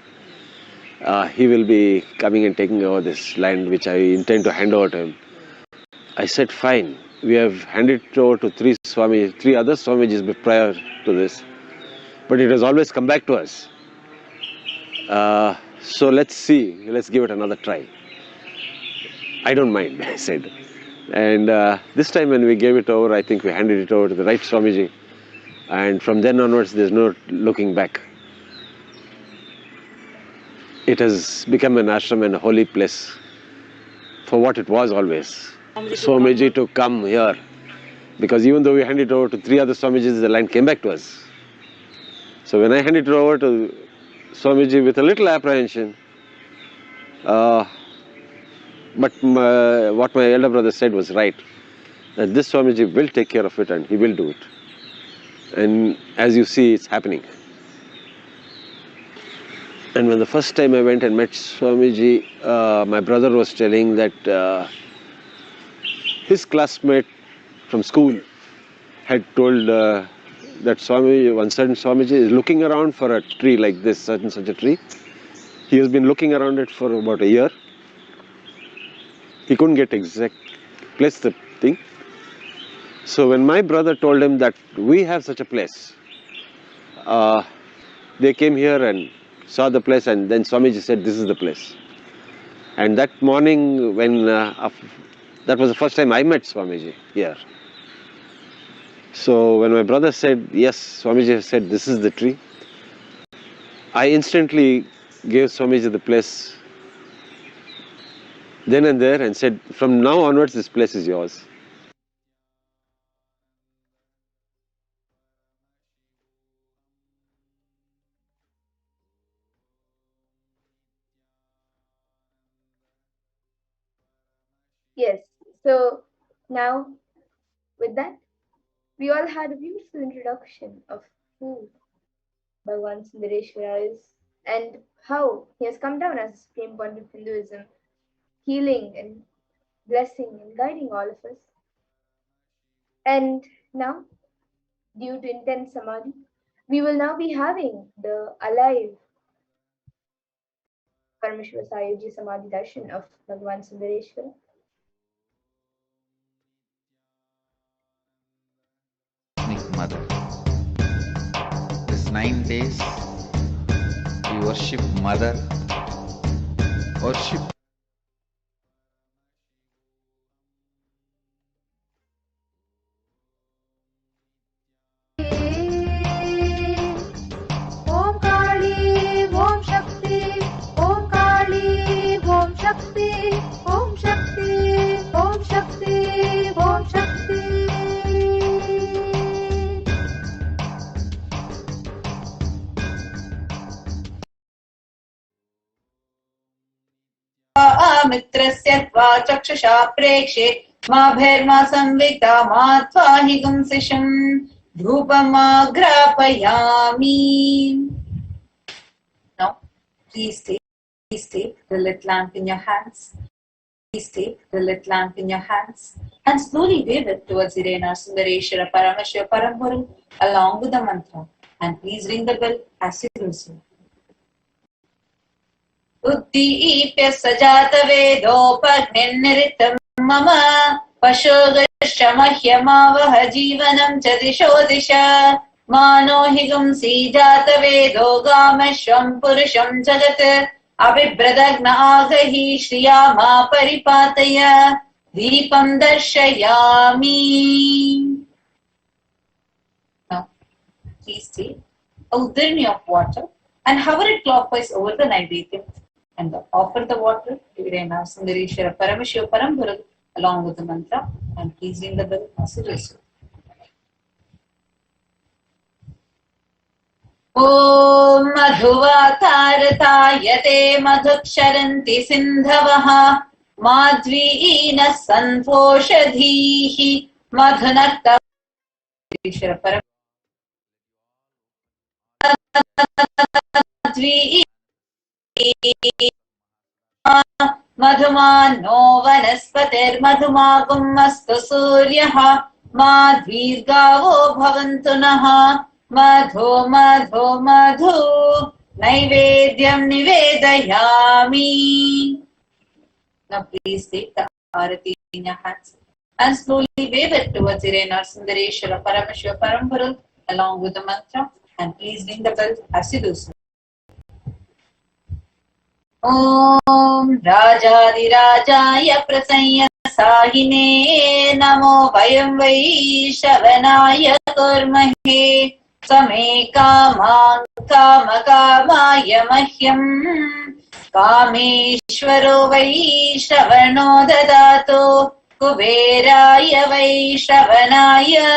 He will be coming and taking over this land which I intend to hand over to him. I said, fine. We have handed it over to 3 other Swamijis prior to this. But it has always come back to us. So let's see. Let's give it another try. I don't mind, I said. And this time when we gave it over, I think we handed it over to the right Swamiji. And from then onwards, there's no looking back. It has become an ashram and a holy place for what it was always. Swamiji to come here. Because even though we handed it over to 3 other Swamijis, the land came back to us. So when I handed it over to Swamiji with a little apprehension, but what my elder brother said was right, that this Swamiji will take care of it and he will do it. And as you see, it's happening. And when the first time I went and met Swamiji, my brother was telling that his classmate from school had told that one certain Swamiji is looking around for a tree like this, such and such a tree. He has been looking around it for about a year. He couldn't get place the thing. So when my brother told him that we have such a place, they came here and saw the place, and then Swamiji said, this is the place. And that morning, when that was the first time I met Swamiji here. So when my brother said, yes, Swamiji said, this is the tree, I instantly gave Swamiji the place then and there and said, from now onwards, this place is yours. Yes, so now with that, we all had a beautiful introduction of who Bhagavan Sundareshwara is and how he has come down as the supreme point of Hinduism, healing and blessing and guiding all of us. And now, due to intense Samadhi, we will now be having the alive Paramashiva Sayujya Samadhi Darshan of Bhagavan Sundareshwara. Mother. This 9 days we worship Mother, worship Om Kali, Om Shakti, Om Kali, Om Shakti, Om Shakti, Om Shakti, Om Shakti. मित्रस्य त्वा चक्षुषा प्रेक्षे माभैर्मा संविता मा त्वाहि गुंसिषम् धूपमाग्रापयामि. Now, please take the lit lamp in your hands. Please take the lit lamp in your hands and slowly wave it towards Irena Sundareshwara Paramashiva Paramguru along with the mantra. And please ring the bell as you do so. उद्दीप्य सजातवेदोपग्निर्निरितं मम पशोगश्च मह्यमावह जीवनं च दिशो दिश मानो हि गुंसी जातवेदो गामश्वं पुरुषं जगत् अभिभ्रदग्नागहि श्रिया मा परिपातय दीपं दर्शयामि. Now, please take a udharni of water and hover it clockwise over the Naivedyam and offer the water to Irena Sundareshwara Paramashiva Parampuram along with the mantra and please ring the bell as it is. Om madhuvakartayate madhuksharanti sindhavaha madhvina santoshadhihi madhunakta madhumano vanaspatiर्मधुमागुम् अस्तु सूर्यः माद्वीर्गावो भवन्तु नः मधु मधु मधु नैवेद्यं निवेदयामि. Now please take the arati in your hands and slowly wave it towards Irena Sundareshwara Paramashiva Parampuram along with the mantra and please ring the bell as you do so. Om Rajadirajaaya Prasanya Sahine Namo Vayam Vaishavanaya Kurmahe Same Kamang Kamakamaya Mahyam Kameshwaro Vaishavano Dadato Kuberaya Vaishavanaya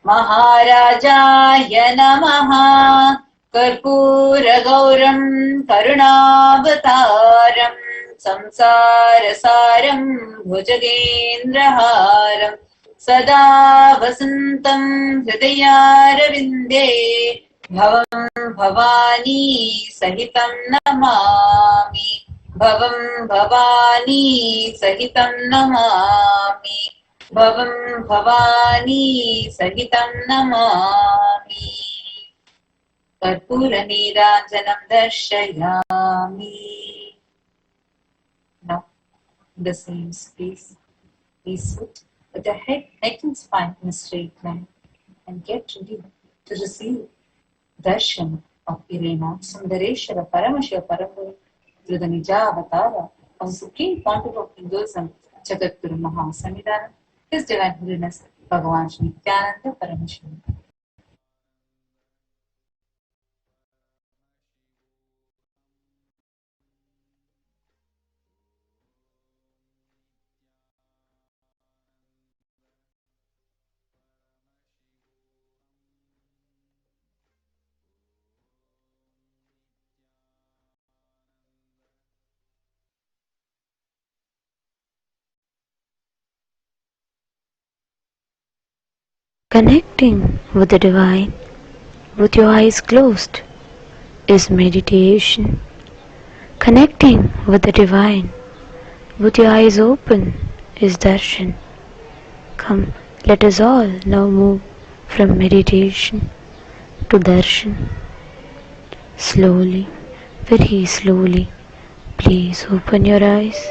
Maharajaya Namaha Karpura Gauram Karunavataram Samsarasaram Bhujagendraharam Sada Vasantam Hridayarvinde Bhavam Bhavani Sahitam Namami Bhavam Bhavani Sahitam Namami Bhavam Bhavani Sahitam Namami Karpura Niranjanam Darshayami. Now, in the same space, please sit with the head, neck and spine in a straight line and get ready to receive darshan of Irena Sundareshwara Paramashiva Parampuram through the Nija Avatara of the Supreme Pontiff of Hinduism, Jagadguru Mahasamidana, His Divine Holiness Bhagavan Nithyananda Paramashivam. Connecting with the divine with your eyes closed is meditation. Connecting with the divine with your eyes open is darshan. Come, let us all now move from meditation to darshan. Slowly, very slowly, please open your eyes.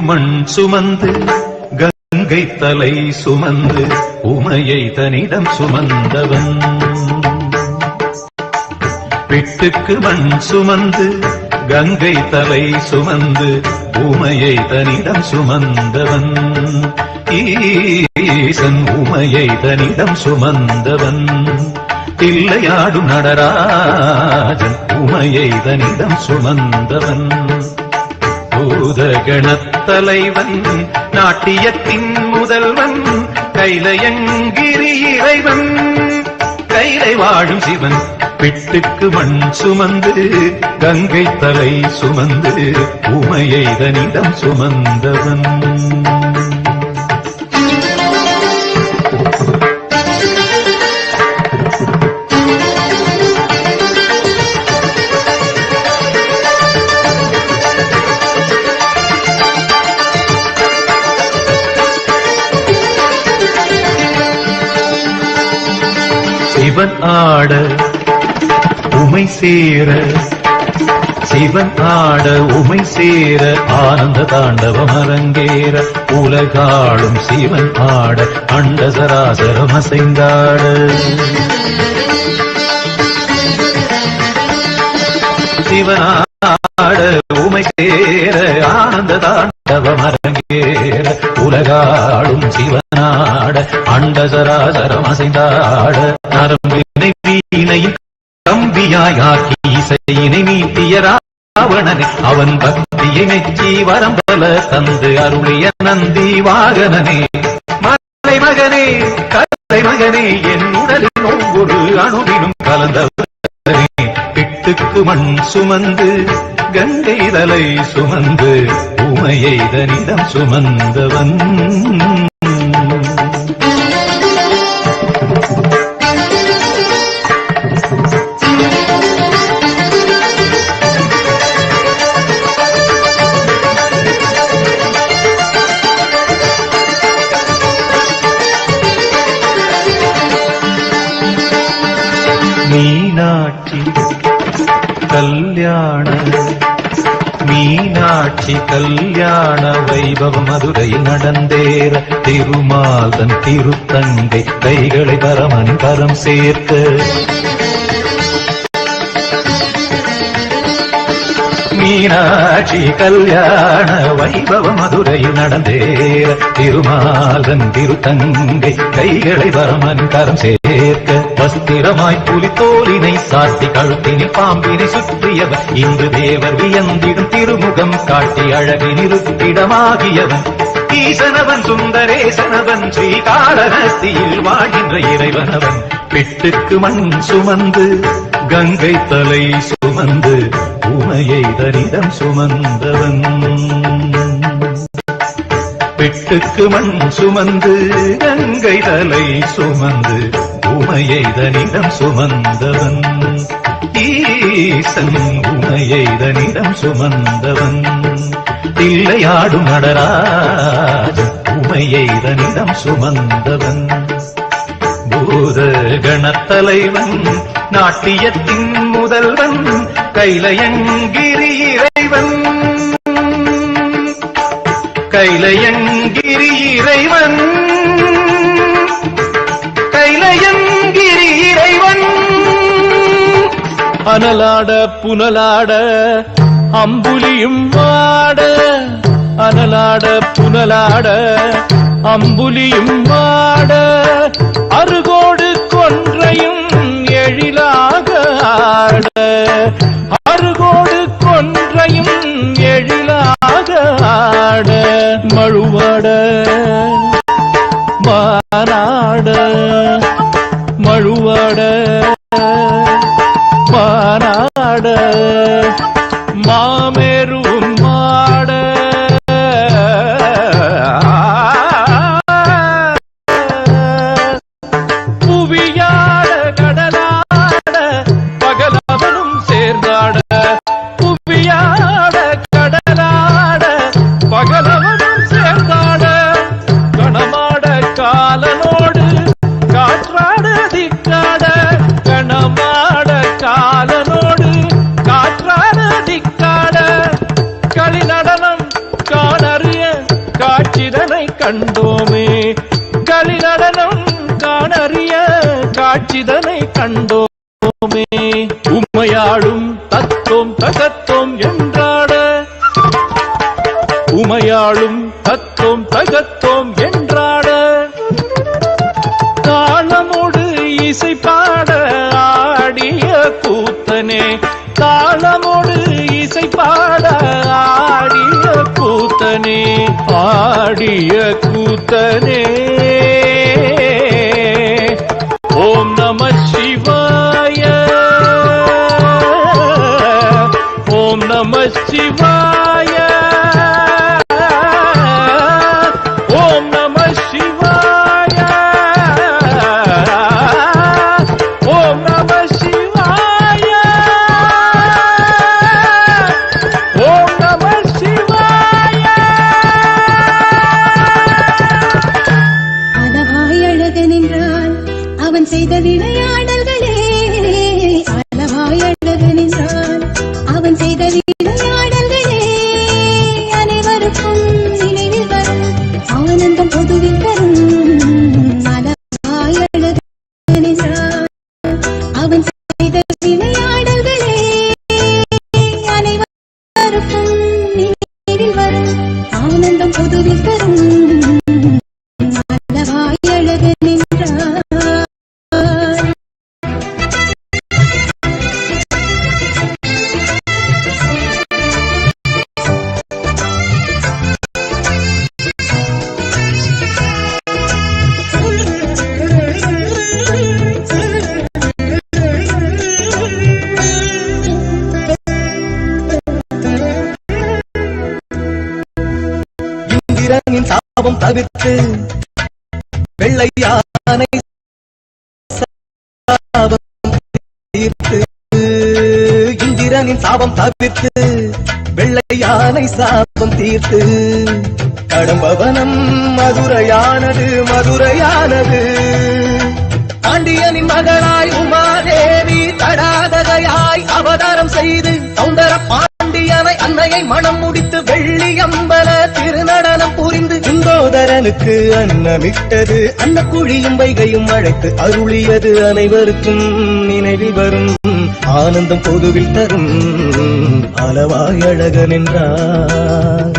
மண் சுமந்து கங்கை தலை சுமந்து உமையை தனிடம் சுமந்தவன் பிட்டுக்கு மண் சுமந்து கங்கை தலை சுமந்து உமையை தனிடம் சுமந்தவன் ஈசன் உமையை தனிடம் சுமந்தவன் தில்லையாடும் நடராஜன் உமையை தனிடம் சுமந்தவன் பூதகணத்தலைவன் நாட்டியத்தின் முதல்வன் கைலையங்கிரி இறைவன் கைலை வாழும் சிவன் பிட்டுக்கு மண் சுமந்து கங்கை தலை சுமந்து உமையை தனிடம் சுமந்தவன் சிவன் ஆட உமை சேர, சிவன் ஆட உமை சேர, ஆனந்த தாண்டவம் அரங்கேற, உலகாளும் சிவன் ஆட, அண்ட சராசரம் அசைந்தாட. சிவனாட உமை சேர, ஆனந்த தாண்டவம் அரங்கேற, உலகாளும் சிவனாட, அண்ட சராசரம் அசைந்தாட. நரம்பினை வீணையில் கம்பியாயாக்கி இசையினை மீட்டிய ராவணனை, அவன் பக்தியை மெச்சி வரம்பல தந்து அருளிய நந்தி வாகனனே. மலை மகனே கலை மகனே, என் உடலில் ஒவ்வொரு அணுவிலும் கலந்தவனே. பிட்டுக்கு மண் சுமந்து கங்கை தலை சுமந்து, உமையை தனிடம் சுமந்தவன். மீனாட்சி கல்யாண, மீனாட்சி கல்யாண வைபவம் மதுரையில் நடந்தேற, திருமால்தன் திருத்தங்கை கைகளை பரமனின் கரம் சேர்க்க. மீனாட்சி கல்யாண வைபவம் மதுரையில் நடந்தேற, திருமாலன் திருத்தங்கை கைகளை பரமன் கரம் சேர்க்க. வஸ்திரமாய் புலி தோலினை சாத்தி கழுத்தினை பாம்பினை சுற்றியவன், இன்று தேவர் வியந்திடும் திருமுகம் காட்டி அழகின் இருப்பிடமாகியவன். ஈசனவன் சுந்தரேசனவன் ஸ்ரீகாளஹஸ்தியில் வாழ்கின்ற இறைவனவன். பிட்டுக்கு மண் சுமந்து கங்கை தலை சுமந்து, உமையை தனிடம் சுமந்தவன். பிட்டுக்கு மண் சுமந்து கங்கை தலை சுமந்து, உமையை தனிடம் சுமந்தவன். ஈசன் உமையை தனிடம் சுமந்தவன். தில்லையாடும் நடராஜன் உமையை தனிடம் சுமந்தவன். பூத கணத்தலைவன் நாட்டியத்தின் முதல்வன், கைலயங்கிரி இறைவன். கைலயங்கிரி இறைவன், கைலயங்கிரி இறைவன். அனலாட புனலாட அம்புலியும் வாட, அனலாட புனலாட அம்புலியும் வாட, அருகோடு கொன்றையும் எழிலாக ஆட, அருகோடு கொன்றையும் எழிலாக ஆட. மழுவாட மானாட, மழுவாட மானாட, மாமேருவும் மாட. புவியாட கடலாட, பகலவனும் சேர்ந்தாட. புவியாட கடலாட, பகலவனும் சேர்ந்தாட. கணமாட காலனோடு காற்றாட திக்காட, கணமாட காலனோடு காற்றாட திக்காட. களி நடனம் காணறிய காட்சிதனை கண்டோமே, களி நடனம் காணறிய காட்சிதனை கண்டோமே. உமையாளும் தத்தோம் தகத்தோம் என்றாட, உமையாளும் தத்தோம் தகத்தோம் என்றாட. தாளமோடு இசை பாட ஆடிய கூத்தனே, தாளமோடு இசை பாட ஆடிய கூத்தனே, ஆடிய கூத்தனே. ஓம் நம சிவாய, ஓம் நம சிவாய, ஓம் நம சிவாய, ஓம் நம சிவாய, ஓம் நம சிவாய. அழகாய் அழகன் என்றான், அவன் செய்த விளையாடல்கள் இந்திரனின் சாபம் தவிர்த்து வெள்ளை யானை சாபம் தீர்த்து இந்திரனின் சாபம் தவிர்த்து வெள்ளை யானை சாபம் தீர்த்து கடம்பவனம் மதுரையானது மதுரையானது. பாண்டியனின் மகளாய் உமாதேவி தடாதகையாய் அவதாரம் செய்து சௌந்தர பாண்டியனை அன்னையை மனம் முடித்து வெள்ளி அம்பல திருநடனம் புரிந்து குந்தோதரனுக்கு அன்னமிட்டது அன்ன குழியும் வைகையும் அழைத்து அருளியது அனைவருக்கும் நினைவில் வரும் ஆனந்தம் பொதுவில் தரும் அளவாய் அழகன் என்றார்.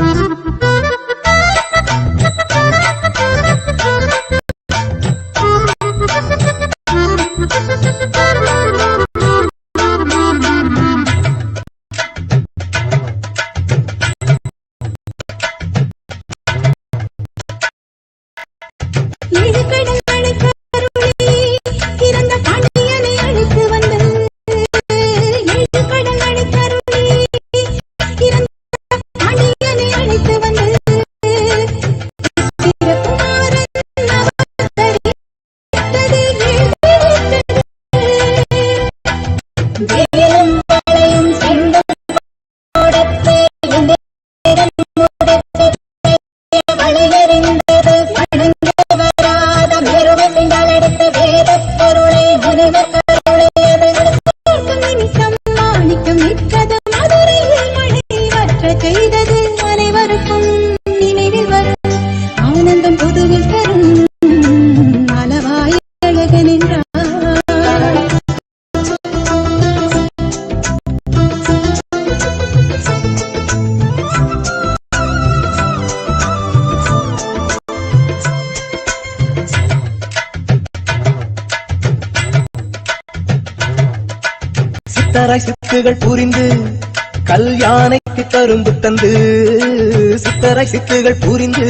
சித்தராய் சித்துகள் புரிந்து கல்யாணைக்கு கரும்பு தந்து சித்தராய் சித்துகள் புரிந்து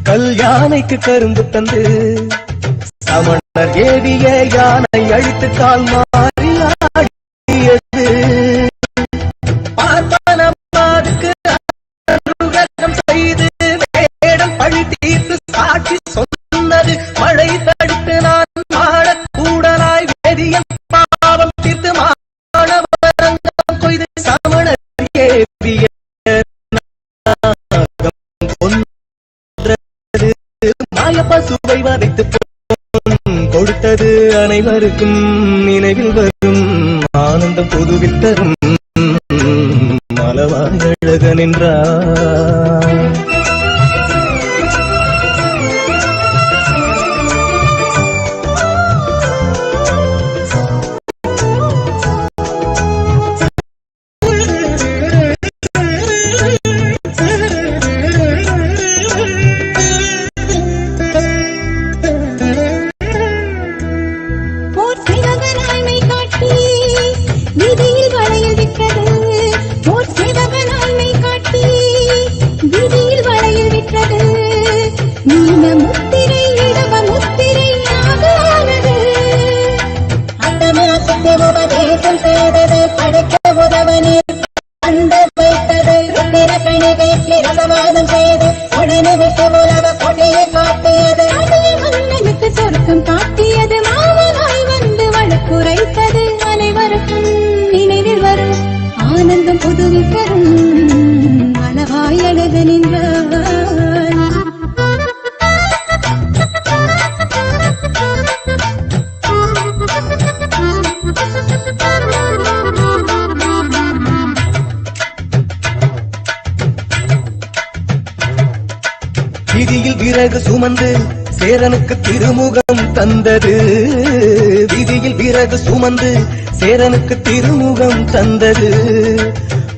கல்யாணைக்கு கரும்பு தந்து சமணர் ஏவிய யானை அழித்து கால் மாறி ஆடியது பார்ப்பனம்மாவுக்கு அனுகிரகம் செய்து வேடம் பழி தீர்த்து சாட்சி சொன்னது மழை தடுத்து நான் மாடக்கூடலாய் வேதியன் பாவம் தீர்த்து மாணவரங்கம் கொய்து சமணர் ஏவிய மாய பசுவை வதைத்து கொடுத்தது அனைவருக்கும் நினைவில் வரும் ஆனந்தம் பொதுவில் தரும் அளவாய் அழகன் என்றார். சொர்க்கம் காட்டியது மாமனாய் வந்து வழக்குரைத்தது அனைவருக்கும் நினைவில் வரும் ஆனந்தம் புதுவில் பெறும் அளவாய் அழகன் என்றார். விதியில் விறகு சுமந்து சேரனுக்கு திருமுகம் தந்தது விதியில் விறகு சுமந்து சேரனுக்கு திருமுகம் தந்தது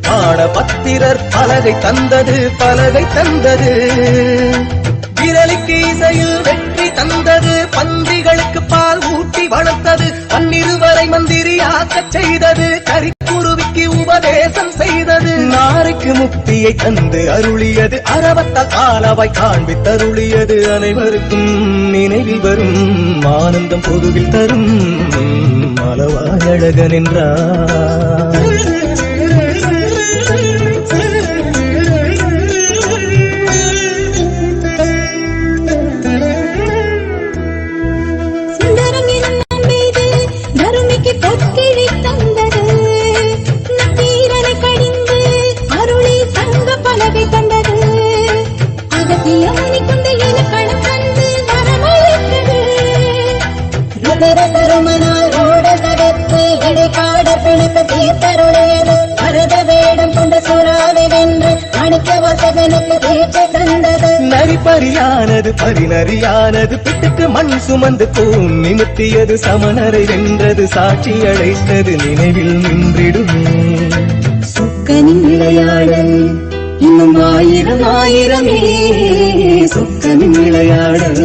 பாடபத்திரர் பலகை தந்தது பலகை தந்தது விரலிக்கு இசையில் வெற்றி தந்தது பன்றிகளுக்கு பால் ஊட்டி வளர்த்தது பன்னிருவரை மந்திரியாக்கச் செய்தது கரிக்குருவிக்கு உபதேசம் செய்தது நாரைக்கு முக்தியை தந்து அருளியது அரவத்தால் காலவாய் காண்பித்தருளியது அனைவருக்கும் நினைவில் வரும் ஆனந்தம் பொதுவில் தரும் அளவாய் அழகன் என்றார். வாசகனுக்கு தீட்சை தந்தது. நரிப்பறியானது பரிநறியானது பிட்டுக்கு மண் சுமந்து பூம் நிமித்தியது. சமணரை வென்றது சாட்சி அழைத்தது நினைவில் நின்றிடுமே. சொக்கனின் விளையாடல் இன்னும் ஆயிரம் ஆயிரமே. சொக்கனின் விளையாடல்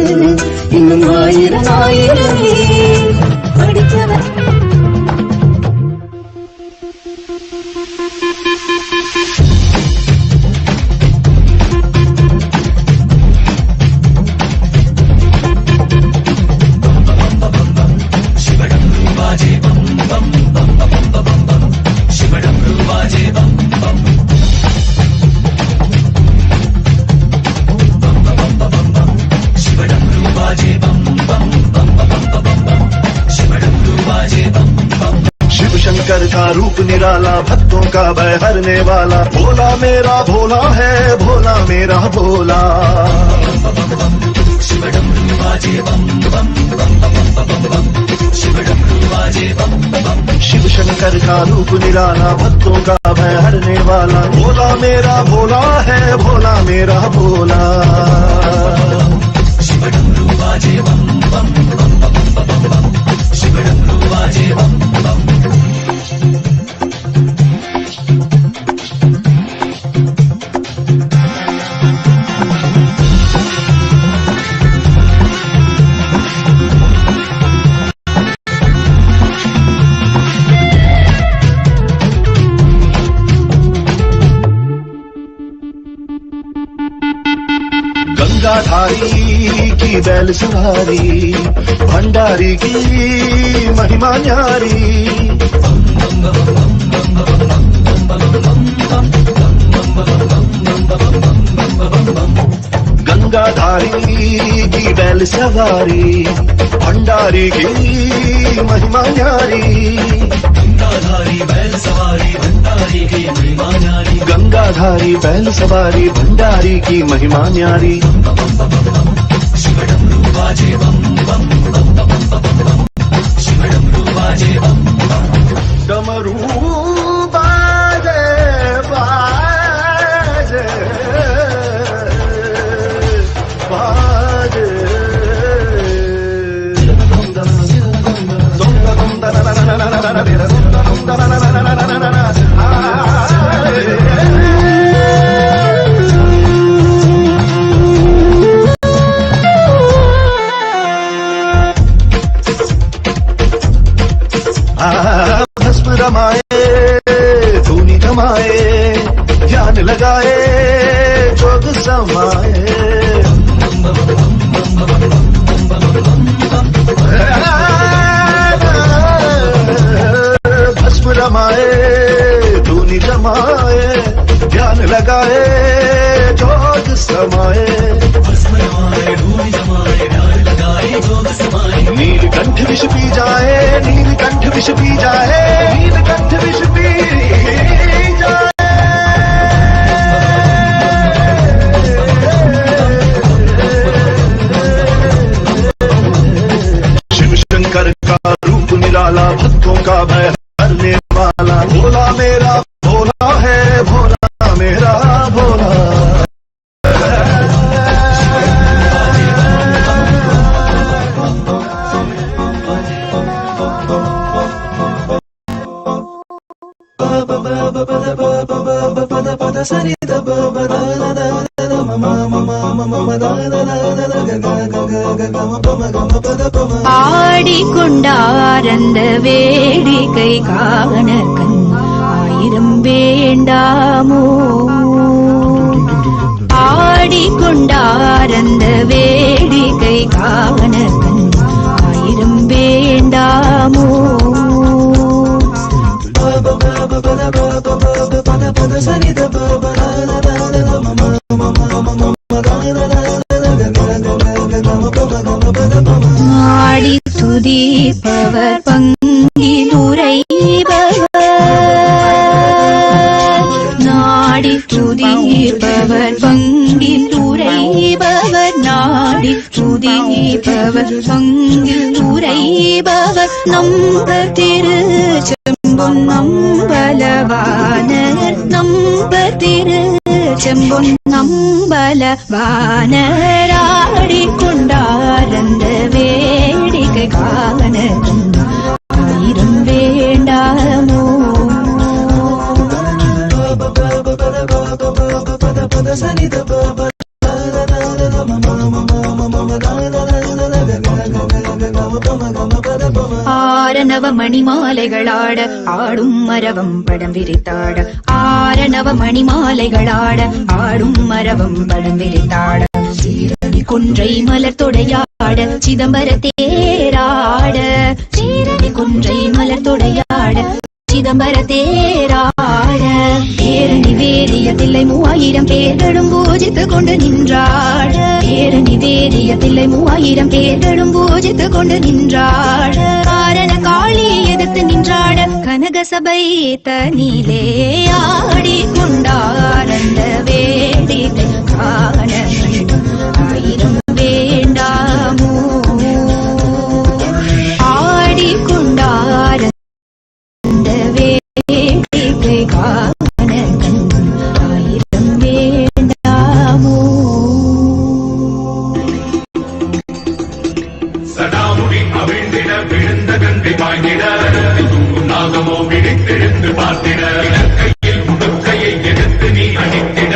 இன்னும் ஆயிரம் ஆயிரமே. படித்தவர் शंकर का रूप निराला भक्तों का भय हरने वाला. भोला मेरा भोला है, भोला मेरा भोला. शिव शंकर का रूप निराला भक्तों का भय हरने वाला. भोला मेरा भोला है, भोला मेरा भोला. गंगाधारी की बैल सवारी भंडारी की महिमा न्यारी. गंगाधारी की बैल सवारी भंडारी की महिमा न्यारी. गंगाधारी बैल सवारी भंडारी की महिमा न्यारी. गंगाधारी बैल सवारी भंडारी की महिमा न्यारी. डमरू बाजे बाजे बाजे. भस्म रमाए धूनी जमाए ध्यान लगाए जोग समाए. भस्म रमाए धूनी जमाए ध्यान लगाए जोग समाए. भस्म रमाए धूनी जमाए ध्यान लगाए जोग समाए. नीलकंठ विष पी जाए नीलकंठ विष पी जाए नीलकंठ विष पी जाए. शिव शंकर का रूप निराला भक्तों का भय हरने वाला. भोला मेरा भोला है, भोला मेरा भोला. ஆடிக்கொண்டாரந்த வேடிக்கை காண கண் ஆயிரம் வேண்டாமோ. ஆடிக்கொண்டாரந்த வேடிக்கை காண கண் ஆயிரம் வேண்டாமோ. ஆடி துதிப்பவர் பங்கிலுரைபவர். நாடி துதிப்பவர் பங்கிலுரைபவர். நாடி துதிப்பவர் பங்கிலுரைபவர். நம்ப திருச்செம்பொன் நம்பலவானர். நம்ப திருச்செம்பொன் செம்பொன்னம்பல வானராடிக்கொண்டார் அந்த வேடிக்கை காண ஆயிரம் வேண்டாமோ. ஆரணவ மணிமாலைகளாட ஆடும் மரவம் படம் விரித்தாட, ஆரணவ மணிமாலைகளாட ஆடும் மரவம் படம் விரித்தாட, சீரணி குன்றை மலர் தொடையாட சிதம்பர தேராட, சீரணி குன்றை மலர் தொடையாட சிதம்பர தேராட, பேரணி வேதிய தில்லை 3000 பேர்களும் பூஜித்து கொண்டு நின்றாட, பேரணி வேதிய தில்லை 3000 பேர்களும் பூஜித்து கொண்டு நின்றாட, காரண காளி எதிர்த்து நின்றாட, கனக சபை தனிலே ஆடிக்கொண்டார் அந்த வேடிக்கை காண ஆயிரம் வேண்டாமோ. ஆடிக்கொண்டார் அந்த வேடிக்கை காண ஆயிரம் வேண்டாமோ. சடாமுடி அவிழ்ந்திட விழுந்த கங்கை பாய்ந்திட நாகமோ விழித்தெழுந்து பார்த்திட, கையில் உடுக்கையை எடுத்து நீ அடித்திட,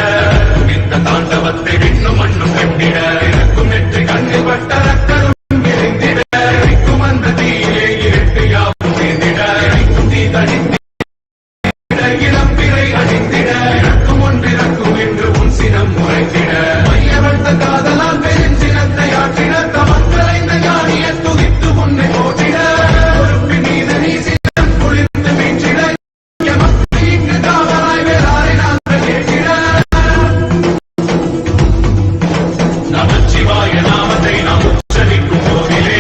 இந்த தாண்டவத்தை விண்ணும் மண்ணும் கட்டிட, எனக்கும் நெற்றி கண்ணில் பட்ட ரத்தரும் எரிந்திட, எரிக்கும் அந்த தீயிலே இருட்டு யாவும் சேர்ந்திட, எரிக்கும் தீ தணிந்திட, இளம் பிறை அணிந்திட, எனக்கும் ஒன்றிறக்கும் என்று உன் சினம் முறைந்திட, மையவழ்த்த காதலால் பெருஞ்சினத்தை ஆற்றிட, தமக்கலைந்த ஞானிய துதித்து உன்னை போற்றிட, பொறுப்பின் மீது நீ சினம் குளிர்ந்து மீற்றிட, எமக்கு இங்கு காவலாய் வேளாரை நாங்கள் கேட்டிட. நமச்சிவாய நாமத்தை நாம் உச்சரிக்கும் போதிலே,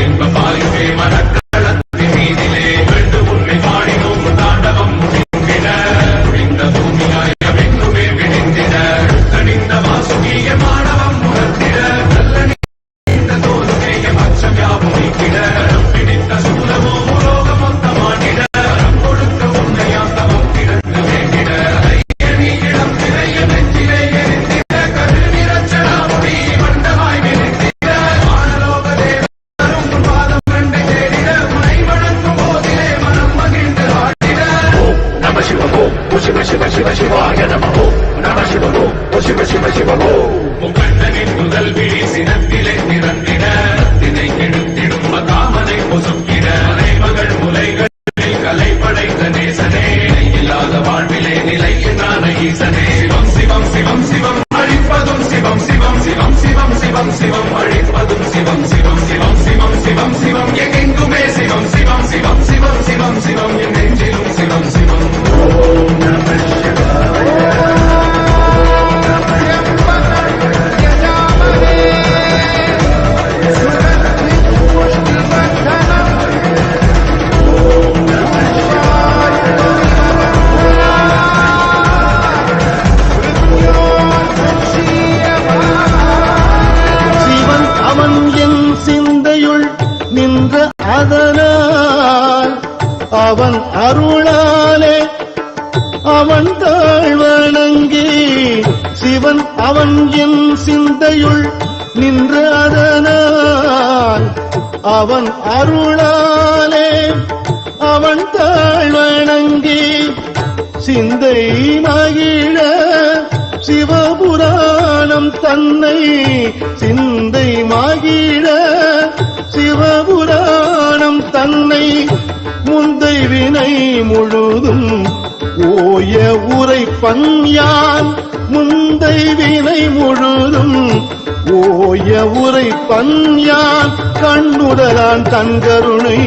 இன்ப பாலிசே மனக்களத்தின் மீதிலே, வென்று உன்னை பாடினோம் தாண்டவம் முடிந்திட, முடிந்த பூமியாய வெண்ணுமே விடிந்திட, தனிந்த வாசுகிய மாணவம் உணர்ந்திட, நல்ல நீண்ட தோல்வேய மச்சம் யாவும் நீக்கிட, பிடித்த சூலமோ உலோக மொத்தமானிட, கொடுக்க உன்னையாந்தவம் கிடந்து வேண்டிட, ஐயனி இளம் திரைய நெஞ்சிலே எரிந்திட, கருநிறச்சனாமுடி மண்டமாய் விரிந்திட, வானலோக தேவரும் உன் பாதம் கண்டை தேடிட, முனை வணங்கும் போதிலே மனம் மகிழ்ந்து ஆடிட. ஓம் நம சிவ ஓம் சிவ சிவ சிவ சிவாய நம ஓம் நம சிவ ஓம் சிவ சிவ சிவ ஓம். முகண்ணனின் முதல் விழி சினத்திலே நிறந்திட, தினை கெடுத்திடும் காமனை பொசுக்கிட, மகள் முலைகளில் கலை படைத்த நேசனே, இல்லாத வாழ்விலே நிலை என்னான ஈசனே, சிவம் சிவம் சிவம் சிவம் அழிப்பதும் சிவம் சிவம் சிவம் சிவம் சிவம் சிவம் அழிப்பதும் சிவம் சிவம் சிவம் சிவம் சிவம் சிவம் எங்கெங்குமே சிவம் சிவம் சிவம் சிவம் சிவம் சிவம் என் நெஞ்சிலும் சிவம் சிவம். ஓம் நம சிவாய. சிவன் அவன் என் சிந்தையுள் நின்ற அதனால், அவன் அருளாலே அவன் தாழ்வணங்கி, சிவன் அவன் என் சிந்தையுள் நின்ற அதனால், அவன் அருளாலே அவன் தாழ்வணங்கி, சிந்தை மகிழ சிவபுராணம் தன்னை, சிந்தை மகிழ சிவபுராணம் தன்னை, முந்தை வினை முழுதும் ஓய உரைப்பன் யான், முந்தை வினை முழுதும் ஓய உரைப்பன் யான், கண்ணுதலான் தன்கருணை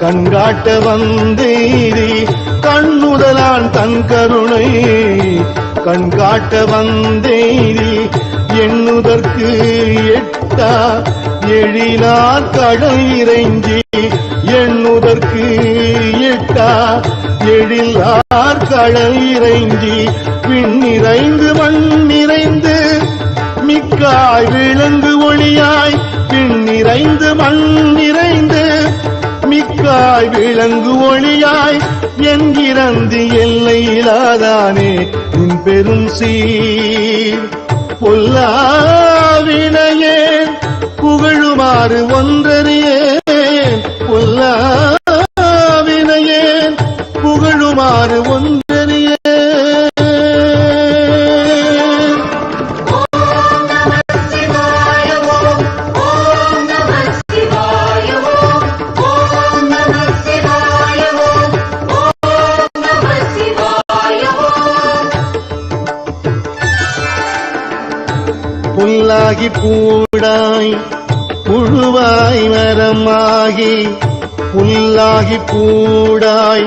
கண்காட்ட வந்தேரி, கண்ணுதலான் தன்கருணை கண்காட்ட வந்தேரி, எண்ணுதற்கு எட்டா எழிலார் கடல் இறைஞ்சி, எண்ணுதற்கு எட்டா எழிலார் கடல் இறைஞ்சி, விண்ணிறைந்து மண் நிறைந்து மிக்காய் விளங்கு ஒளியாய், விண்ணிறைந்து மண் நிறைந்து மிக்க ஒழுங்காய் விளங்கு ஒளியாய் என்கிறந்து எல்லையிலாதானே உன் பெரும் சீர் பொல்லாவினையேன் புகழுமாறு ஒன்றறியேன் பொல்லாவினையேன் புகழுமாறு ஒன்றறியேன் புல்லாகி பூடாய் புழுவாய் மரமாகி புல்லாகி பூடாய்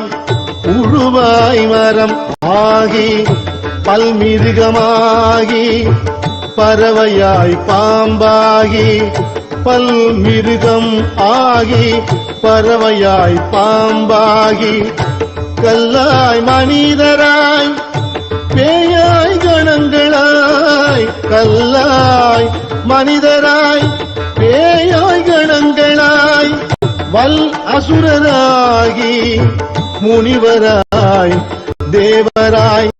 புழுவாய் மரம் ஆகி பல்மிருகமாகி பறவையாய் பாம்பாகி பல்மிருகம் ஆகி பறவையாய் பாம்பாகி கல்லாய் மனிதராய் பேயாய் கணங்களாய் கல்லாய் மனிதராய் பேயாய் கணங்களாய் வல் அசுரராகி முனிவராய் தேவராய்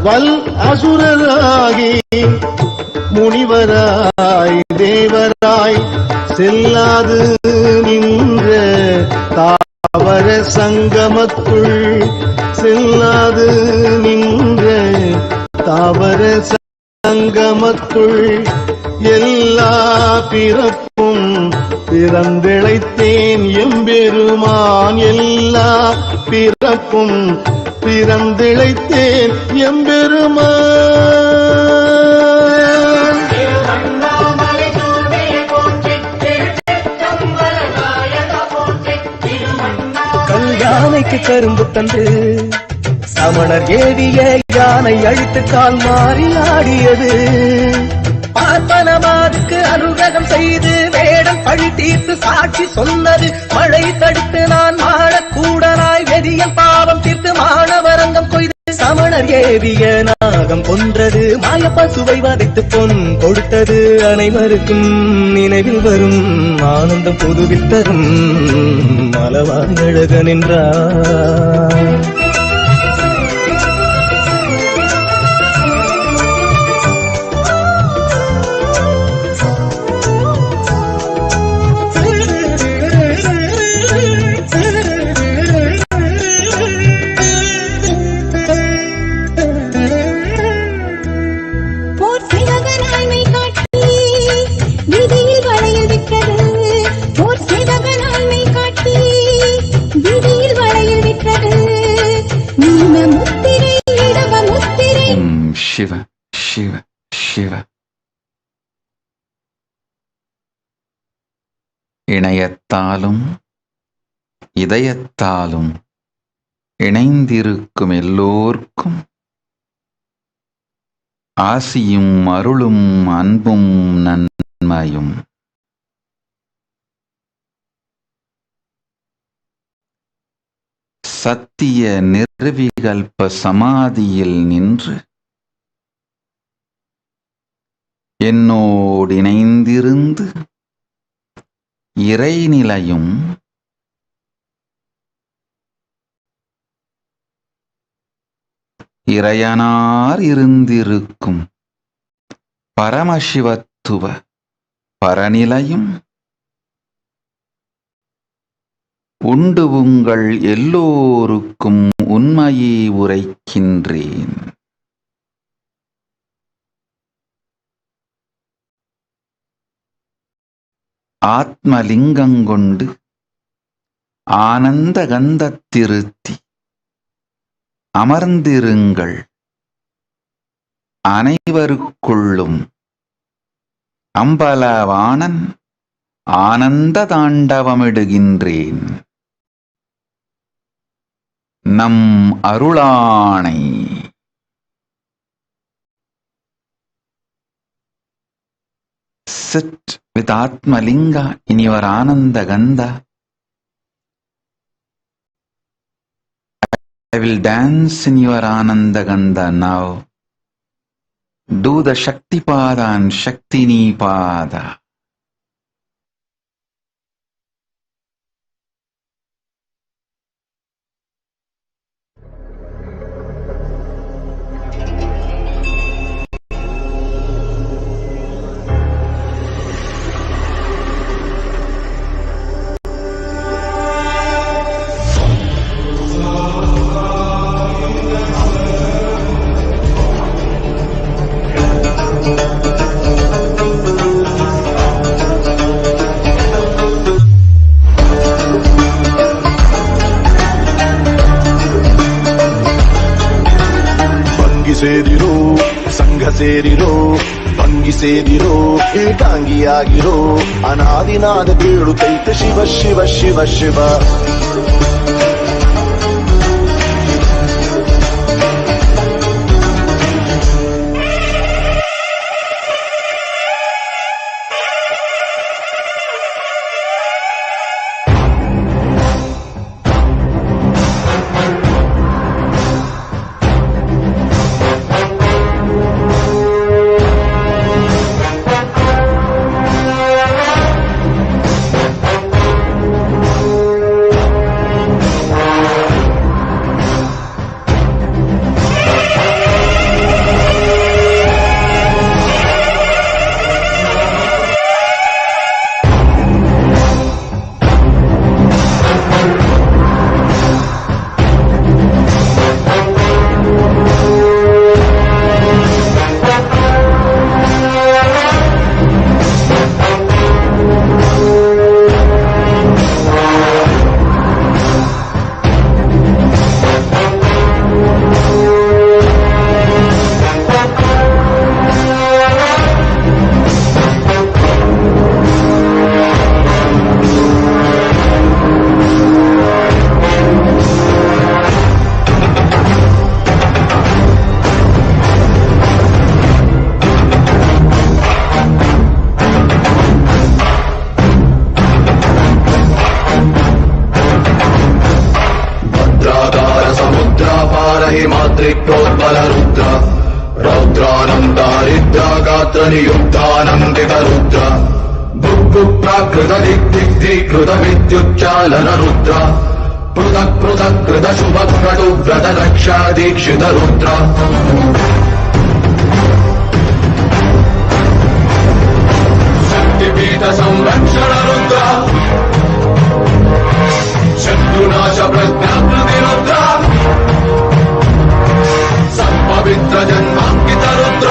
வல் அசுரராகி முனிவராய் தேவராய் செல்லாது நின்ற தாவர சங்கமத்துள் செல்லாது நின்ற தாவர சங்கமத்துள் எல்லா பிறப்பும் பிறந்திழைத்தேன் எம்பெருமான் எல்லா பிறப்பும் பிறந்திழைத்தேன் எம்பெருமான் யானைக்கு கரும்பு தந்து சமணர் ஏவிய யானை அழித்து கால் மாறி ஆடியது பார்ப்பனமாதுக்கு அனுகிரகம் செய்து வேடம் பழி தீர்த்து சாட்சி சொன்னது மழை தடுத்து நான் மாடக்கூடனாய் வெதியன் பாவம் தீர்த்து மாணவரங்கம் கொய்து சமணர் ஏவிய நாகம் கொன்றது மாய பசுவை வதைத்து பொன் கொடுத்தது அனைவருக்கும் நினைவில் வரும் ஆனந்தம் பொதுவில் தரும் மலவாய் அழகன் என்றார் Shiva, Shiva, Shiva. இணையத்தாலும் இதயத்தாலும் இணைந்திருக்கும் எல்லோர்க்கும் ஆசியும் அருளும் அன்பும் நன்மையும் சத்திய நிர்விகல்ப சமாதியில் நின்று என்னோடு இணைந்திருந்து இறைநிலையும் இறையனார் இருந்திருக்கும் பரமசிவத்துவ பரநிலையும் உண்டு உங்கள் எல்லோருக்கும் உண்மையை உரைக்கின்றேன். ஆத்மலிங்கங்கொண்டு ஆனந்த கந்தத்திருத்தி அமர்ந்திருங்கள். அனைவருக்குள்ளும் அம்பலவாணன் ஆனந்த தாண்டவமிடுகின்றேன். நம் அருளானை. Sit with Atmalinga in your Ananda Gandha. I will dance in your Ananda Gandha now. Do the Shaktipada and Shaktini-pada. ಸೇರಿರೋ ಸಂಘ ಸೇರಿರೋ ಭಂಗಿ ಸೇರಿರೋ ಏಕಾಂಗಿಯಾಗಿರೋ ಅನಾದಿನಾದ ಕೇಳುತ್ತೈತೆ ಶಿವ ಶಿವ ಶಿವ ಶಿವ. हिमाद्रिक्रोद्बलरुद्र रौद्रानन्दारिद्रागात्रनियुक्तानन्दितरुद्र बुक्कुप्राकृतदिग्दिग्धीकृतविद्युच्चालनरुद्र पृथक् पृथक् कृत शुभकृतुव्रत रक्षादीक्षितरुद्र शक्तिपीठ संरक्षण रुद्र शत्रुनाश प्रज्ञाकृतिरुद्र सत्पवित्र जन्माङ्कित रुद्र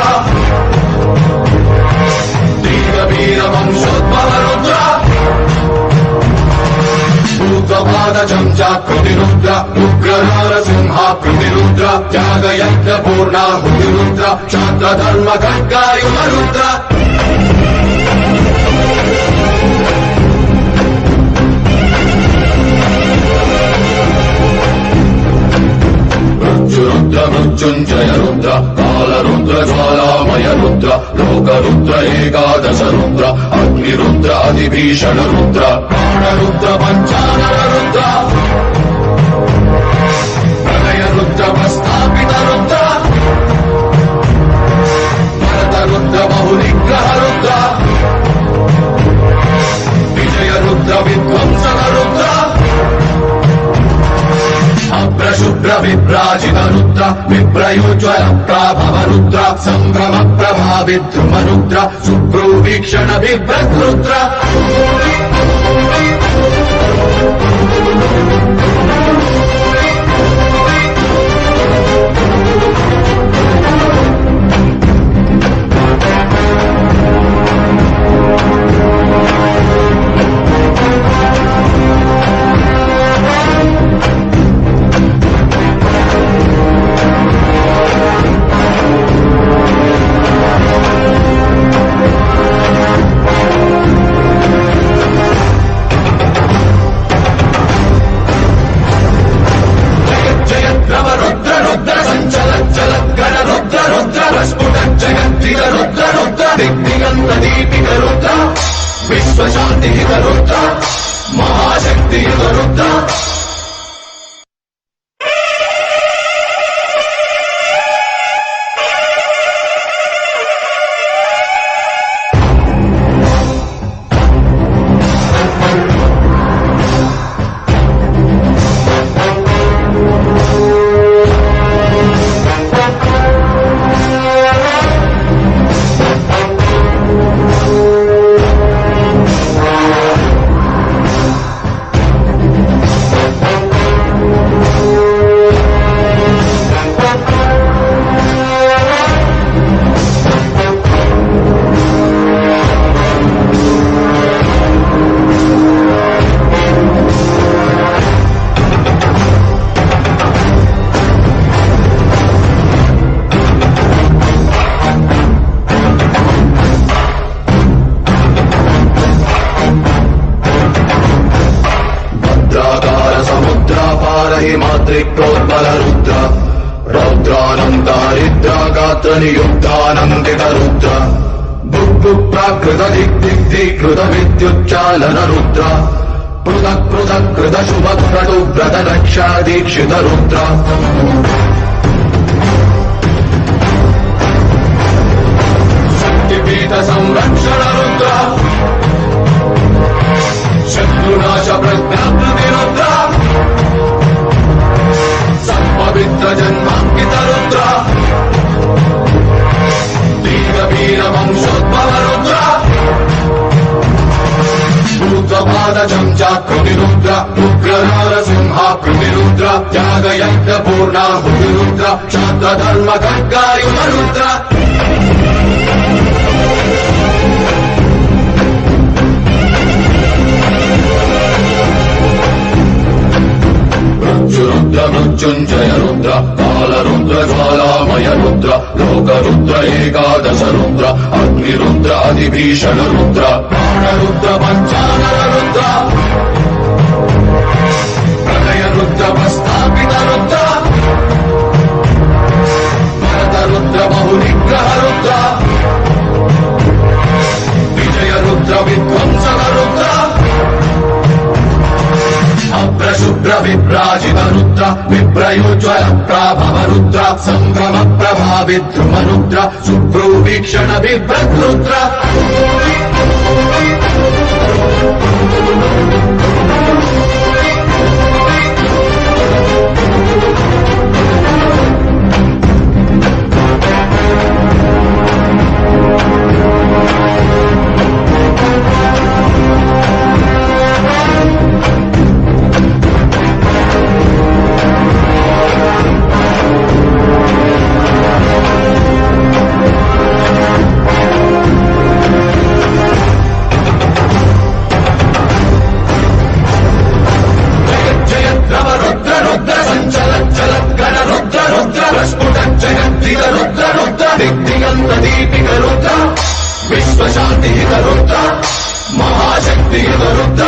दीर्घवीर वंशोद्भव रुद्र भूतपाद चमचाकृति रुद्र उग्र नारसिंहाकृति रुद्र त्यागयज्ञ पूर्णाहुति रुद्र क्षात्र धर्म खड्गायुध रुद्र रुद्र मृत्युञ्जय रुद्र काल रुद्र ज्वालामय रुद्र लोक रुद्र एकादश रुद्र अग्नि रुद्र अतिभीषण रुद्र प्राण रुद्र पञ्चानन रुद्र प्रलय रुद्र प्रस्थापित रुद्र भरत रुद्र बहुनिग्रह रुद्र विजय रुद्र विध्वंसक रुद्र अभ्रशुभ्र विभ्राजित रुद्र विभ्रयोज्वल प्राभव रुद्र संभ्रम प्रभा विद्रुम रुद्र शुभ्रो वीक्षण बिभ्रत् रुद्र विश्वशांति रुद्र महाशक्ति रुद्र गात्र नियुक्तानन्दित रुद्र बुक् प्राकृत दिग्दिग्धीकृत विद्युच्चालन रुद्र पृथक् पृथक् कृत शुभ क्रतु व्रत रक्षा दीक्षित रुद्र शक्तिपीठ संरक्षण रुद्र शत्रुनाश प्रज्ञाप्ति रुद्र सत्पवित्र जन्मांकित रुद्र दीर्घवीर वंशोद्भव रुद्र भूतपाद चमचाकृति रुद्र उग्र नरसिंहाकृति रुद्र त्यागयज्ञ पूर्णाहुति रुद्र क्षात्र धर्म खड्गायुध रुद्र रुद्र मृत्युंजय रुद्र काल रुद्र ज्वालामय रुद्र लोक रुद्र एकादश रुद्र अग्नि रुद्र अधिभीषण रुद्र प्राण रुद्र पंचानन रुद्र प्रलय रुद्र प्रस्थापित रुद्र भरत रुद्र बहुनिग्रह रुद्र विजय रुद्र विध्वंसक रुद्र अभ्रशुभ्र विभ्राजित रुद्र विभ्रयोज्वल प्राभव रुद्र संभ्रम प्रभा विद्रुम रुद्र शुभ्रो वीक्षण बिभ्रत् रुद्र दिग्दिगंत दीपिक रुद्र विश्व शांति रुद्र महाशक्ति रुद्र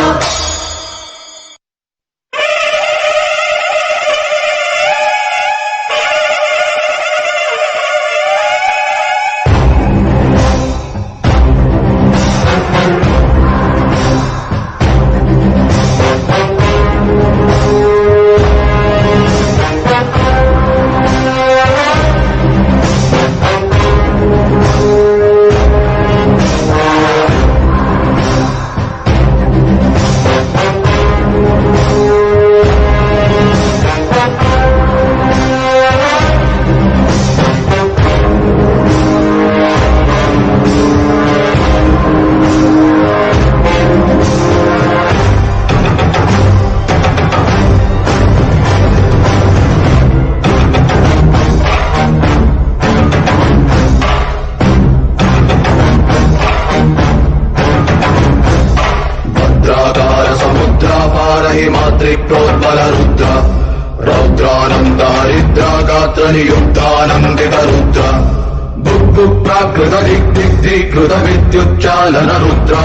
हिमाद्रिप्रोद्बल रुद्र रौद्रानंद हरिद्र गात्र नियुक्तानंदित रुद्र बुक् प्राकृत दिग्दिग्धीकृत विद्युच्चालन रुद्र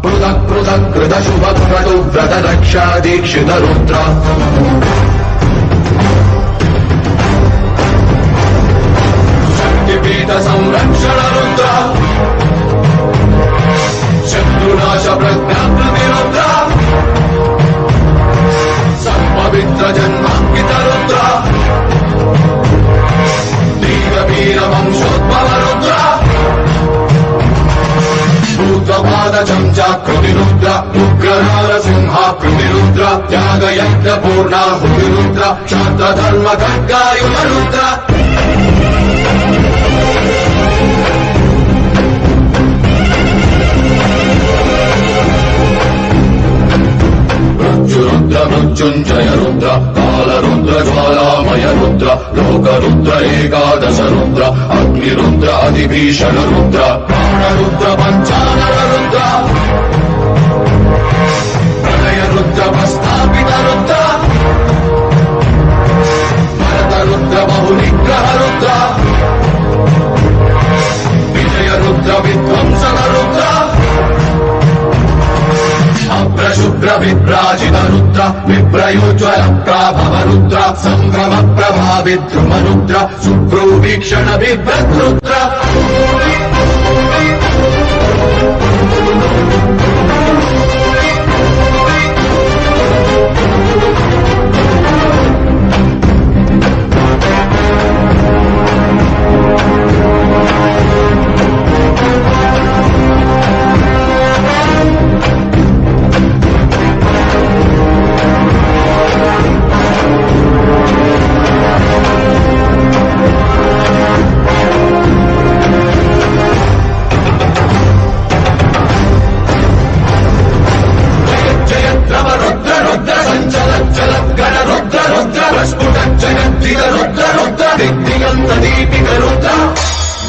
पृथक् पृथक् कृत शुभ क्रतु व्रत रक्षा दीक्षित रुद्र शक्तिपीठ संरक्षण रुद्र शत्रुनाश प्रज्ञाप्ति रुद्र पवित्र जन्मांकित रुद्र दीर्घवीर वंशोद्भव रुद्र भूतपाद चमचाकृति रुद्र उग्र नरसिंहाकृति रुद्र त्यागयज्ञ पूर्णाहुति रुद्र क्षात्र धर्म खड्गायुध रुद्र रुद्र मृत्युंजय रुद्र काल रुद्र ज्वालामय रुद्र लोक रुद्र एकादश रुद्र अग्नि रुद्र अधिभीषण रुद्र प्राण रुद्र पंचानन रुद्र प्रलय रुद्र प्रस्थापित रुद्र भरत रुद्र बहुनिग्रह रुद्र विजय रुद्र विध्वंसक रुद्र अभ्रशुभ्र विभ्राजित रुद्र విప్రయోజ్వల ప్రాభవ రుద్ర సంభ్రమ ప్రభా విద్రుమ రుద్ర శుభ్రో వీక్షణ బిభ్రత్ రుద్ర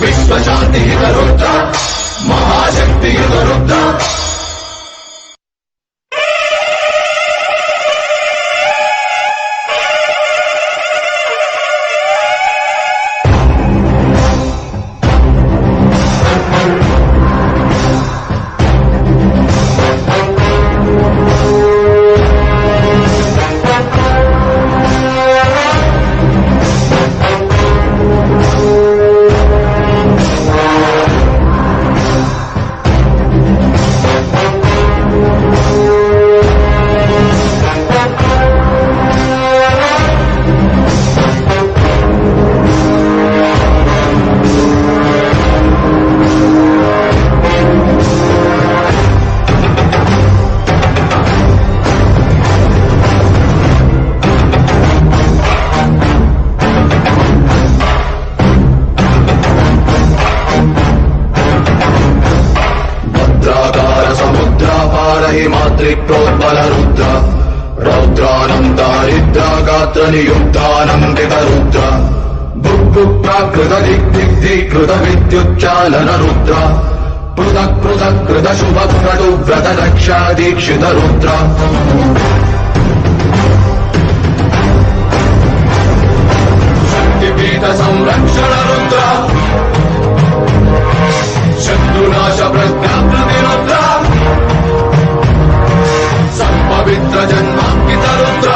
విశ్వశాంతి రుద్ర మహాశక్తి రుద్ర ప్రోద్బల రుద్ర రౌద్రానం దారిద్రాగాత్ర నియుక్తానం దిత రుద్ర భుక్కు ప్రాకృత దిగ్దిగ్ధీకృత విద్యుచ్చాలన రుద్ర పృథక్ పృథక్ కృత శుభ క్రటు వ్రత రక్షా దీక్షిత రుద్ర శక్తిపీఠ సంరక్షణ రుద్ర శత్రునాశ ప్రజ్ఞాకృతి రుద్ర పవిత్ర జన్మాంకిత రుద్ర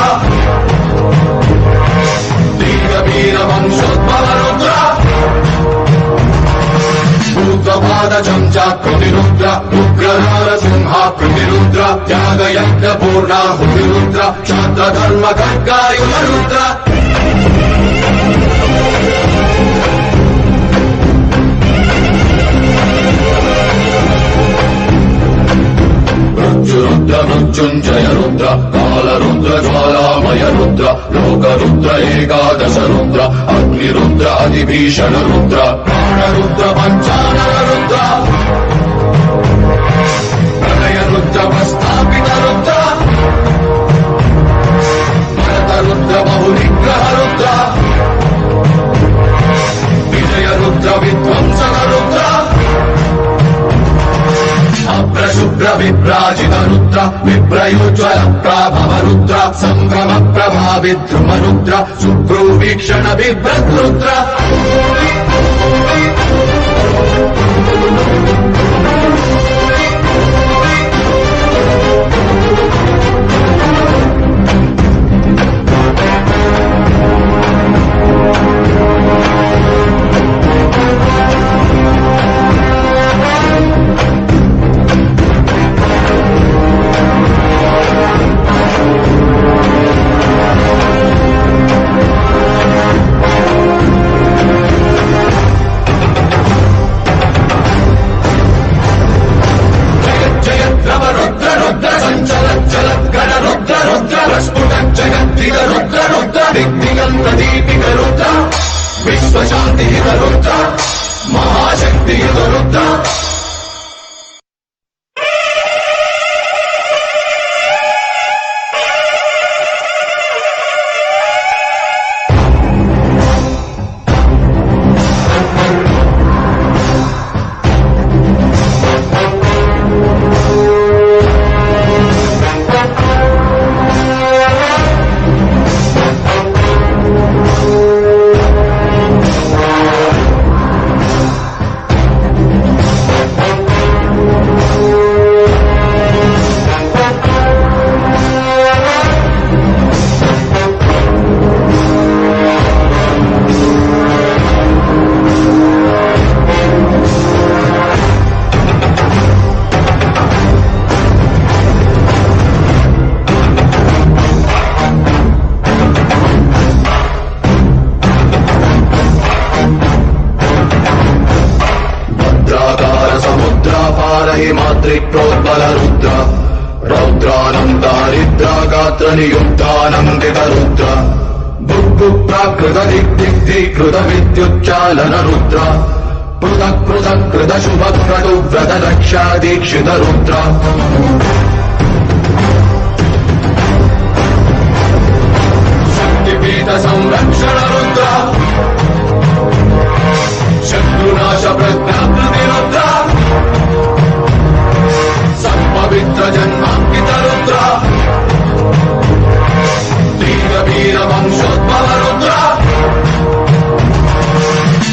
వీర వంశోద్భవ రుద్ర భూతపాద చంచాకృతి రుద్ర ఉగ్రనార సింహాకృతి రుద్ర త్యాగయజ్ఞ పూర్ణాహుతి రుద్ర క్షాత్ర ధర్మ ఖడ్గాయుధ రుద్ర రుద్ర మృత్యుంజయ రుద్ర కాల రుద్ర జ్వాలామయ రుద్ర లోక రుద్ర ఏకాదశ రుద్ర అగ్ని రుద్ర అతిభీషణ రుద్ర ప్రాణ రుద్ర పంచానన రుద్ర ప్రళయ రుద్ర ప్రస్థాపిత రుద్ర భరత రుద్ర బహునిగ్రహ రుద్ర విజయ రుద్ర విధ్వంసక రుద్ర అప్రశుభ్ర విభ్రాజిత రుద్ర విప్రయోజ్వల ప్రాభవ రుద్ర సంభ్రమ ప్రభా విద్రుమ రుద్ర శుభ్రో వీక్షణ బిభ్రత్ రుద్ర విశ్వశాంతి రుద్ర మహాశక్తి రుద్ర पारहिमात्रिप्रोद्बल रुद्र रौद्रानन्द हरिद्रा गात्र नियुक्तानन्दित रुद्र बुक्प्राकृत दिग्दिग्धीकृत विद्युच्चालन रुद्र पृथक् पृथक् कृत शुभ क्रतु व्रत रक्षा दीक्षित रुद्र शक्तिपीठ संरक्षण रुद्र शत्रुनाश प्रज्ञाकृति रुद्र सत्पवित्र जन्मांकित रुद्र वीर वंशोद्भव रुद्र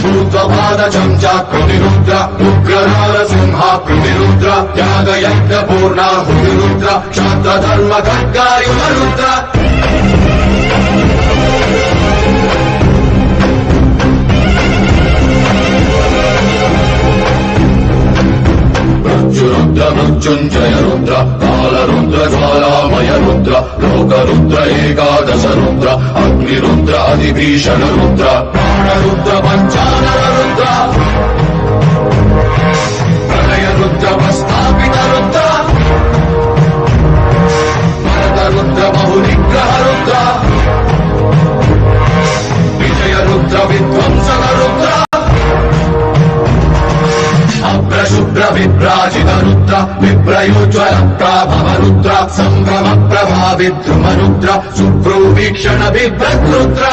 भूतपाद चमचाकृति रुद्र उग्र नरसिंहाकृति रुद्र त्याग यज्ञ पूर्णाहुति रुद्र क्षात्र धर्म खड्गायुध रुद्र रुद्र मृत्युंजय रुद्र काल रुद्र ज्वालामय रुद्र लोक रुद्र एकादश रुद्र अग्नि रुद्र अधिभीषण रुद्र प्राण रुद्र पंचानन रुद्र प्रलय रुद्र प्रस्थापित रुद्र भरत रुद्र बहुनिग्रह रुद्र विजय रुद्र विध्वंसक रुद्र अभ्रशुभ्र विभ्राजित रुद्र विप्रयोज्वल प्राभव रुद्र संभ्रम प्रभा विद्रुम रुद्र शुभ्रो वीक्षण बिभ्रत रुद्र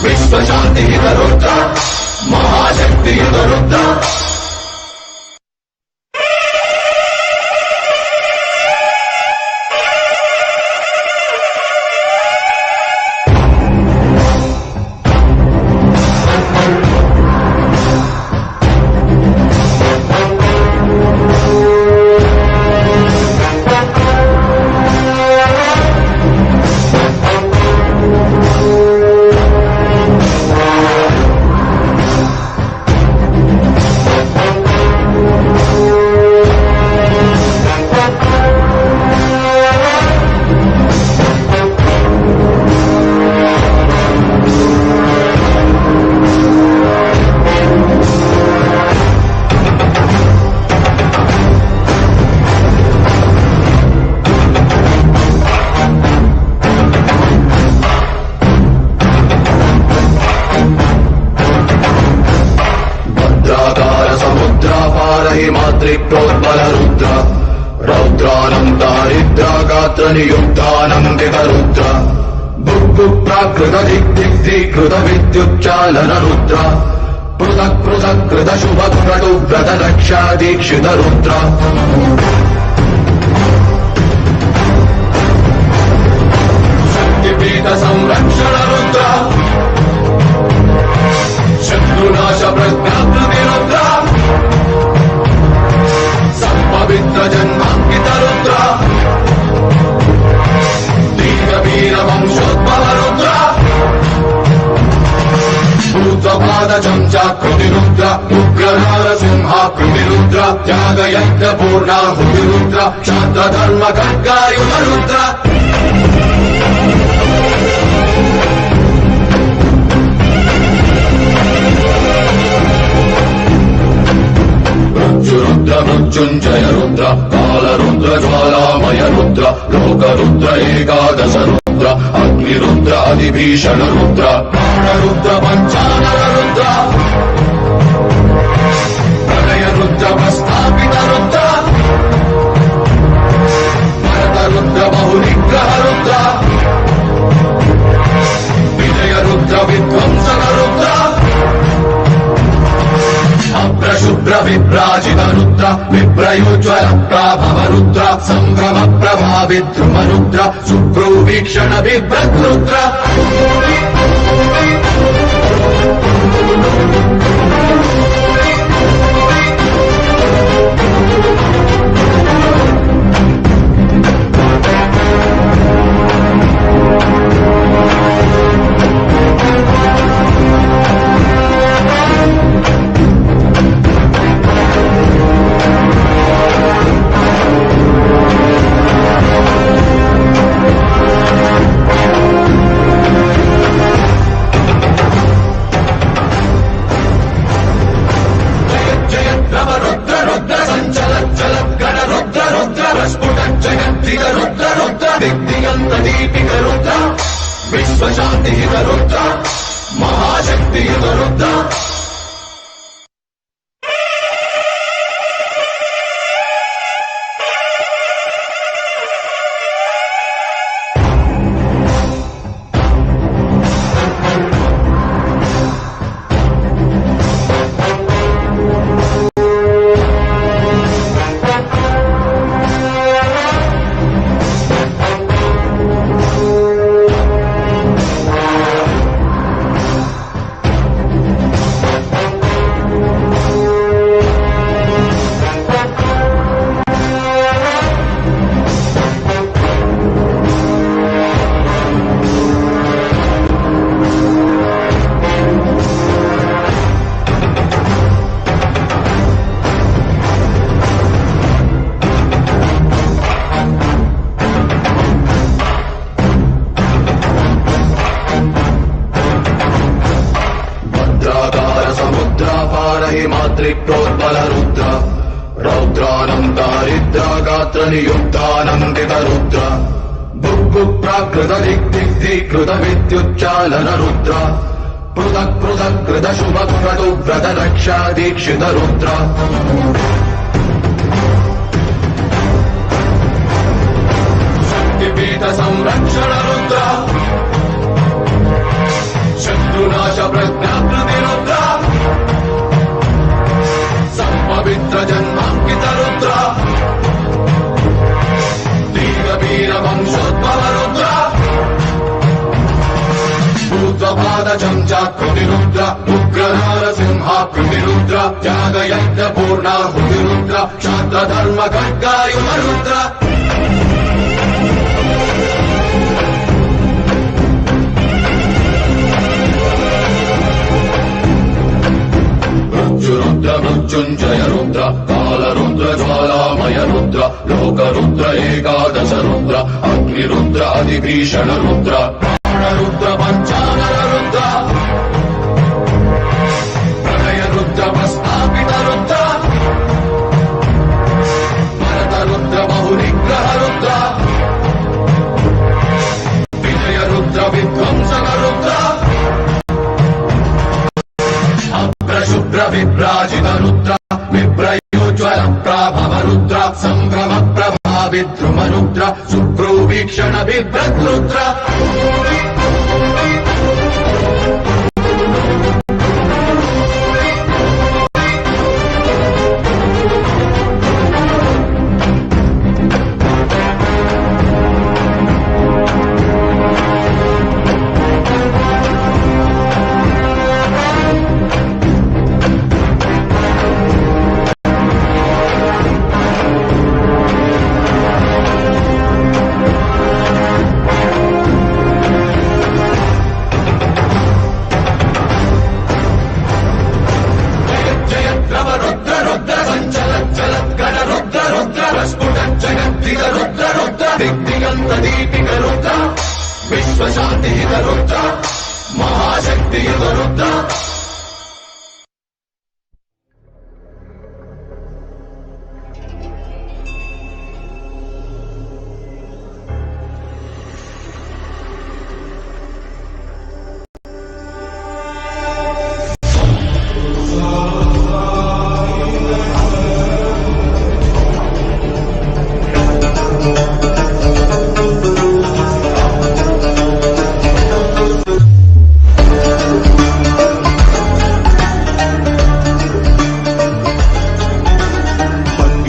विश्वशांति रुद्र महाशक्ति रुद्र प्रोद्बल रुद्र रौद्रानन्द हरिद्रा गात्र नियुक्तानन्दित रुद्र बुक्प्राकृत दिग्दिग्धीकृत विद्युच्चालन रुद्र पृथक् पृथक् कृत शुभ क्रतु व्रत रक्षा दीक्षित रुद्र शक्तिपीठ संरक्षण रुद्र शत्रुनाश प्रज्ञाकृति रुद्र पवित्र जन्मांकित रुद्र वीर वंशोद्भव रुद्र भूतपाद चमचाकृति रुद्र उग्र नरसिंहाकृति रुद्र त्याग यज्ञ पूर्णाहुति रुद्र क्षात्र धर्म खड्गायुध रुद्र रुद्र मृत्युंजय रुद्र काल रुद्र ज्वालामय रुद्र लोक रुद्र एकादश रुद्र अग्नि रुद्र अधिभीषण रुद्र प्राण रुद्र पंचानन रुद्र प्रलय रुद्र प्रस्थापित रुद्र भरत रुद्र बहुनिग्रह रुद्र विजय रुद्र विध्वंसक रुद्र अभ्रशुभ्र శుభ్ర విభ్రాజిత రుద్ర విభ్రయోజ్వల ప్రాభవ రుద్ర సంభ్రమ ప్రభా విద్రుమ రుద్ర శుభ్రో వీక్షణ బిభ్రత్ రుద్ర విశ్వశాంతి రుద్ర మహాశక్తి రుద్ర మాతృప్రోద్బల రుద్ర రౌద్రానం దారిద్రాగాత్ర నియుక్తానందిత రుద్ర బుగ్గు ప్రాకృత దిగ్ధీకృత విద్యుచ్చాలన రుద్ర పృథక్ పృథక్ కృత శుభక్రతు వ్రత రక్షా దీక్షిత రుద్ర శక్తిపీఠ సంరక్షణ రుద్ర శత్రునాశ ప్రజ్ఞాకృతి రుద్ర సంపవిత్ర జన్మాంకిత రుద్ర దీర్ఘవీర వంశోద్భవ రుద్ర భూతపాద చంచాకృతి రుద్ర ఉగ్ర నారసింహాకృతి రుద్ర త్యాగయజ్ఞ పూర్ణాహుతి రుద్ర క్షాత్రధర్మ ఖడ్గాయుధ రుద్ర రుద్ర మృత్యుంజయ రుద్ర కాల రుద్ర జ్వాలామయ రుద్ర లోక రుద్ర ఏకాదశ రుద్ర అగ్ని రుద్ర అధిభీషణ రుద్ర ప్రాణ రుద్ర పంచానర రుద్ర ప్రళయ రుద్ర ప్రస్థాపిత రుద్ర భరత రుద్ర బహునిగ్రహ రుద్ర విజయ రుద్ర విధ్వంసక రుద్ర శుభ్ర విభ్రాజిత రుద్ర విభ్రయోజ్వల ప్రాభవ రుద్ర సంభ్రమ ప్రభా విద్రుమ రుద్ర శుభ్రో వీక్షణ బిభ్రత్ రుద్ర విశ్వశాంతి రుద్ర మహాశక్తి రుద్ర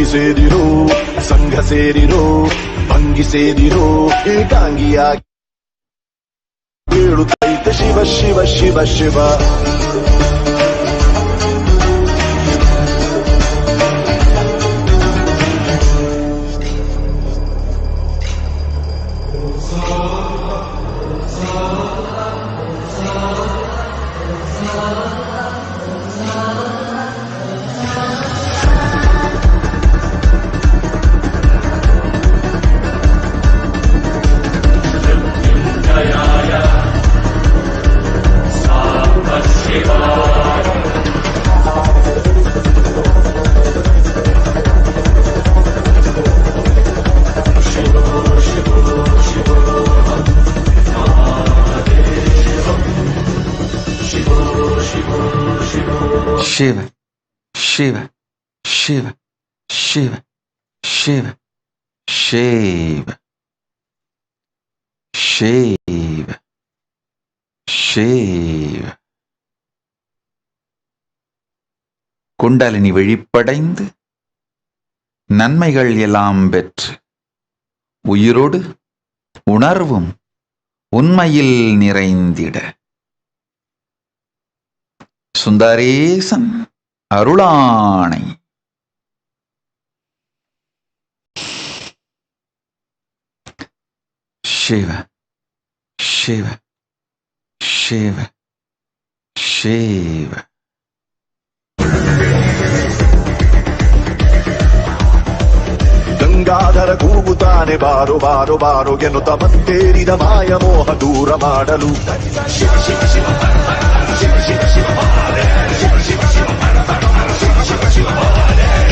ಅಂಗಿ ಸೇರಿರೋ ಸಂಘ ಸೇರಿರೋ ಭಂಗಿ ಸೇರಿರೋ ಏಕಾಂಗಿಯಾಗಿ ಕೇಳುತ್ತೈತೆ Shiva Shiva Shiva Shiva. Shiva, Shiva, Shiva, Shiva, Shiva, Shiva, Shiva, Shiva. Kundalini விழிப்படைந்து நன்மைகள் எல்லாம் பெற்று உயிரோடு உணர்வும் உண்மையில் நிறைந்திட சுந்தரேசன் அருளாணை. சிவ சிவ சிவ சிவ. ಗಂಗಾಧರ ಕೂಗುತ್ತಾನೆ ಬಾರೋ ಬಾರೋ ಬಾರೋ ಎನ್ನುತ್ತ ಮತ್ತೇರಿದ ಮಾಯ ಮೋಹ ದೂರ ಮಾಡಲು ಶಿವ ಶಿವ ಶಿವ ಶಿವ ಶಿವ ಶಿವ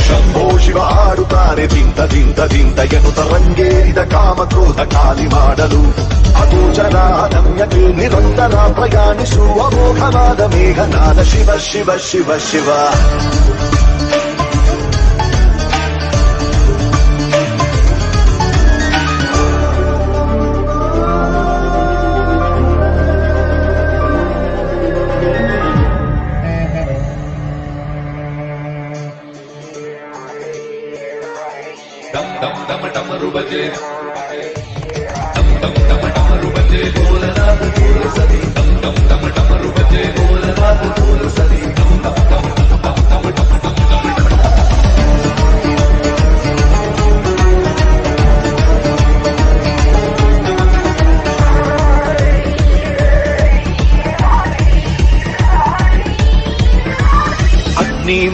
ಶಂಭೋ ಶಿವ ಆಡುತ್ತಾನೆ ದಿಂತ ದಿಂತ ದಿಂತ ಎನ್ನುತ್ತ ರಂಗೇರಿದ ಕಾಮ ಕ್ರೋಧ ಖಾಲಿ ಮಾಡಲು ಅಗೋಚರ ಅನಮ್ಯತೆ ನಿರಂತರ ಪ್ರಯಾಣಿಸುವ ಮೋಹವಾದ ಮೇಘನಾದ ಶಿವ ಶಿವ ಶಿವ ಶಿವ.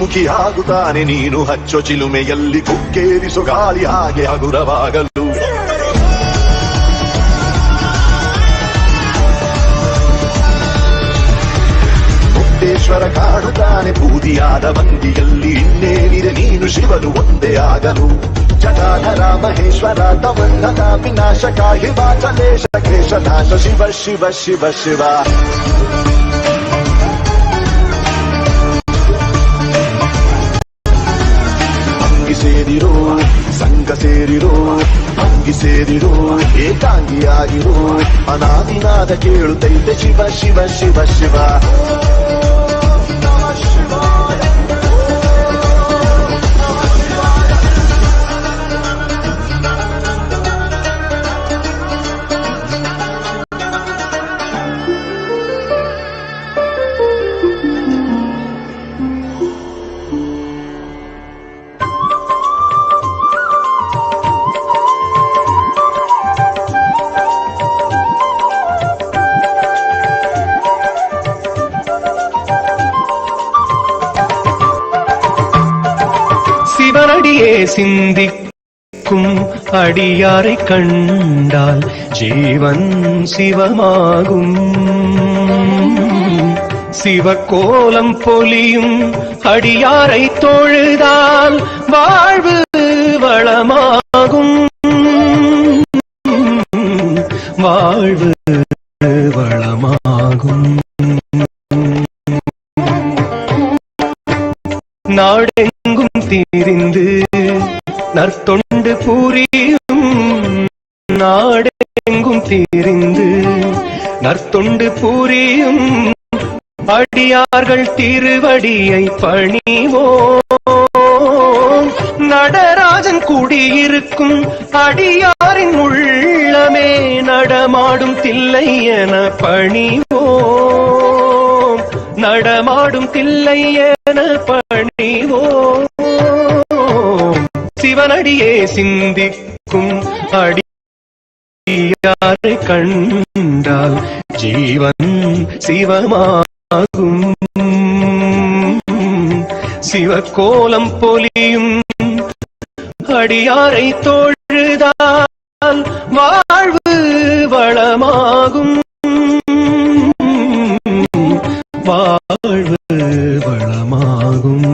ಮುಖಿಯಾಗುತ್ತಾನೆ ನೀನು ಹಚ್ಚೋ ಚಿಲುಮೆಯಲ್ಲಿ ಕುಕ್ಕೇರಿಸು ಗಾಳಿ ಹಾಗೆ ಹಗುರವಾಗಲು ಮುಕ್ತೇಶ್ವರ ಕಾಡುತ್ತಾನೆ ಬೂದಿಯಾದ ಬಂದಿಯಲ್ಲಿ ಇನ್ನೇನಿದೆ ನೀನು ಶಿವನು ಒಂದೇ ಆಗಲು ಜಟಾಧರ ಮಹೇಶ್ವರ ತಮನ್ನದ ವಿನಾಶಕ ಹಿಮಾಚಲೇಶ ಕೇಶನಾಶ ಶಿವ ಶಿವ ಶಿವ ಶಿವ. ಸೇರಿರೋ ಸಂಘ ಸೇರಿರೋ ಅಂಗಿ ಸೇರಿರೋ ಏಕಾಂಗಿಯಾಗಿರೋ ಅನಾದಿನಾದ ಕೇಳುತ್ತೈತೆ ಶಿವ ಶಿವ ಶಿವ ಶಿವ. சிவனடியே சிந்திக்கும் அடியாரை கண்டால் ஜீவன் சிவமாகும். சிவக்கோலம் பொலியும் அடியாரை தொழுதால் வாழ்வு வளமாகும். வாழ்வு வளமாகும். நாடெங்கும் திரிந்து நற்தொண்டு புரியும். நாடெங்கும் திரிந்து நற்தொண்டு புரியும் அடியார்கள் திருவடியை பணிவோம். நட இருக்கும் அடியாரின் உள்ளமே நடமாடும் தில்லை என பணிவோம், நடமாடும் தில்லை என பணிவோம். சிவனடியே சிந்திக்கும் அடியாரை கண்டால் ஜீவன் சிவமாகும். சிவக்கோலம் பொலியும் அடியாரை தொழுதால் வாழ்வு வளமாகும், வாழ்வு வளமாகும்.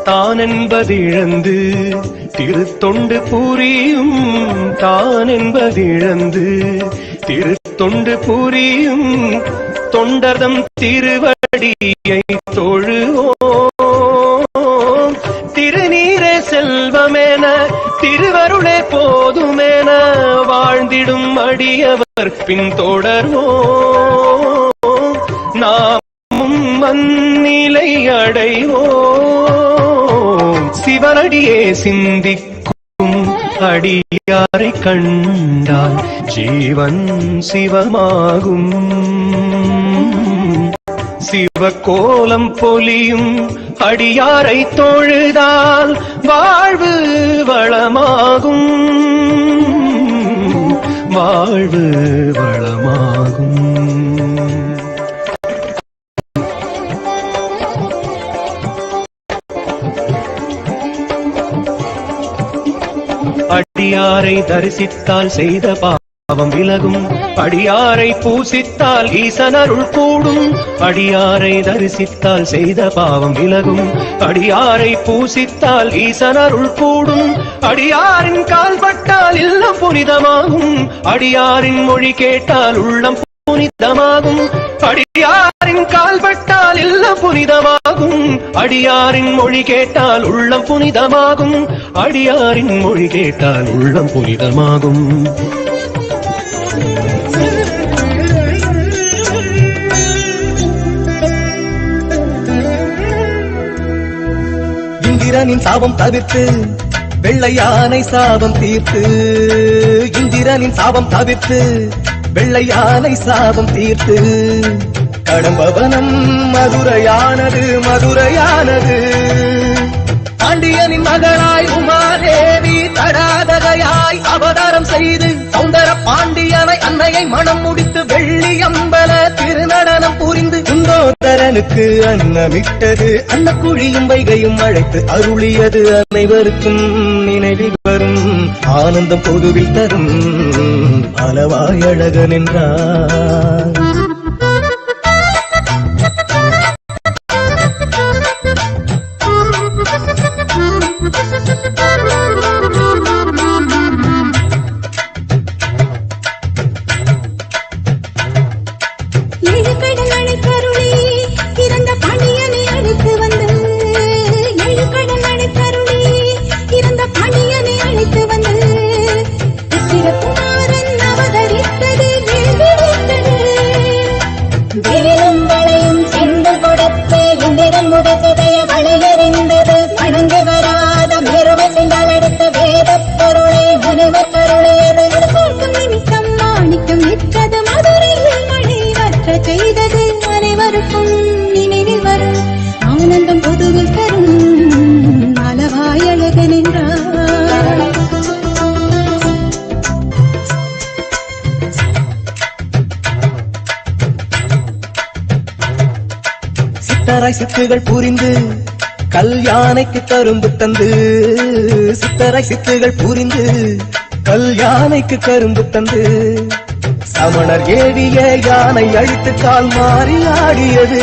தான் என்பதிழந்து திருத்தொண்டு புரியும், தான் என்பதிழந்து திருத்தொண்டு புரியும் தொண்டர்தம் திருவடியை தொழுவோம். திருநீரே செல்வமென திருவருளே போதுமென வாழ்ந்திடும் அடியவர் பின் தொடர்வோம். நாமும் மண்ணிலை அடைவோம். சிவனடியே சிந்திக்கும் அடியாரை கண்டால் ஜீவன் சிவமாகும். சிவக்கோலம் பொலியும் அடியாரை தொழுதால் வாழ்வு வளமாகும், வாழ்வு வளமாகும். அடியாரை தரிசித்தால் செய்த பாவம் விலகும், அடியாரை பூசித்தால் ஈசனருள் கூடும். அடியாரை தரிசித்தால் செய்த பாவம் விலகும், அடியாரை பூசித்தால் ஈசனருள் கூடும். அடியாரின் கால் பட்டால் இல்லம் புனிதமாகும், அடியாரின் மொழி கேட்டால் உள்ளம் புனிதமாகும். அடியாரின் கால் பட்டால் இல்லம் புனிதமாகும், அடியாரின் மொழி கேட்டால் உள்ளம் புனிதமாகும். அடியாரின் மொழி கேட்டால் உள்ளம் புனிதமாகும். இந்திரனின் சாபம் தவிர்த்து வெள்ளை யானை சாபம் தீர்த்து, இந்திரனின் சாபம் தவிர்த்து வெள்ளை யானை சாபம் தீர்த்து கடம்பவனம் மதுரையானது, மதுரையானது. பாண்டியனின் மகளாய் உமாதேவி தடாதகையாய் அவதாரம் செய்து சௌந்தர பாண்டியனை அன்னையை மனம் முடித்து வெள்ளி அம்பல திருநடனம் புரிந்து குந்தோதரனுக்கு அன்னமிட்டது, அன்னக்குழியும் வைகையும் அழைத்து அருளியது அனைவருக்கும் நினைவில் வரும் ஆனந்தம் பொதுவில் தரும் அளவாய் அழகன் என்றார். சித்தராய் சித்துகள் புரிந்து கல்யாணைக்கு கரும்பு தந்து, சித்தராய் சித்துகள் புரிந்து கல்யாணைக்கு கரும்பு தந்து சமணர் ஏவிய யானை அழித்து கால் மாறி ஆடியது.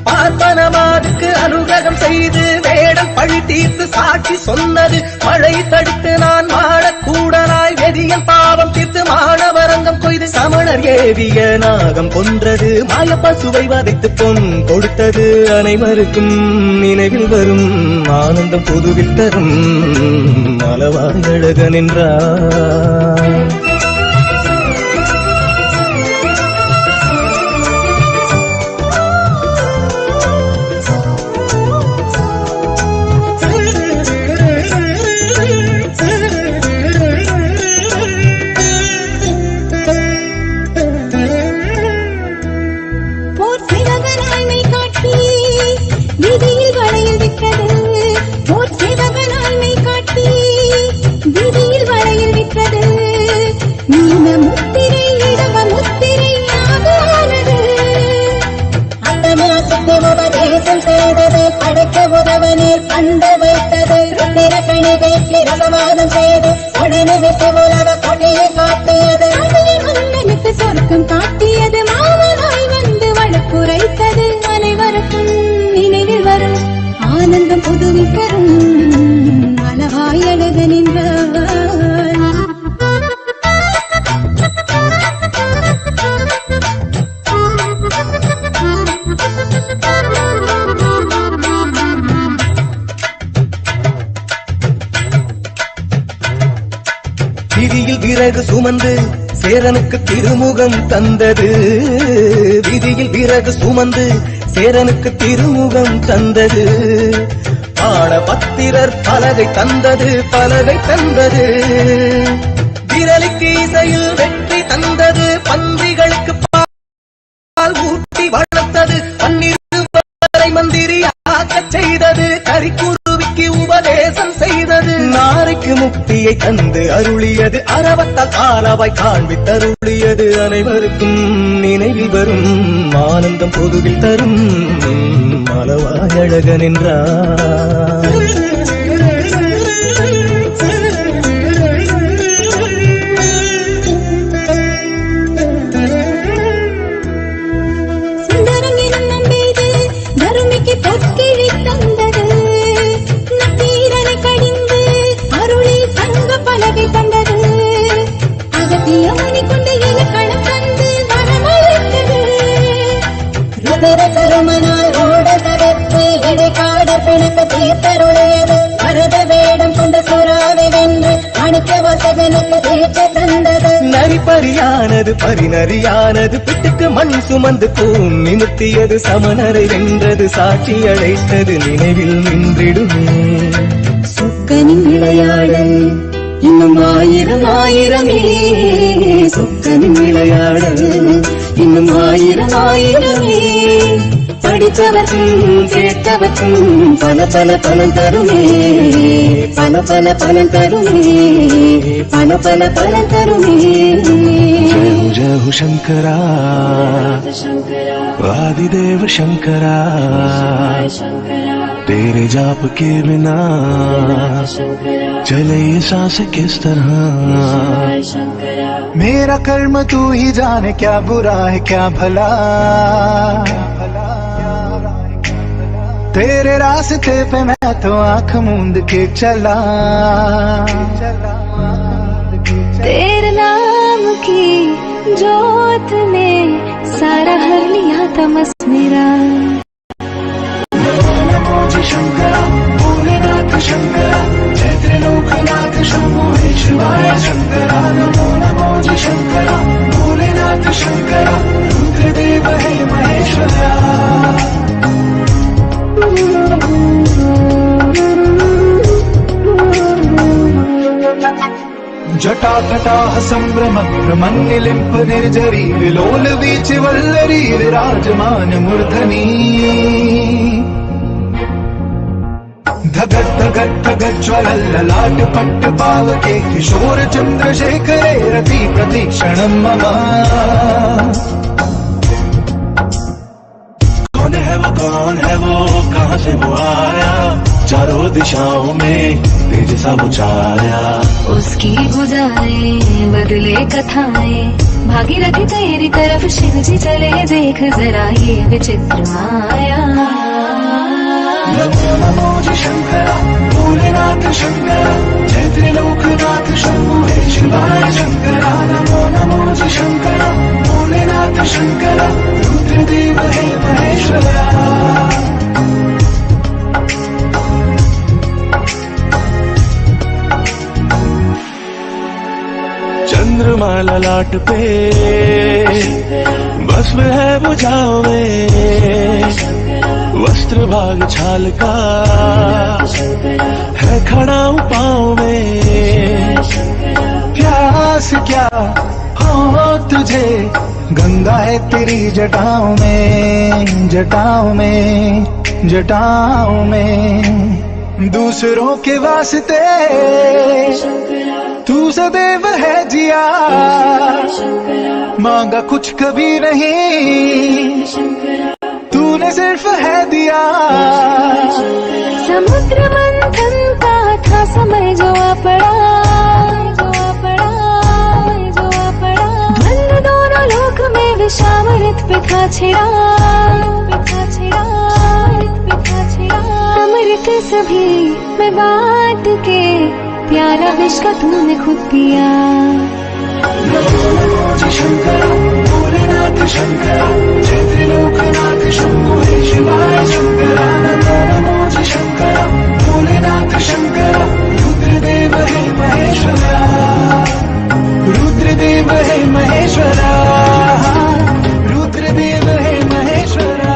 பார்ப்பனமாதுக்கு அனுகிரகம் செய்து வேடம் பழி தீர்த்து சாட்சி சொன்னது. மழை தடுத்து நான் மாடக்கூடனாய் வெதியன் பாவம் தீர்த்து மாணவரங்கம் கொய்து சமண சமணர் ஏவிய நாகம் கொன்றது, மாய பசுவை வதைத்து பொன் கொடுத்தது. அனைவருக்கும் நினைவில் வரும் ஆனந்தம் பொதுவில் தரும் அளவாய் அழகன் என்றார். கண்டு வைத்தது ருத்திரக்கணிகைக்கு ரசவாதம் செய்து உடனே விட்டு உலக கொடியை காட்டியது. மன்னனுக்கு சொர்க்கம் காட்டியது, மாமனாய் வந்து வழக்குரைத்தது. அனைவருக்கும் நினைவில் வரும் ஆனந்தம் புதுவில் தரும் அளவாய் அழகு நின்றார். விறகு சுமந்து சேரனுக்கு திருமுகம் தந்தது. விதியில் விறகு சுமந்து சேரனுக்கு திருமுகம் தந்தது. பாட பத்திரர் பலகை தந்தது, பலகை தந்தது. விரலிக்கு இசையில் வெற்றி தந்தது, பன்றிகளுக்கு பால் ஊட்டி வளர்த்தது. 12 மந்திரியாக்கச் செய்தது, கரிக்குருவிக்கு உபதேசம் செய்தது. நாரைக்கு முக்தியை தந்து அருளியது, அரவத்தால் காலவாய் காண்பித்தருளியது. அனைவருக்கும் நினைவில் வரும் ஆனந்தம் பொதுவில் தரும் அளவாய் அழகன் என்றார். நரிப்பறியானது பரிநறியானது, பிட்டுக்கு மண் சுமந்து பூம் நிமித்தியது. சமணரை வென்றது, சாட்சி அழைத்தது, நினைவில் நின்றிடுமே. சுக்கனின் விளையாடல் இன்னும் ஆயிரம் ஆயிரமே, சுக்கனின் விளையாடல் இன்னும் ஆயிரம் ஆயிரமே. படித்தவர்க்கும் கேட்டவர்க்கும் பல பல பலன் தருமே, பல பல பலன் தருமே, பல பல பலன் தருமே. जय हो शंकरा आदिदेव शंकरा, तेरे जाप के बिना चले ये सांस किस तरह. मेरा कर्म तू ही जाने, क्या बुरा है क्या भला. तेरे रास्ते पे मैं तो आंख मूंद के चला. तेरे नाम की जोत ने सारा हर लिया तमस मेरा. नमो जी शंकरा भोलेनाथ शंकरा, जय त्रिलोकनाथ शंभो शिवाय शंकरा. नमो जी शंकरा भोलेनाथ शंकरा, रुद्रदेव हे महेश्वरा. जटाकटाह संभ्रम ब्रह्मण्यलिम्प निर्जरी, विलोल वीच वल्लरी विराजमान मूर्धनी. धगत धगत धगत ज्वलल ललाट पट्ट पावके, किशोर चंद्रशेखरे रति प्रतीक्षणं मम. कौन है वो कहाँ से वो आया, चारों दिशाओं में तेज सा उचाया. उसकी गुजारें बदले कथाएं, भागीरथी तेरी तरफ शिव जी चले, देख जरा ये विचित्र माया. नमो जी शंकरा भोलेनाथ शंकरा, जय त्रिलोकनाथ भोलेनाथ शंभो हे शिवाय शंकरा नमो नमो जी शंकरा भोलेनाथ शंकरा रुद्रदेव हे महेश्वरा चंद्रमा ललाट पे भस्म है बुझाओ में वस्त्र भाग छाल का है खड़ा हूँ पाँव में प्यास क्या हो तुझे गंगा है तेरी जटाओं में जटाओं में जटाओं में दूसरों के वास्ते तू सदैव है जिया मांगा कुछ कभी नहीं तूने सिर्फ है दिया समुद्र मंथन का था समय जो आ पड़ा द्वंद दोनों लोक में विषामृत पे था छिड़ा अमृत सभी में बांट के प्यारा विष का तूने खुद पिया शंकरा भोलेनाथ शंकरा जय त्रिलोकनाथ शंभो हे शिवाय शंकरा नमो नमो जी शंकरा भोलेनाथ शंकरा रुद्रदेव हे महेश्वरा रुद्रदेव हे महेश्वरा रुद्रदेव हे महेश्वरा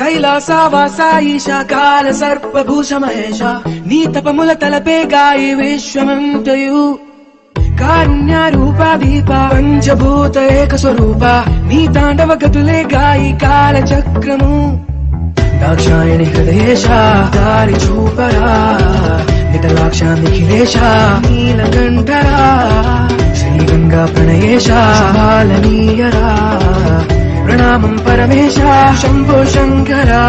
కైలాసవాస ఈశా కాల సర్పభూష మహేశ నీ తపముల తలపే గాయి విశ్వమంతయు కారుణ్య రూప దీప పంచభూత ఏక స్వరూప నీ తాండవ గతులే గాయి కాల చక్రము దాక్షాయణి హృదయేశ దారి చూపరా నితలాక్ష నిఖిలేశ నీలకంఠరా శ్రీగంగా ప్రణయేశ బాలనీయరా ప్రణామం పరమేశ శంభో శంకరా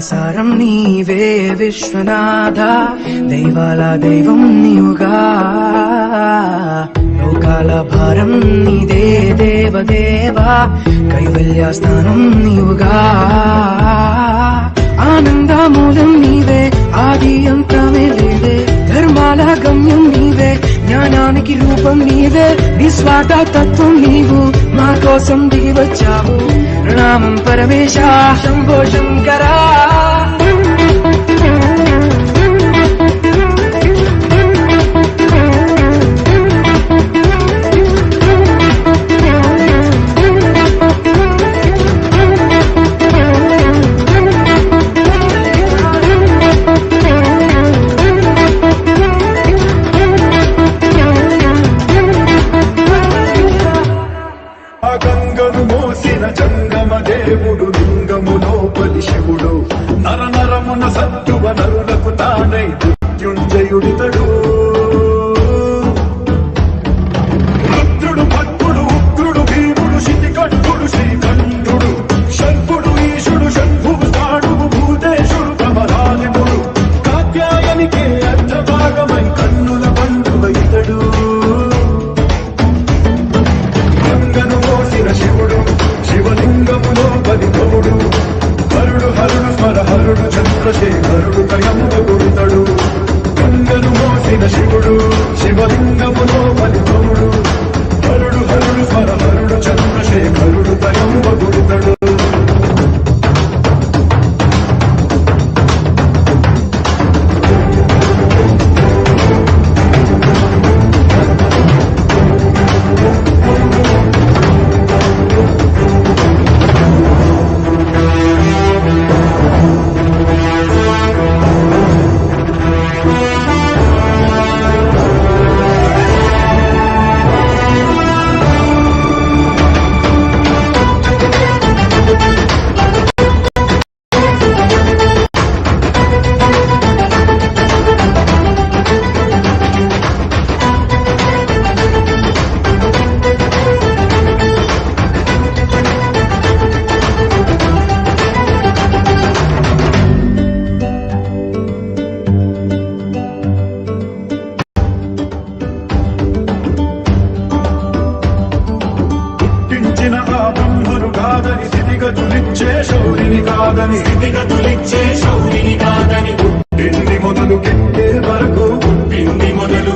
సారం నీవే విశ్వనాథ దైవాల దైవం నీవుగా లోకాల భారం నీదే దేవదేవా కైవల్య స్థానం నీవుగా ఆనందమూలం నీవే ఆది అంతమే లేవే ధర్మాల గమ్యం నీవే జ్ఞానానికి రూపం నీవే నిస్వార్థ తత్వం నీవు మా కోసం దిగి వచ్చావు ప్రణామం పరమేశ శంభో శంకరా గంగను మోసిన జంగమ దేవుడు లింగములోపలి శివుడు నర నరమున సత్తువ నరులకు తానై మృత్యుంజయుడితడు రుద్రుడు భక్తుడు ఉగ్రుడు భీముడు శితికంఠుడు శ్రీకంఠుడు శంభుడు ఈశుడు శంభువు స్థాణువు భూతేశుడు కమలాదిముడు కాత్యాయనికే అర్ధభాగమై కన్నుల పండుగ ఇతడు శివుడు శివలింగములో బలి కాదని స్థితిగతులిచ్చే శౌరిని కాదని పుట్టింది మొదలు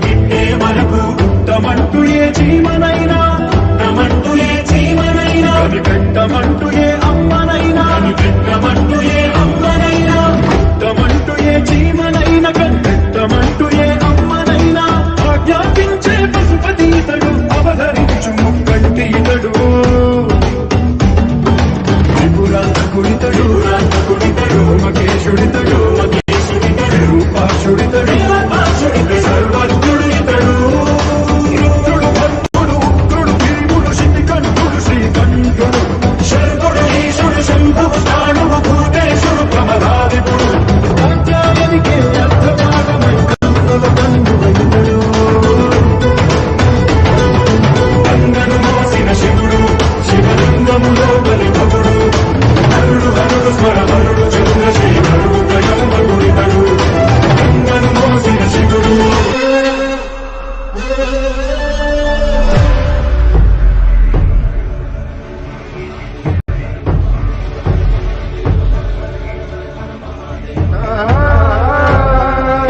గిట్టే వరకు పుట్టమంటూ ఏ జీవన